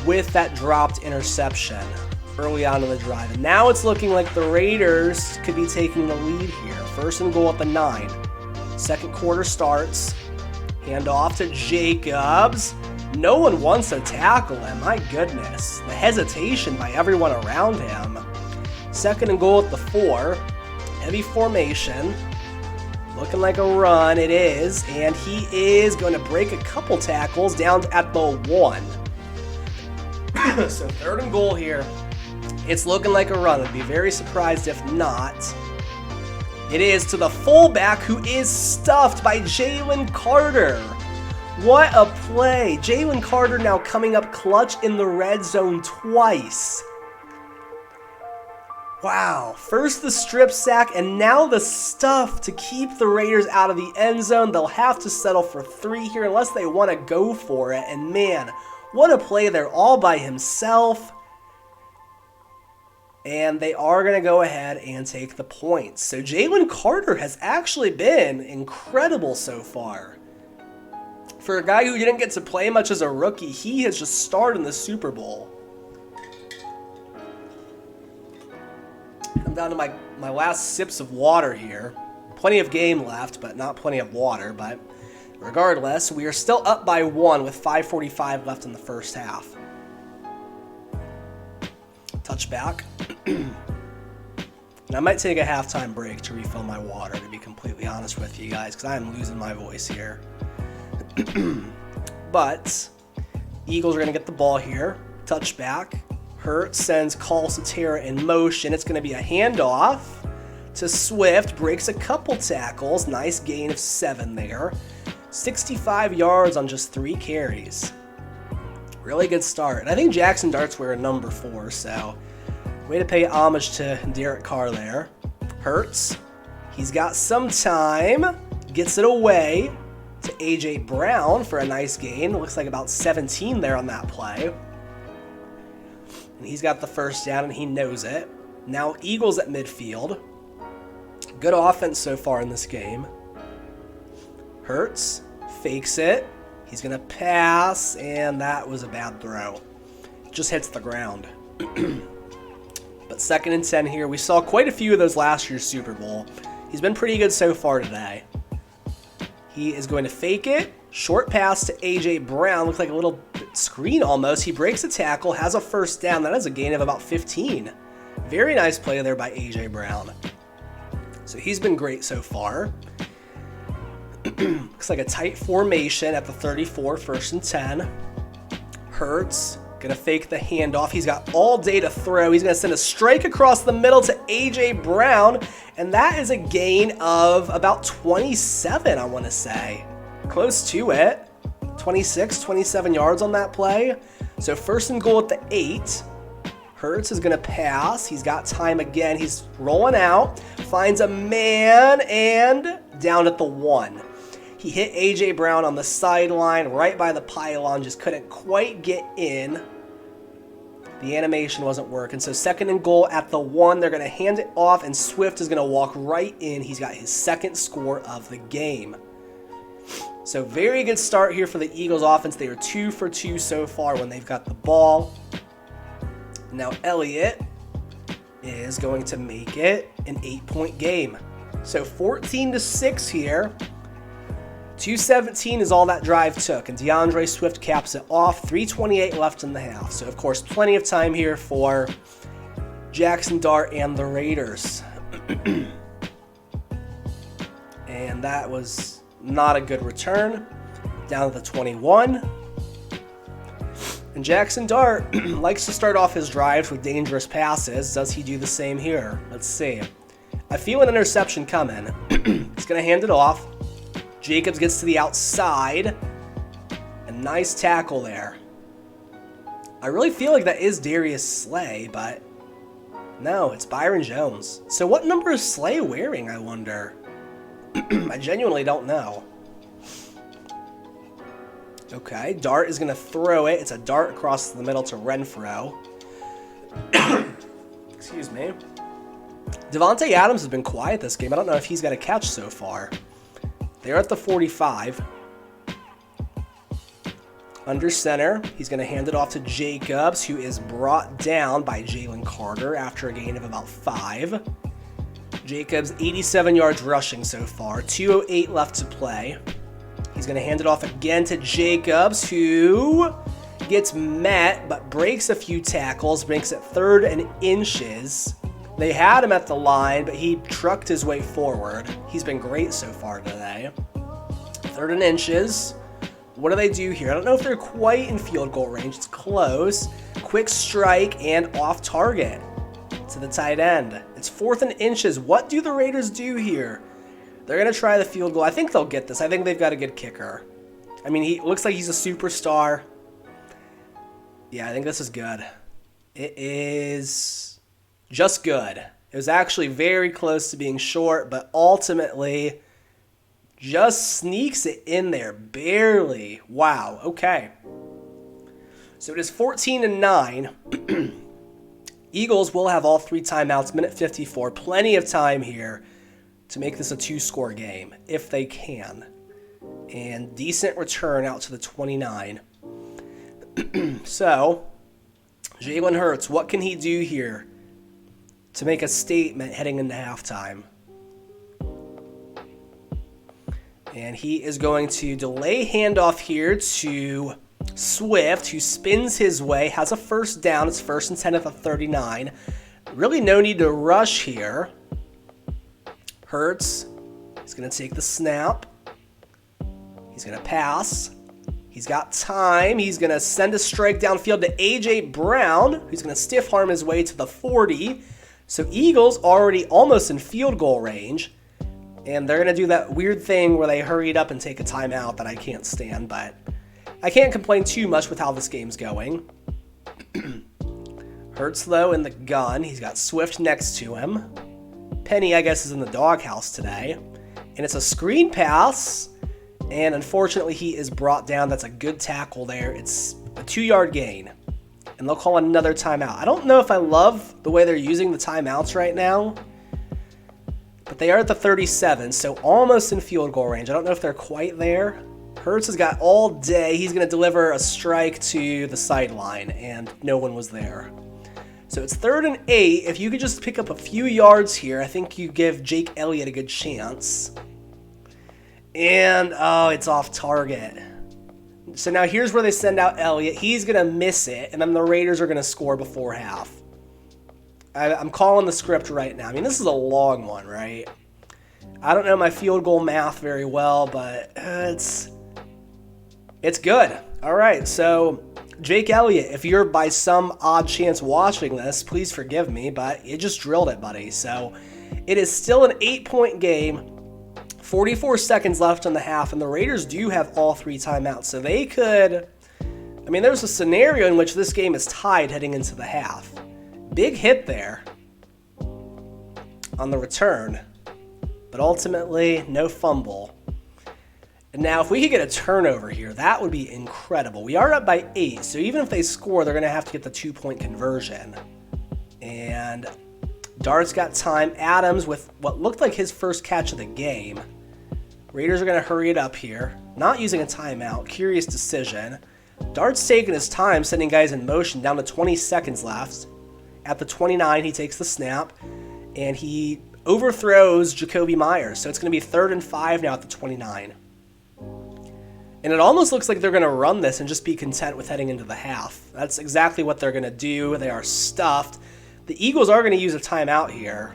with that dropped interception early on in the drive. And now it's looking like the Raiders could be taking the lead here. 1st and goal at the 9. Second quarter starts. Hand off to Jacobs. No one wants to tackle him. My goodness. The hesitation by everyone around him. 2nd and goal at the 4. Heavy formation. Looking like a run. It is. And he is going to break a couple tackles down at the 1. So 3rd and goal here. It's looking like a run. I'd be very surprised if not. It is to the fullback who is stuffed by Jalen Carter. What a play. Jalen Carter now coming up clutch in the red zone twice. Wow. First the strip sack and now the stuff to keep the Raiders out of the end zone. They'll have to settle for 3 here unless they want to go for it. And man, what a play there all by himself. And they are going to go ahead and take the points. So Jalen Carter has actually been incredible so far. For a guy who didn't get to play much as a rookie, he has just starred in the Super Bowl. I'm down to my last sips of water here. Plenty of game left, but not plenty of water. But regardless, we are still up by 1 with 5:45 left in the first half. Touchback. And I might take a halftime break to refill my water, to be completely honest with you guys, because I am losing my voice here. But Eagles are going to get the ball here. Touchback. Hurts sends Calcaterra in motion. It's going to be a handoff to Swift. Breaks a couple tackles. Nice gain of 7 there. 65 yards on just 3 carries. Really good start. And I think Jackson Dart's wearing number 4, so way to pay homage to Derek Carr there. Hurts. He's got some time. Gets it away to A.J. Brown for a nice gain. Looks like about 17 there on that play. And he's got the first down, and he knows it. Now Eagles at midfield. Good offense so far in this game. Hurts. Fakes it. He's going to pass, and that was a bad throw. Just hits the ground. But 2nd and 10 here. We saw quite a few of those last year's Super Bowl. He's been pretty good so far today. He is going to fake it. Short pass to A.J. Brown. Looks like a little screen almost. He breaks a tackle, has a first down. That is a gain of about 15. Very nice play there by A.J. Brown. So he's been great so far. Looks like a tight formation at the 34, 1st and 10. Hurts. Going to fake the handoff. He's got all day to throw. He's going to send a strike across the middle to A.J. Brown. And that is a gain of about 27, I want to say. Close to it. 26, 27 yards on that play. So 1st and goal at the 8. Hurts is going to pass. He's got time again. He's rolling out. Finds a man and down at the 1. He hit A.J. Brown on the sideline right by the pylon. Just couldn't quite get in. The animation wasn't working. So 2nd and goal at the 1. They're going to hand it off, and Swift is going to walk right in. He's got his 2nd score of the game. So very good start here for the Eagles offense. They are 2 for 2 so far when they've got the ball. Now Elliott is going to make it an 8-point game. So 14-6 here. 2:17 is all that drive took, and DeAndre Swift caps it off. 3:28 left in the half. So, of course, plenty of time here for Jackson Dart and the Raiders. And that was not a good return. Down to the 21. And Jackson Dart likes to start off his drives with dangerous passes. Does he do the same here? Let's see. I feel an interception coming. He's going to hand it off. Jacobs gets to the outside. A nice tackle there. I really feel like that is Darius Slay, but no, it's Byron Jones. So what number is Slay wearing, I wonder? I genuinely don't know. Okay, Dart is going to throw it. It's a dart across the middle to Renfro. Excuse me. Devontae Adams has been quiet this game. I don't know if he's got a catch so far. They're at the 45. Under center, he's going to hand it off to Jacobs, who is brought down by Jalen Carter after a gain of about 5. Jacobs, 87 yards rushing so far. 2:08 left to play. He's going to hand it off again to Jacobs, who gets met but breaks a few tackles, makes it 3rd and inches. They had him at the line, but he trucked his way forward. He's been great so far today. 3rd and inches. What do they do here? I don't know if they're quite in field goal range. It's close. Quick strike and off target to the tight end. It's 4th and inches. What do the Raiders do here? They're going to try the field goal. I think they'll get this. I think they've got a good kicker. I mean, he looks like he's a superstar. Yeah, I think this is good. It is just good. It was actually very close to being short, but ultimately just sneaks it in there, barely. Wow, okay. So it is 14-9. Eagles will have all 3 timeouts, minute 54. Plenty of time here to make this a 2-score game, if they can. And decent return out to the 29. So, Jalen Hurts, what can he do here to make a statement heading into halftime? And he is going to delay handoff here to Swift, who spins his way, has a first down. It's 1st and 10 at the 39. Really no need to rush here. Hurts, he's going to take the snap. He's going to pass. He's got time. He's going to send a strike downfield to A.J. Brown, who's going to stiff arm his way to the 40. So Eagles already almost in field goal range. And they're going to do that weird thing where they hurried up and take a timeout that I can't stand. But I can't complain too much with how this game's going. Hurts, though, in the gun. He's got Swift next to him. Penny, I guess, is in the doghouse today. And it's a screen pass. And unfortunately, he is brought down. That's a good tackle there. It's a 2-yard gain. And they'll call another timeout. I don't know if I love the way they're using the timeouts right now. But they are at the 37, so almost in field goal range. I don't know if they're quite there. Hurts has got all day. He's going to deliver a strike to the sideline, and no one was there. So it's 3rd and 8. If you could just pick up a few yards here, I think you give Jake Elliott a good chance. And, oh, it's off target. So now here's where they send out Elliott. He's going to miss it, and then the Raiders are going to score before half. I'm calling the script right now. I mean, this is a long one, right? I don't know my field goal math very well, but it's good. All right, so Jake Elliott, if you're by some odd chance watching this, please forgive me, but you just drilled it, buddy. So it is still an 8-point game. 44 seconds left in the half, and the Raiders do have all 3 timeouts, so they could... I mean, there's a scenario in which this game is tied heading into the half. Big hit there on the return, but ultimately no fumble. And now if we could get a turnover here, that would be incredible. We are up by 8, so even if they score, they're going to have to get the 2-point conversion. And Dart's got time. Adams with what looked like his first catch of the game. Raiders are going to hurry it up here. Not using a timeout. Curious decision. Dart's taking his time, sending guys in motion down to 20 seconds left. At the 29, he takes the snap, and he overthrows Jacoby Myers. So it's going to be 3rd and 5 now at the 29. And it almost looks like they're going to run this and just be content with heading into the half. That's exactly what they're going to do. They are stuffed. The Eagles are going to use a timeout here.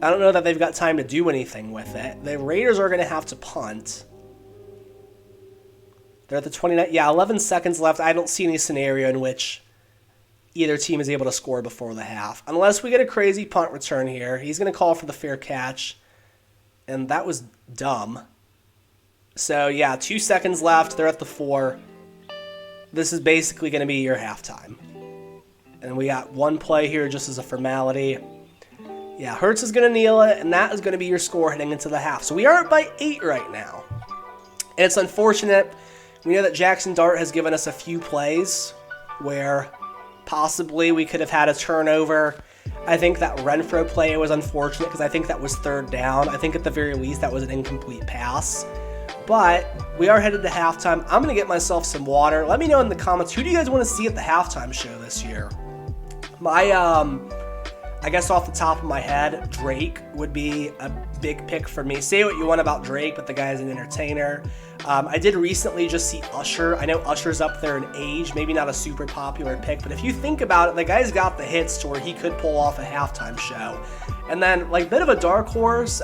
I don't know that they've got time to do anything with it. The Raiders are going to have to punt. They're at the 29. Yeah, 11 seconds left. I don't see any scenario in which either team is able to score before the half. Unless we get a crazy punt return here. He's going to call for the fair catch. And that was dumb. So, yeah, 2 seconds left. They're at the 4. This is basically going to be your halftime. And we got one play here just as a formality. Yeah, Hurts is going to kneel it, and that is going to be your score heading into the half. So we are up by 8 right now. And it's unfortunate. We know that Jackson Dart has given us a few plays where possibly we could have had a turnover. I think that Renfro play was unfortunate because I think that was 3rd down. I think at the very least that was an incomplete pass. But we are headed to halftime. I'm going to get myself some water. Let me know in the comments, who do you guys want to see at the halftime show this year? I guess off the top of my head, Drake would be a big pick for me. Say what you want about Drake, but the guy is an entertainer. I did recently just see Usher. I know Usher's up there in age, maybe not a super popular pick, but if you think about it, the guy's got the hits to where he could pull off a halftime show. And then, like, bit of a dark horse,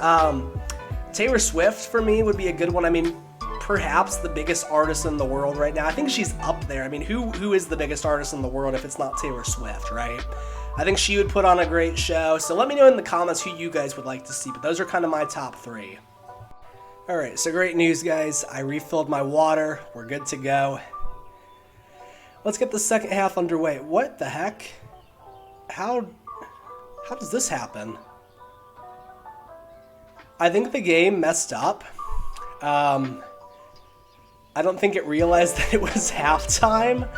Taylor Swift for me would be a good one. I mean, perhaps the biggest artist in the world right now. I think she's up there. I mean, who is the biggest artist in the world if it's not Taylor Swift, right? I think she would put on a great show. So let me know in the comments who you guys would like to see. But those are kind of my top 3. All right, so great news, guys. I refilled my water. We're good to go. Let's get the second half underway. What the heck? How does this happen? I think the game messed up. I don't think it realized that it was halftime.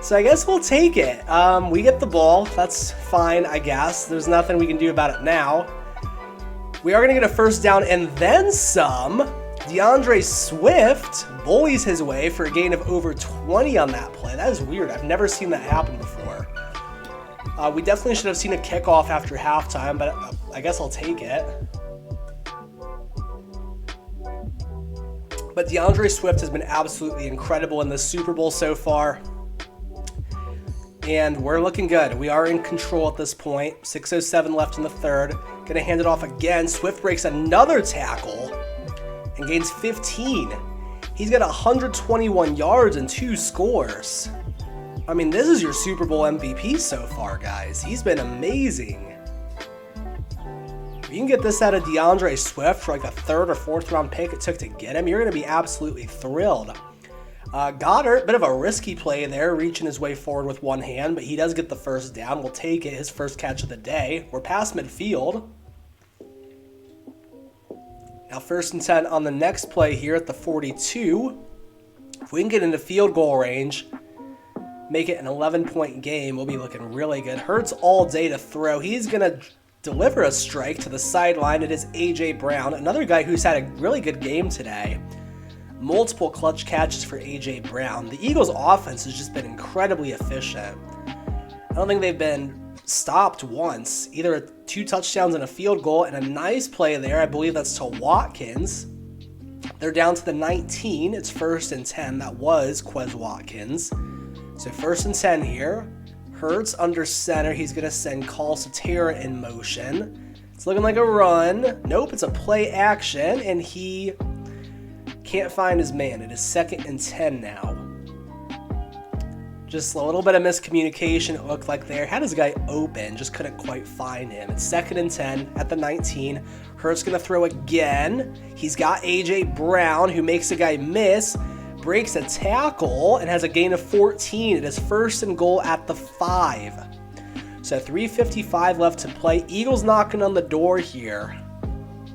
So I guess we'll take it. We get the ball. That's fine, I guess. There's nothing we can do about it now. We are going to get a first down and then some. DeAndre Swift bullies his way for a gain of over 20 on that play. That is weird. I've never seen that happen before. We definitely should have seen a kickoff after halftime, but I guess I'll take it. But DeAndre Swift has been absolutely incredible in this Super Bowl so far. And we're looking good. We are in control at this point. 6:07 left in the third. Gonna hand it off again. Swift breaks another tackle and gains 15. He's got 121 yards and 2 scores. I mean, this is your Super Bowl MVP so far, guys. He's been amazing. If you can get this out of DeAndre Swift for like a 3rd or 4th round pick it took to get him, you're gonna be absolutely thrilled. Goddard, bit of a risky play there, reaching his way forward with one hand, but he does get the first down. We'll take it, his first catch of the day. We're past midfield. Now 1st and 10 on the next play here at the 42. If we can get into field goal range, make it an 11-point game, we'll be looking really good. Hurts all day to throw. He's going to deliver a strike to the sideline. It is A.J. Brown, another guy who's had a really good game today. Multiple clutch catches for A.J. Brown. The Eagles' offense has just been incredibly efficient. I don't think they've been stopped once. Either 2 touchdowns and a field goal, and a nice play there. I believe that's to Watkins. They're down to the 19. It's 1st and 10. That was Quez Watkins. So 1st and 10 here. Hurts under center. He's going to send Call Satera in motion. It's looking like a run. Nope, it's a play action, and he can't find his man. It is 2nd and 10 now. Just a little bit of miscommunication, it looked like there. Had his guy open, just couldn't quite find him. It's 2nd and 10 at the 19. Hurts going to throw again. He's got A.J. Brown, who makes a guy miss, breaks a tackle, and has a gain of 14. It is 1st and goal at the 5. So 3:55 left to play. Eagles knocking on the door here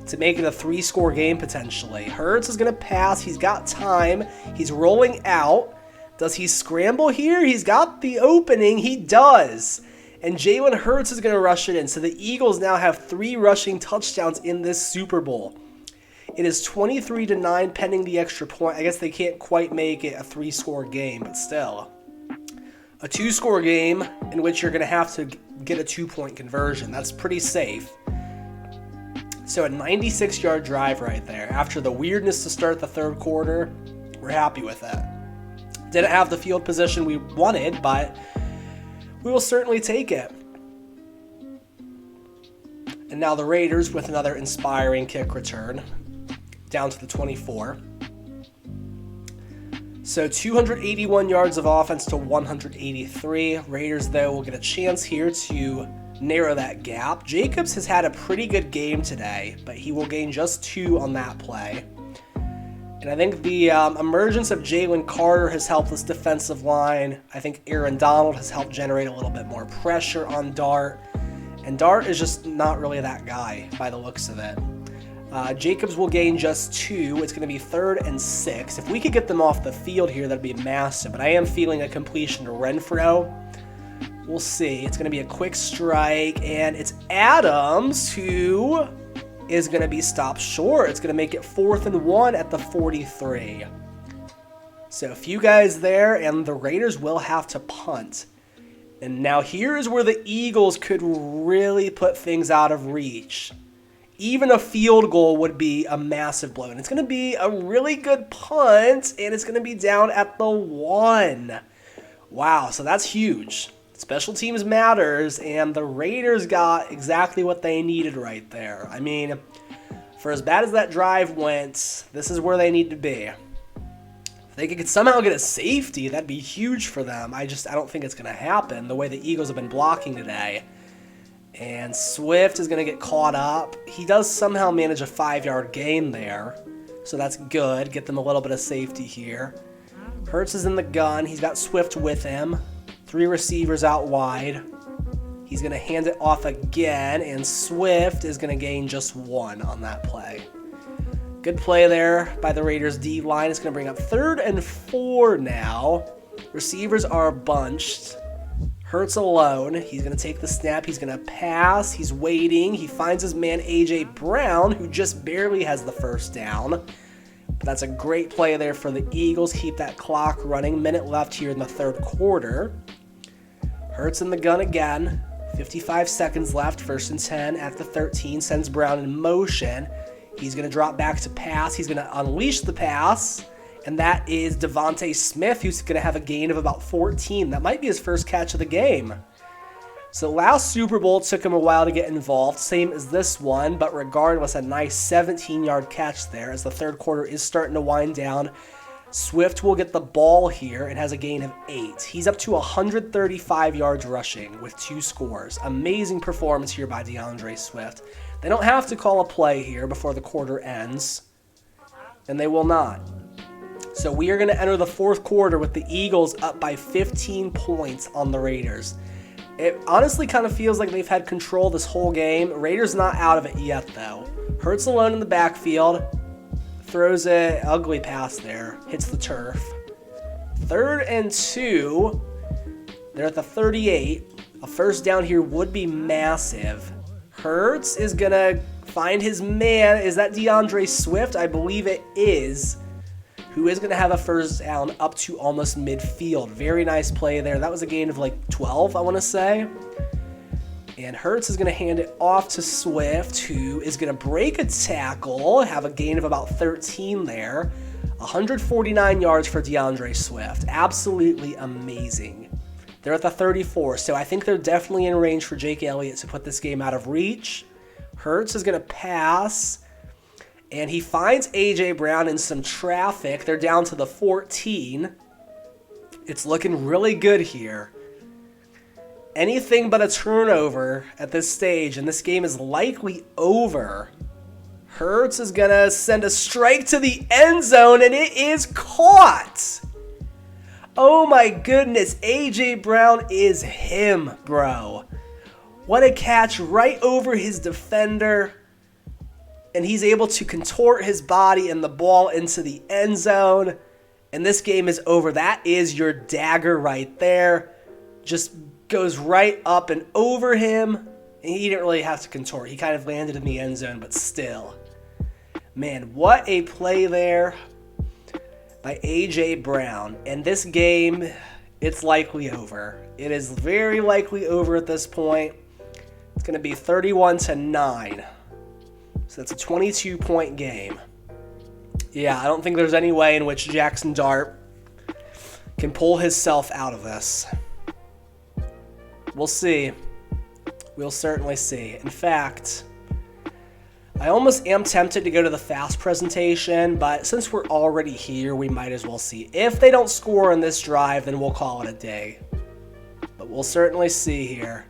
to make it a 3-score game potentially. Hurts is going to pass. He's got time. He's rolling out. Does he scramble here? He's got the opening. He does. And Jalen Hurts is going to rush it in. So the Eagles now have 3 rushing touchdowns in this Super Bowl. It is 23-9 pending the extra point. I guess they can't quite make it a 3-score game, but still. A 2-score game in which you're going to have to get a 2-point conversion. That's pretty safe. So a 96-yard drive right there. After the weirdness to start the 3rd quarter, we're happy with it. Didn't have the field position we wanted, but we will certainly take it. And now the Raiders with another inspiring kick return down to the 24. So 281 yards of offense to 183. Raiders, though, will get a chance here to narrow that gap. Jacobs has had a pretty good game today, but he will gain just 2 on that play. And I think the emergence of Jalen Carter has helped this defensive line. I think Aaron Donald has helped generate a little bit more pressure on Dart. And Dart is just not really that guy by the looks of it. Jacobs will gain just 2. It's going to be 3rd and 6. If we could get them off the field here, that'd be massive. But I am feeling a completion to Renfro. We'll see. It's going to be a quick strike. And it's Adams who is going to be stopped short. It's going to make it 4th and 1 at the 43. So a few guys there, and the Raiders will have to punt. And now here is where the Eagles could really put things out of reach. Even a field goal would be a massive blow. And it's going to be a really good punt, and it's going to be down at the 1. Wow, so that's huge. Special teams matters, and the Raiders got exactly what they needed right there. I mean, for as bad as that drive went, this is where they need to be. If they could somehow get a safety, that'd be huge for them. I don't think it's going to happen the way the Eagles have been blocking today. And Swift is going to get caught up. He does somehow manage a 5-yard gain there, so that's good. Get them a little bit of safety here. Hurts is in the gun. He's got Swift with him. 3 receivers out wide. He's going to hand it off again, and Swift is going to gain just 1 on that play. Good play there by the Raiders D-line. It's going to bring up 3rd and 4 now. Receivers are bunched. Hurts alone. He's going to take the snap. He's going to pass. He's waiting. He finds his man, A.J. Brown, who just barely has the first down. But that's a great play there for the Eagles. Keep that clock running. Minute left here in the 3rd quarter. Hurts in the gun again. 55 seconds left. 1st and 10 at the 13. Sends Brown in motion. He's going to drop back to pass. He's going to unleash the pass. And that is Devontae Smith, who's going to have a gain of about 14. That might be his first catch of the game. So last Super Bowl took him a while to get involved, same as this one, but regardless, a nice 17-yard catch there as the 3rd quarter is starting to wind down. Swift will get the ball here and has a gain of 8. He's up to 135 yards rushing with 2 scores. Amazing performance here by DeAndre Swift. They don't have to call a play here before the quarter ends, and they will not. So we are going to enter the 4th quarter with the Eagles up by 15 points on the Raiders. It honestly kind of feels like they've had control this whole game. Raiders not out of it yet, though. Hurts alone in the backfield. Throws an ugly pass there. Hits the turf. 3rd and 2. They're at the 38. A first down here would be massive. Hurts is going to find his man. Is that DeAndre Swift? I believe it is. Who is going to have a first down up to almost midfield. Very nice play there. That was a gain of like 12, I want to say. And Hurts is going to hand it off to Swift, who is going to break a tackle, have a gain of about 13 there. 149 yards for DeAndre Swift. Absolutely amazing. They're at the 34, so I think they're definitely in range for Jake Elliott to put this game out of reach. Hurts is going to pass, and he finds A.J. Brown in some traffic. They're down to the 14. It's looking really good here. Anything but a turnover at this stage, and this game is likely over. Hurts is going to send a strike to the end zone, and it is caught. Oh my goodness, A.J. Brown is him, bro. What a catch right over his defender. And he's able to contort his body and the ball into the end zone. And this game is over. That is your dagger right there. Just goes right up and over him. And he didn't really have to contort. He kind of landed in the end zone, but still. Man, what a play there by A.J. Brown. And this game, it's likely over. It is very likely over at this point. It's going to be 31-9. So that's a 22-point game. Yeah, I don't think there's any way in which Jackson Dart can pull himself out of this. We'll see. We'll certainly see. In fact, I almost am tempted to go to the fast presentation, but since we're already here, we might as well see. If they don't score in this drive, then we'll call it a day. But we'll certainly see here.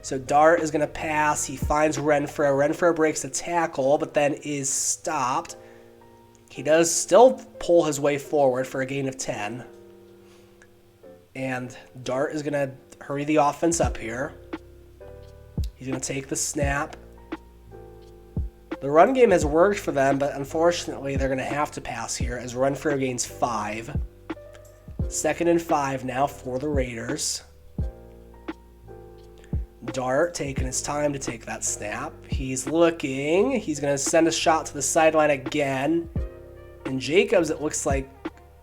So Dart is going to pass. He finds Renfro. Renfro breaks the tackle, but then is stopped. He does still pull his way forward for a gain of 10. And Dart is going to hurry the offense up here. He's going to take the snap. The run game has worked for them, but unfortunately they're going to have to pass here as Renfro gains 5. 2nd and 5 now for the Raiders. Dart taking his time to take that snap. He's looking. He's going to send a shot to the sideline again. And Jacobs, it looks like,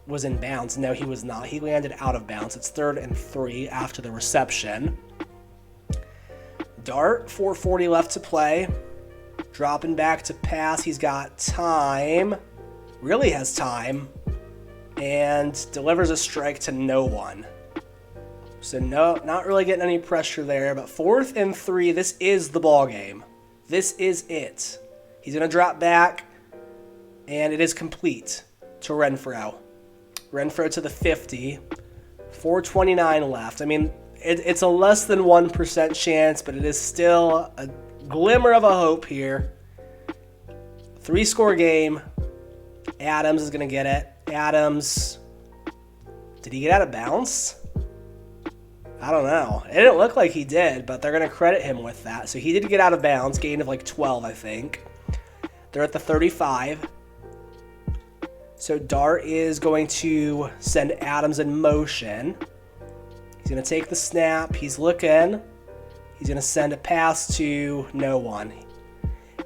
was in bounds. No, he was not. He landed out of bounds. It's 3rd and 3 after the reception. Dart, 4:40 left to play. Dropping back to pass. He's got time. Really has time. And delivers a strike to no one. So no, not really getting any pressure there. But 4th and 3, this is the ball game. This is it. He's going to drop back. And it is complete to Renfroe. Renfroe to the 50. 4:29 left. I mean, it's a less than 1% chance, but it is still a glimmer of a hope here. 3-score game. Adams is going to get it. Adams. Did he get out of bounds? I don't know. It didn't look like he did, but they're going to credit him with that. So he did get out of bounds. Gain of like 12, I think. They're at the 35. So Dart is going to send Adams in motion. He's going to take the snap. He's looking. He's going to send a pass to no one.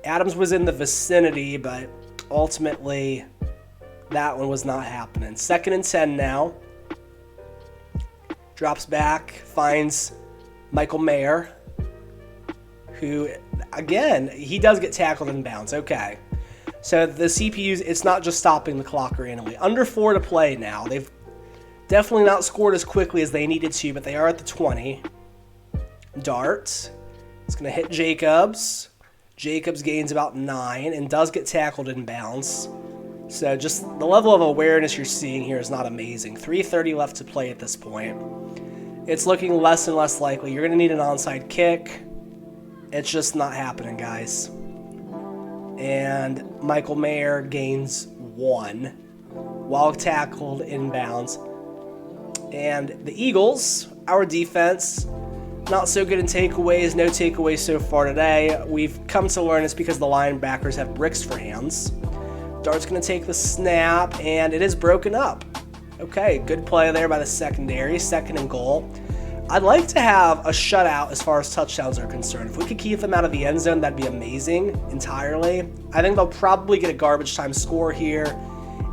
Adams was in the vicinity, but ultimately that one was not happening. 2nd and 10 now. Drops back, finds Michael Mayer, who, again, he does get tackled in bounds. Okay. So the CPUs, it's not just stopping the clock randomly. Under 4 to play now. They've definitely not scored as quickly as they needed to, but they are at the 20. Dart is going to hit Jacobs. Jacobs gains about 9 and does get tackled in bounds. So just the level of awareness you're seeing here is not amazing. 3:30 left to play at this point. It's looking less and less likely. You're going to need an onside kick. It's just not happening, guys. And Michael Mayer gains 1 while tackled inbounds. And the Eagles, our defense, not so good in takeaways. No takeaways so far today. We've come to learn it's because the linebackers have bricks for hands. Dart's going to take the snap, and it is broken up. Okay, good play there by the secondary. 2nd and goal. I'd like to have a shutout as far as touchdowns are concerned. If we could keep them out of the end zone, that'd be amazing entirely. I think they'll probably get a garbage time score here.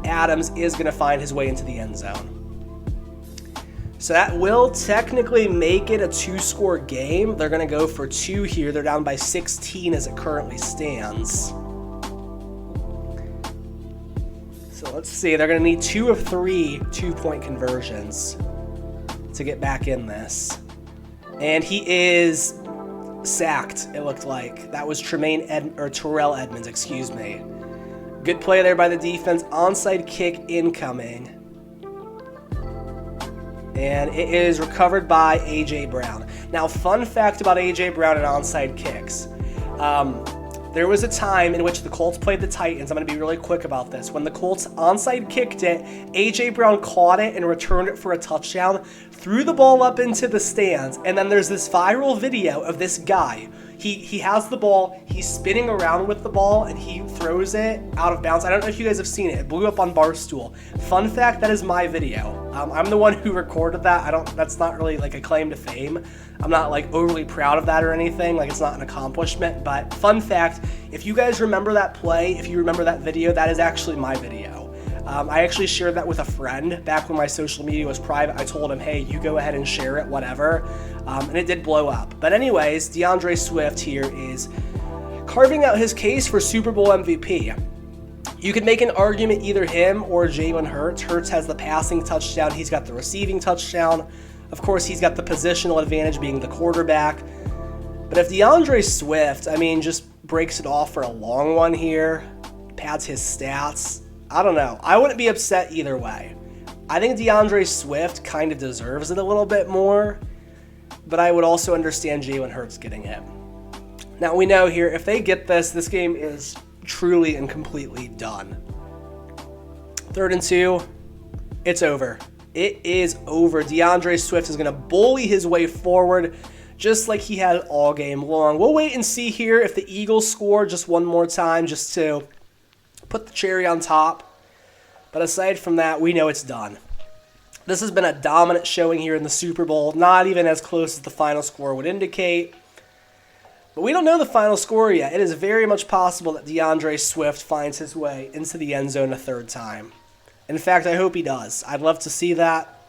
Adams is going to find his way into the end zone. So that will technically make it a 2-score game. They're going to go for 2 here. They're down by 16 as it currently stands. So let's see. They're going to need 2 of 3 2-point conversions to get back in this. And he is sacked, it looked like. That was Terrell Edmonds, excuse me. Good play there by the defense. Onside kick incoming. And it is recovered by A.J. Brown. Now, fun fact about A.J. Brown and onside kicks. There was a time in which the Colts played the Titans. I'm going to be really quick about this. When the Colts onside kicked it, A.J. Brown caught it and returned it for a touchdown, threw the ball up into the stands, and then there's this viral video of this guy. He has the ball, he's spinning around with the ball, and he throws it out of bounds. I don't know if you guys have seen it. It blew up on Barstool. Fun fact, that is my video. I'm the one who recorded that. That's not really like a claim to fame. I'm not like overly proud of that or anything. Like, it's not an accomplishment. But fun fact, if you guys remember that play, if you remember that video, that is actually my video. I actually shared that with a friend back when my social media was private. I told him, hey, you go ahead and share it, whatever. And it did blow up. But anyways, DeAndre Swift here is carving out his case for Super Bowl MVP. You could make an argument either him or Jalen Hurts. Hurts has the passing touchdown. He's got the receiving touchdown. Of course, he's got the positional advantage being the quarterback. But if DeAndre Swift, just breaks it off for a long one here, pads his stats, I don't know. I wouldn't be upset either way. I think DeAndre Swift kind of deserves it a little bit more, but I would also understand Jalen Hurts getting it. Now, we know here, if they get this game is truly and completely done. 3rd and 2, it's over. It is over. DeAndre Swift is going to bully his way forward just like he had all game long. We'll wait and see here if the Eagles score just one more time just to put the cherry on top. But aside from that, we know it's done. This has been a dominant showing here in the Super Bowl, not even as close as the final score would indicate. But we don't know the final score yet. It is very much possible that DeAndre Swift finds his way into the end zone a 3rd time. In fact, I hope he does. I'd love to see that.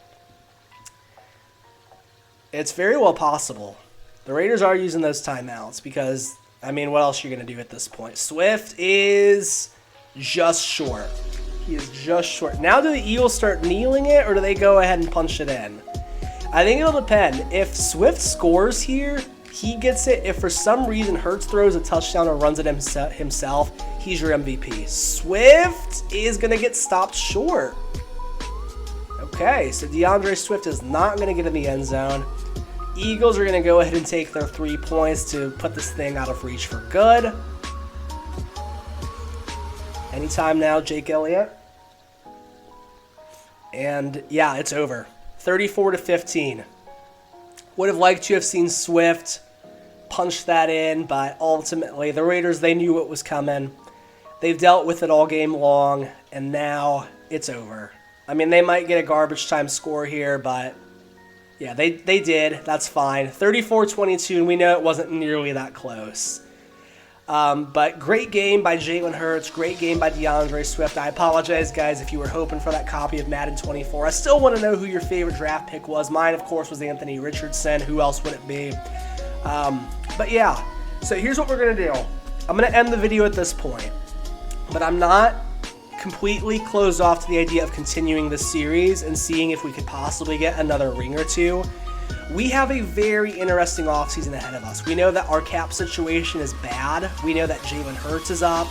It's very well possible. The Raiders are using those timeouts because I mean, what else are you going to do at this point? Swift is just short. He is just short. Now do the Eagles start kneeling it, or do they go ahead and punch it in? I think it'll depend. If Swift scores here, he gets it. If for some reason Hurts throws a touchdown or runs it himself, he's your MVP. Swift is going to get stopped short. Okay, so DeAndre Swift is not going to get in the end zone. Eagles are going to go ahead and take their 3 points to put this thing out of reach for good. Anytime now, Jake Elliott. And yeah, it's over. 34-15. Would have liked to have seen Swift punch that in, but ultimately the Raiders, they knew what was coming. They've dealt with it all game long, and now it's over. I mean, they might get a garbage time score here, but yeah, they did. That's fine. 34-22, and we know it wasn't nearly that close. But great game by Jalen Hurts. Great game by DeAndre Swift. I apologize, guys, if you were hoping for that copy of Madden 24. I still want to know who your favorite draft pick was. Mine, of course, was Anthony Richardson. Who else would it be? But yeah, so here's what we're going to do. I'm going to end the video at this point. But I'm not completely closed off to the idea of continuing this series and seeing if we could possibly get another ring or two. We have a very interesting offseason ahead of us. We know that our cap situation is bad. We know that Jalen Hurts is up.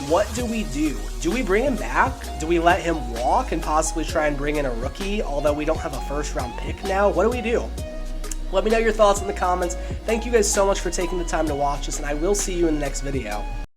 What do we do? Do we bring him back? Do we let him walk and possibly try and bring in a rookie, although we don't have a first-round pick now? What do we do? Let me know your thoughts in the comments. Thank you guys so much for taking the time to watch this, and I will see you in the next video.